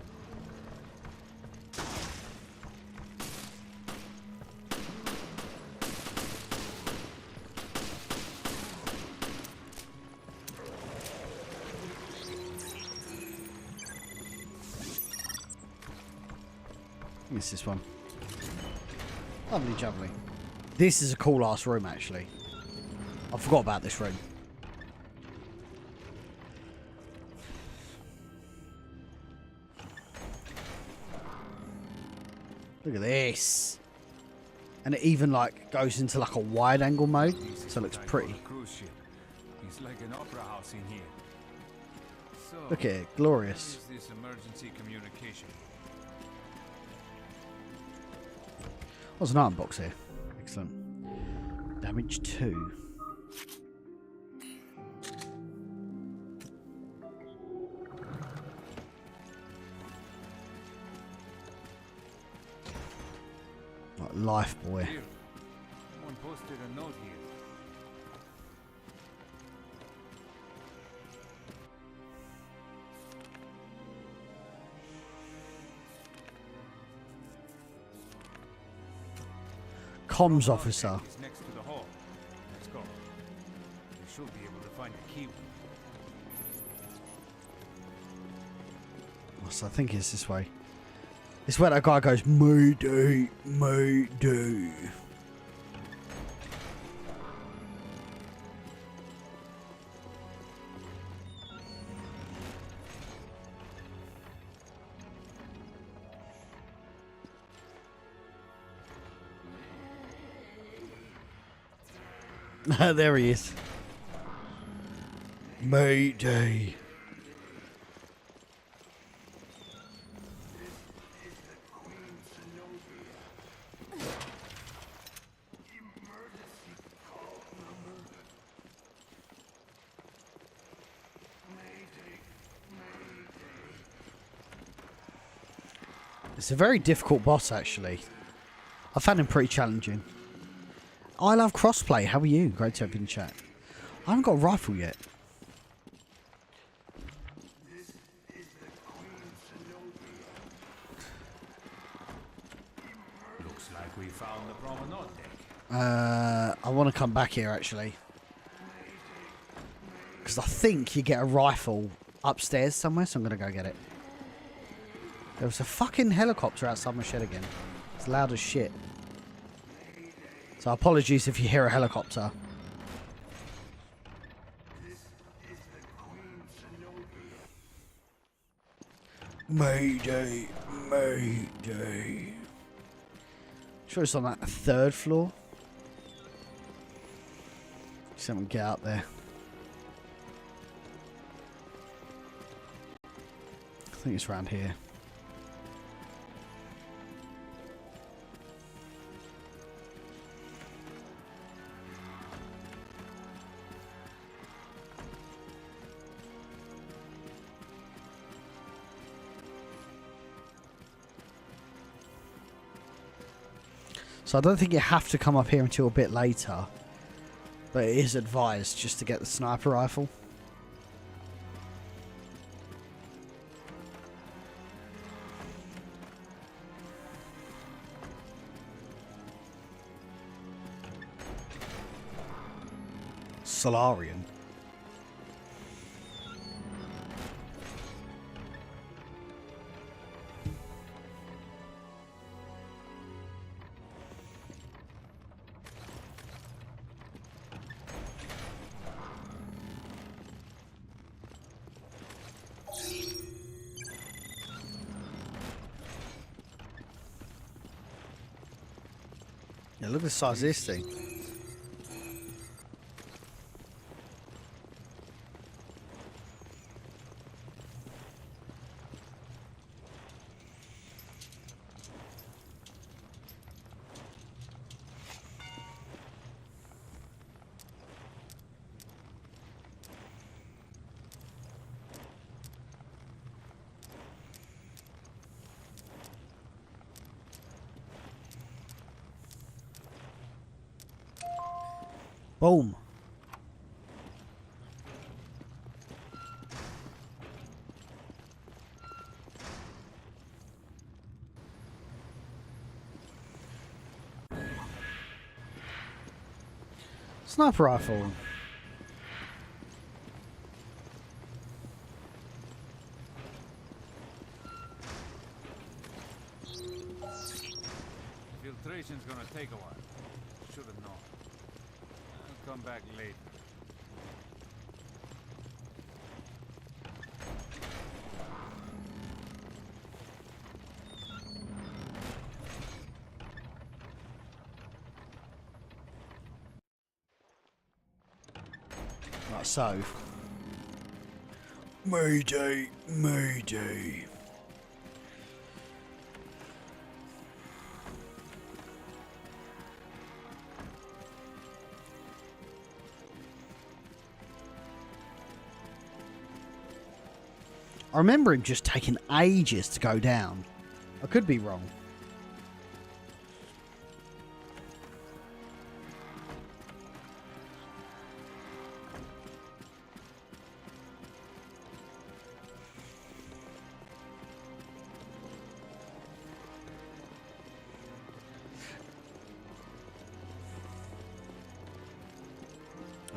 It's this one. Lovely jubbly. This is a cool ass room, actually. I forgot about this room. Look at this. And it even like goes into like a wide angle mode, so it looks pretty. It's like an opera house in here. So, look at it, glorious. what is this emergency communication? There's an iron box here. Excellent. Damage 2. Like life boy. Here. Someone posted a note here. Comms officer. It's next to the hall. Let's go. We should be able to find the key. So I think it's this way. It's where that guy goes, Mayday, Mayday. There he is. Mayday. It's a very difficult boss, actually. I found him pretty challenging. I love crossplay. How are you? Great to have you in chat. I haven't got a rifle yet. Looks like we found the promenade deck. I want to come back here, actually. Because I think you get a rifle upstairs somewhere, so I'm going to go get it. There was a fucking helicopter outside my shed again. It's loud as shit. So apologies if you hear a helicopter. Mayday, mayday. Sure it's on that third floor. Someone get up there. I think it's around here. So I don't think you have to come up here until a bit later. But it is advised just to get the sniper rifle. Solarian. Yeah, look at the size of this thing. Boom. Sniper rifle. Filtration's gonna take a while. Should have known. I'll come back later. Right, so. Mayday, mayday. I remember him just taking ages to go down. I could be wrong.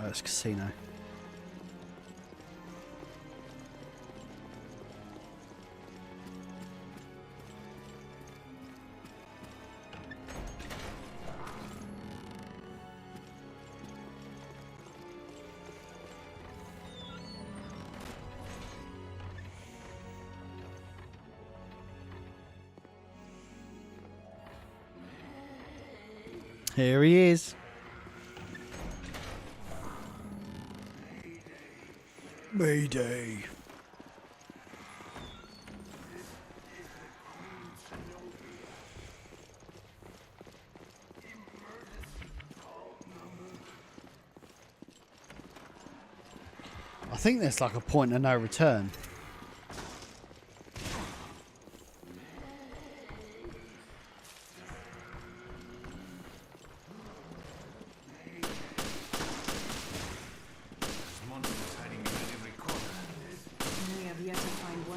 Oh, it's a casino. Here he is. Mayday. I think there's like a point of no return.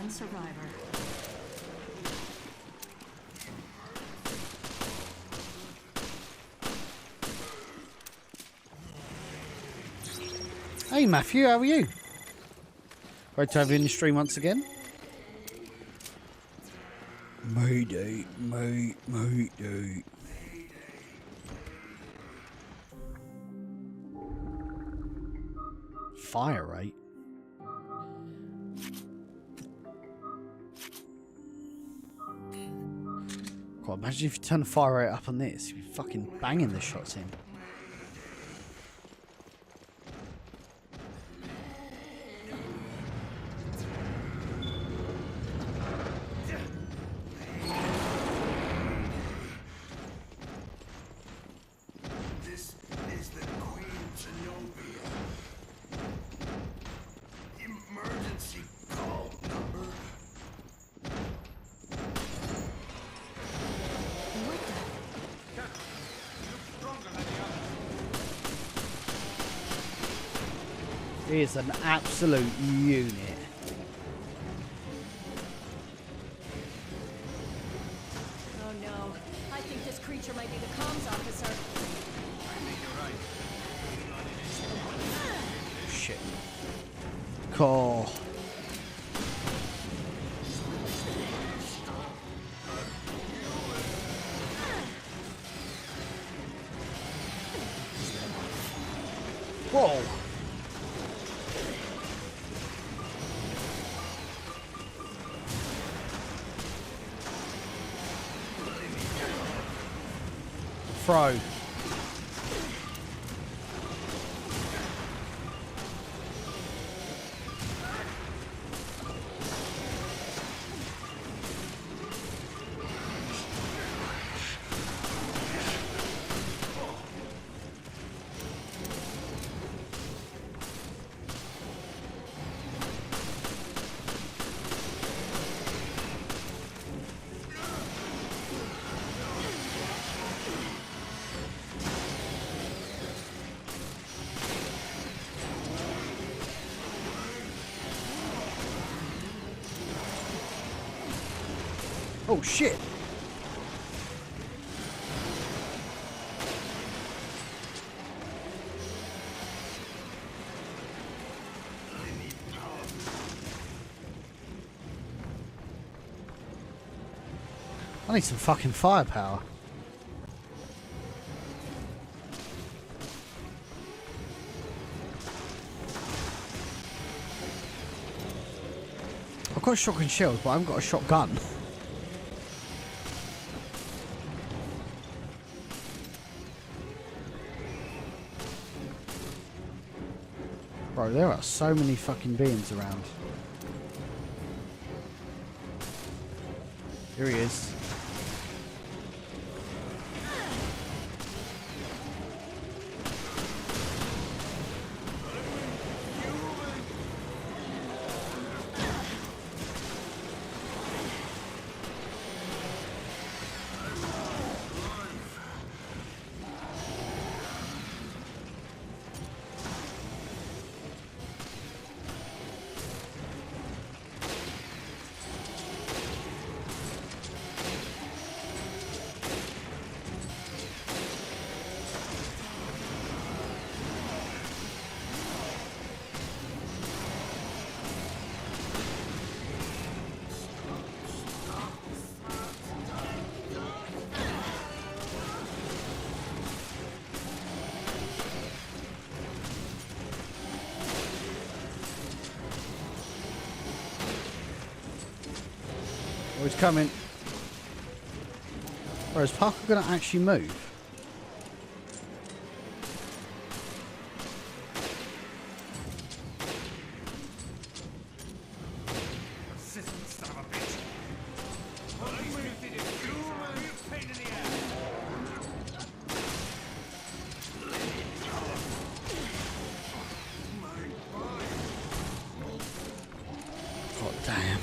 Survivor. Hey Matthew, how are you? Great to have you in the stream once again. Mayday, mayday. Fire rate. God, imagine if you turn the fire rate up on this, you'd be fucking banging the shots in. This is the Queen Zenobia. Emergency call number. He is an absolute unit. Oh no. I think this creature might be the comms officer. I think you're right. Shit. Call. Whoa. Throw. Oh shit! I need some fucking firepower. I've got shotgun shells, but I haven't got a shotgun. Bro, there are so many fucking beings around. Here he is. Oh, he's coming. Or is Parker going to actually move? God damn.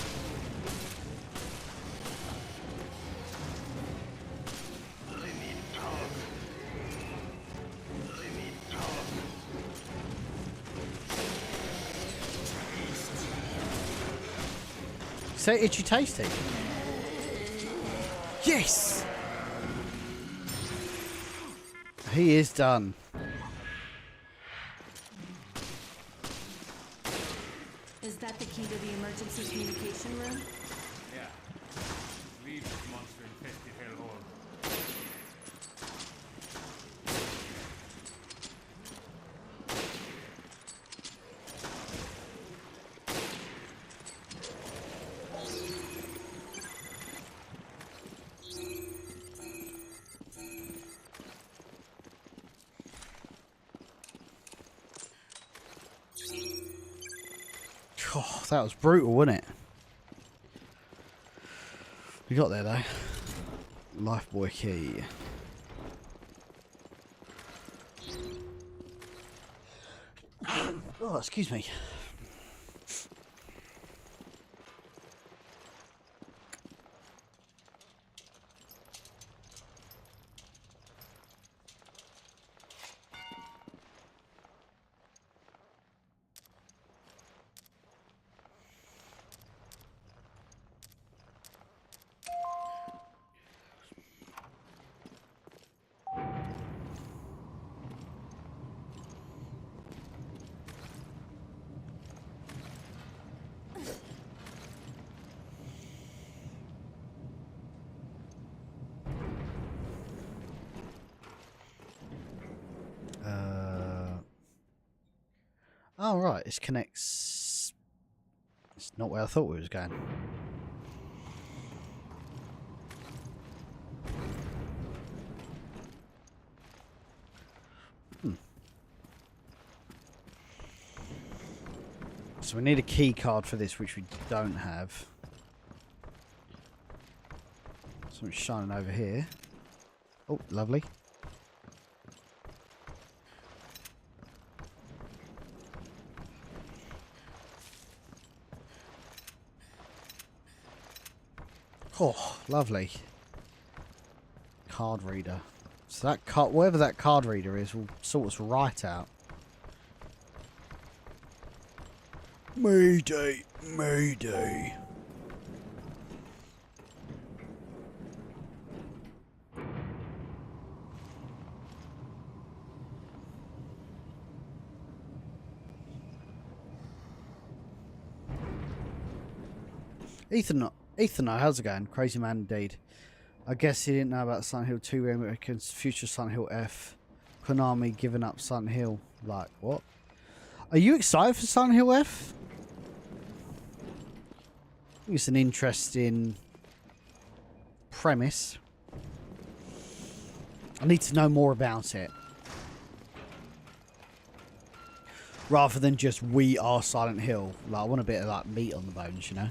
So itchy tasty. Yes! He is done. Is that the key to the emergency communication room? Yeah. Leave this monster-infested hellhole. Oh, that was brutal, wasn't it? We got there though. Lifebuoy key. Oh, excuse me. Oh, right, this connects... It's not where I thought we was going. So we need a key card for this, which we don't have. Something's shining over here. Oh, lovely. Oh, lovely. Card reader. So that card, whatever that card reader is, will sort us right out. Mayday, mayday. Ethan, how's it going? Crazy man indeed. I guess he didn't know about Silent Hill 2 Remakes, future Silent Hill F. Konami giving up Silent Hill. Like, what? Are you excited for Silent Hill F? I think it's an interesting premise. I need to know more about it. Rather than just, we are Silent Hill. Like, I want a bit of like meat on the bones, you know?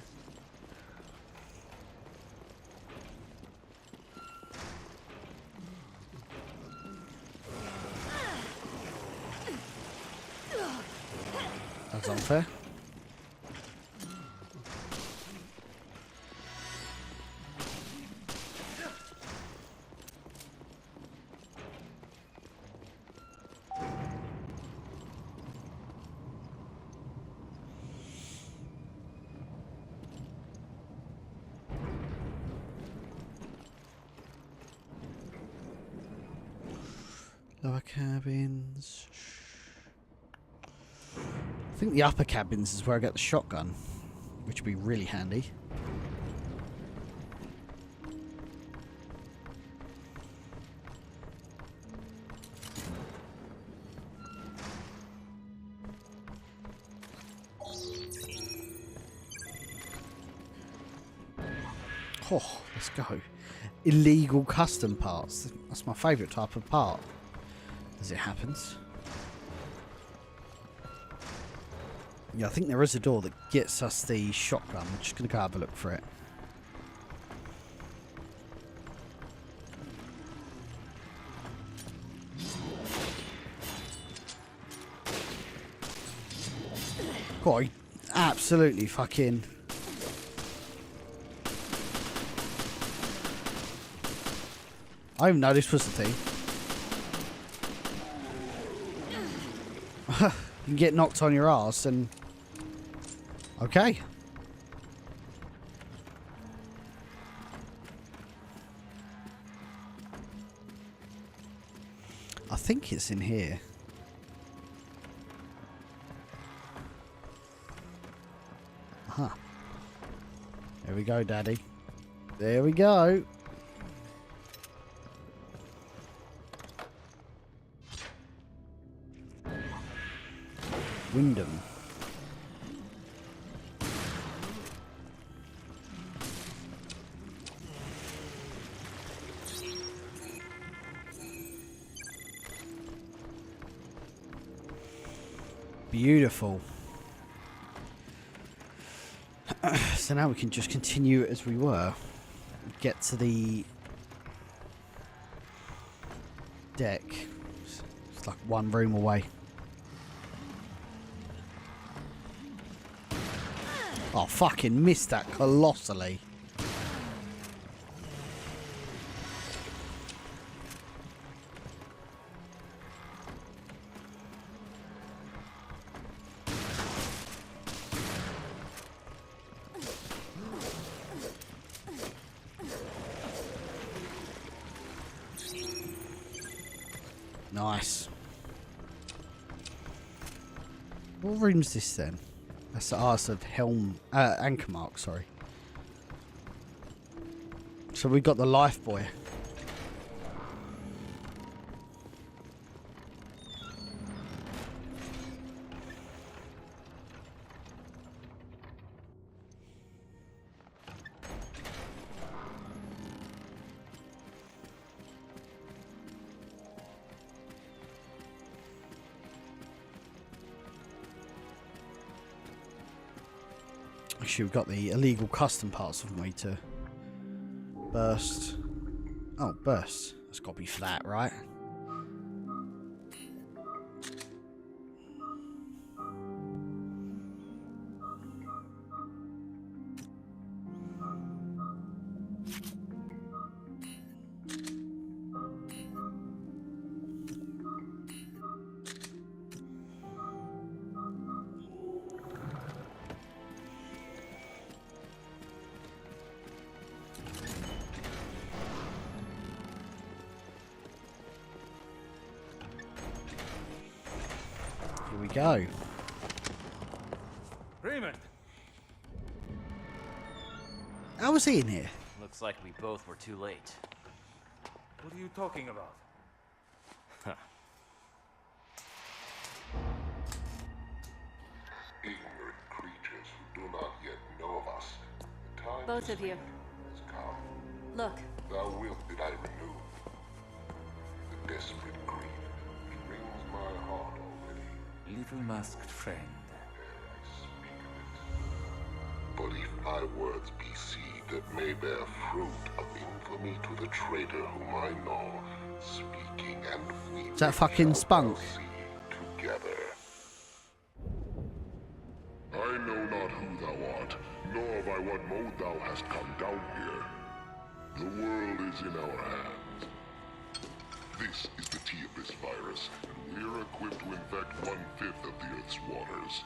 That's unfair. Lower cabins. I think the upper cabins is where I get the shotgun, which would be really handy. Oh, let's go. Illegal custom parts. That's my favourite type of part, as it happens. Yeah, I think there is a door that gets us the shotgun. I'm just going to go have a look for it. God, absolutely fucking... I didn't know this was the thing. You can get knocked on your ass and... Okay. I think it's in here. Huh. There we go, Daddy. There we go. Wyndham. Beautiful. So now we can just continue as we were. Get to the deck. It's like one room away. Oh, fucking missed that colossally. Nice. What room's this then? That's the arse of helm, anchor mark, sorry. So we got the life buoy. Actually, we've got the illegal custom parts, haven't we, to burst. Oh, burst. That's got to be for that, right? Here we go. Raymond! How was he in here? Looks like we both were too late. What are you talking about? Huh. Ignorant creatures who do not yet know of us. The time Both of you. has come. Look. Thou wilt did I remove the desperate greed which wrings my heart already. Little masked friend. But if thy words be seed that may bear fruit of infamy to the traitor whom I know, speaking and weeping, Is that fucking Spunk? together. I know not who thou art, nor by what mode thou hast come down here. The world is in our hands. This is the tea of this virus, and we're equipped to infect 1/5 of the Earth's waters.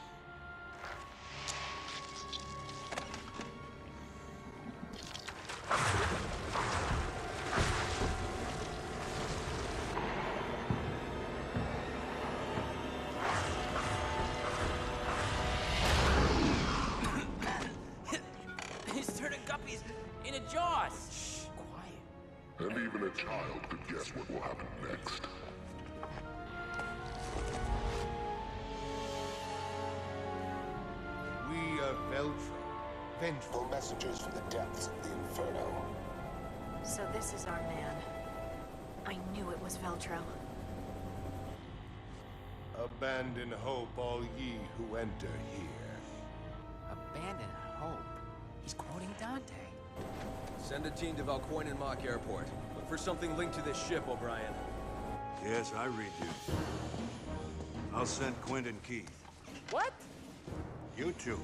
He's turning guppies into jaws! Shh, quiet. And even a child could guess what will happen next. We are Veltro, vengeful messengers from the depths of the Inferno. So this is our man. I knew it was Veltro. Abandon hope, all ye who enter here. Abandon hope? He's quoting Dante. Send a team to Valcoin and Mock Airport. Look for something linked to this ship, O'Brien. Yes, I read you. I'll send Quint and Keith. What? You two,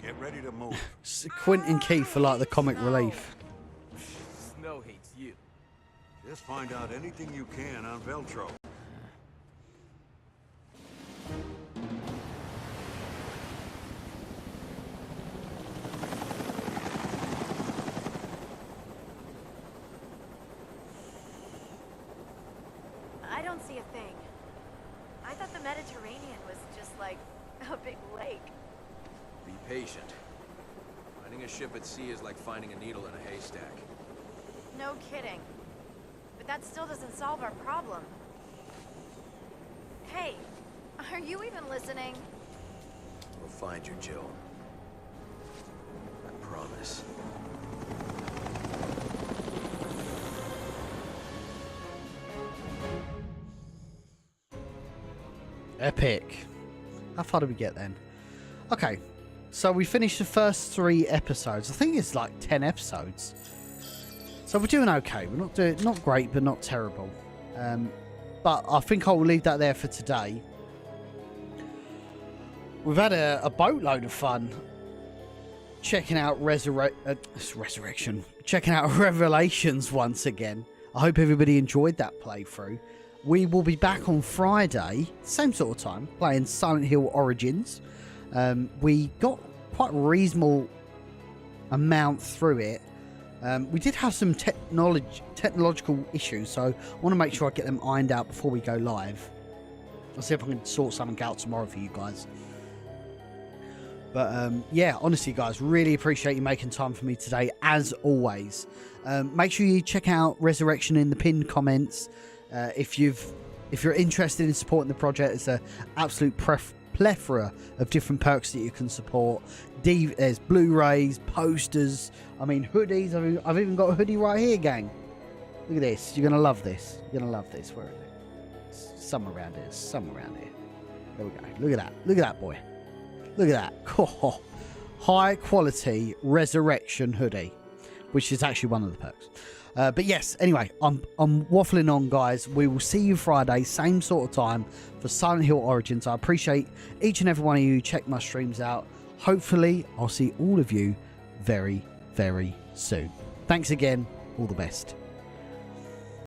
get ready to move. Quentin Keith for like the comic relief. Snow hates you. Just find out anything you can on Veltro. I don't see a thing. I thought the Mediterranean was just like a big lake. Be patient. Finding a ship at sea is like finding a needle in a haystack. No kidding. But that still doesn't solve our problem. Hey, are you even listening? We'll find you, Jill. I promise. Epic. How far did we get then? Okay, so we finished the first 3 episodes. I think it's like 10 episodes. So we're doing okay. We're not great, but not terrible. But I think I'll leave that there for today. We've had a boatload of fun checking out Resurrection. Checking out Revelations once again. I hope everybody enjoyed that playthrough. We will be back on Friday, same sort of time, playing Silent Hill Origins. We got quite a reasonable amount through it. We did have some technological issues, so I want to make sure I get them ironed out before we go live. I'll see if I can sort something out tomorrow for you guys. But yeah, honestly, guys, really appreciate you making time for me today, as always. Make sure you check out Resurrection in the pinned comments. If you're interested in supporting the project, there's an absolute plethora of different perks that you can support. There's Blu-rays, posters, I mean hoodies. I've even got a hoodie right here, gang. Look at this. You're gonna love this. You're gonna love this. Where is it? It's somewhere around here. Somewhere around here. There we go. Look at that. Look at that, boy. Look at that. Oh, high quality Resurrection hoodie, which is actually one of the perks. But yes, anyway, I'm waffling on, guys. We will see you Friday, same sort of time, for Silent Hill Origins. I appreciate each and every one of you who check my streams out. Hopefully, I'll see all of you very, very soon. Thanks again. All the best.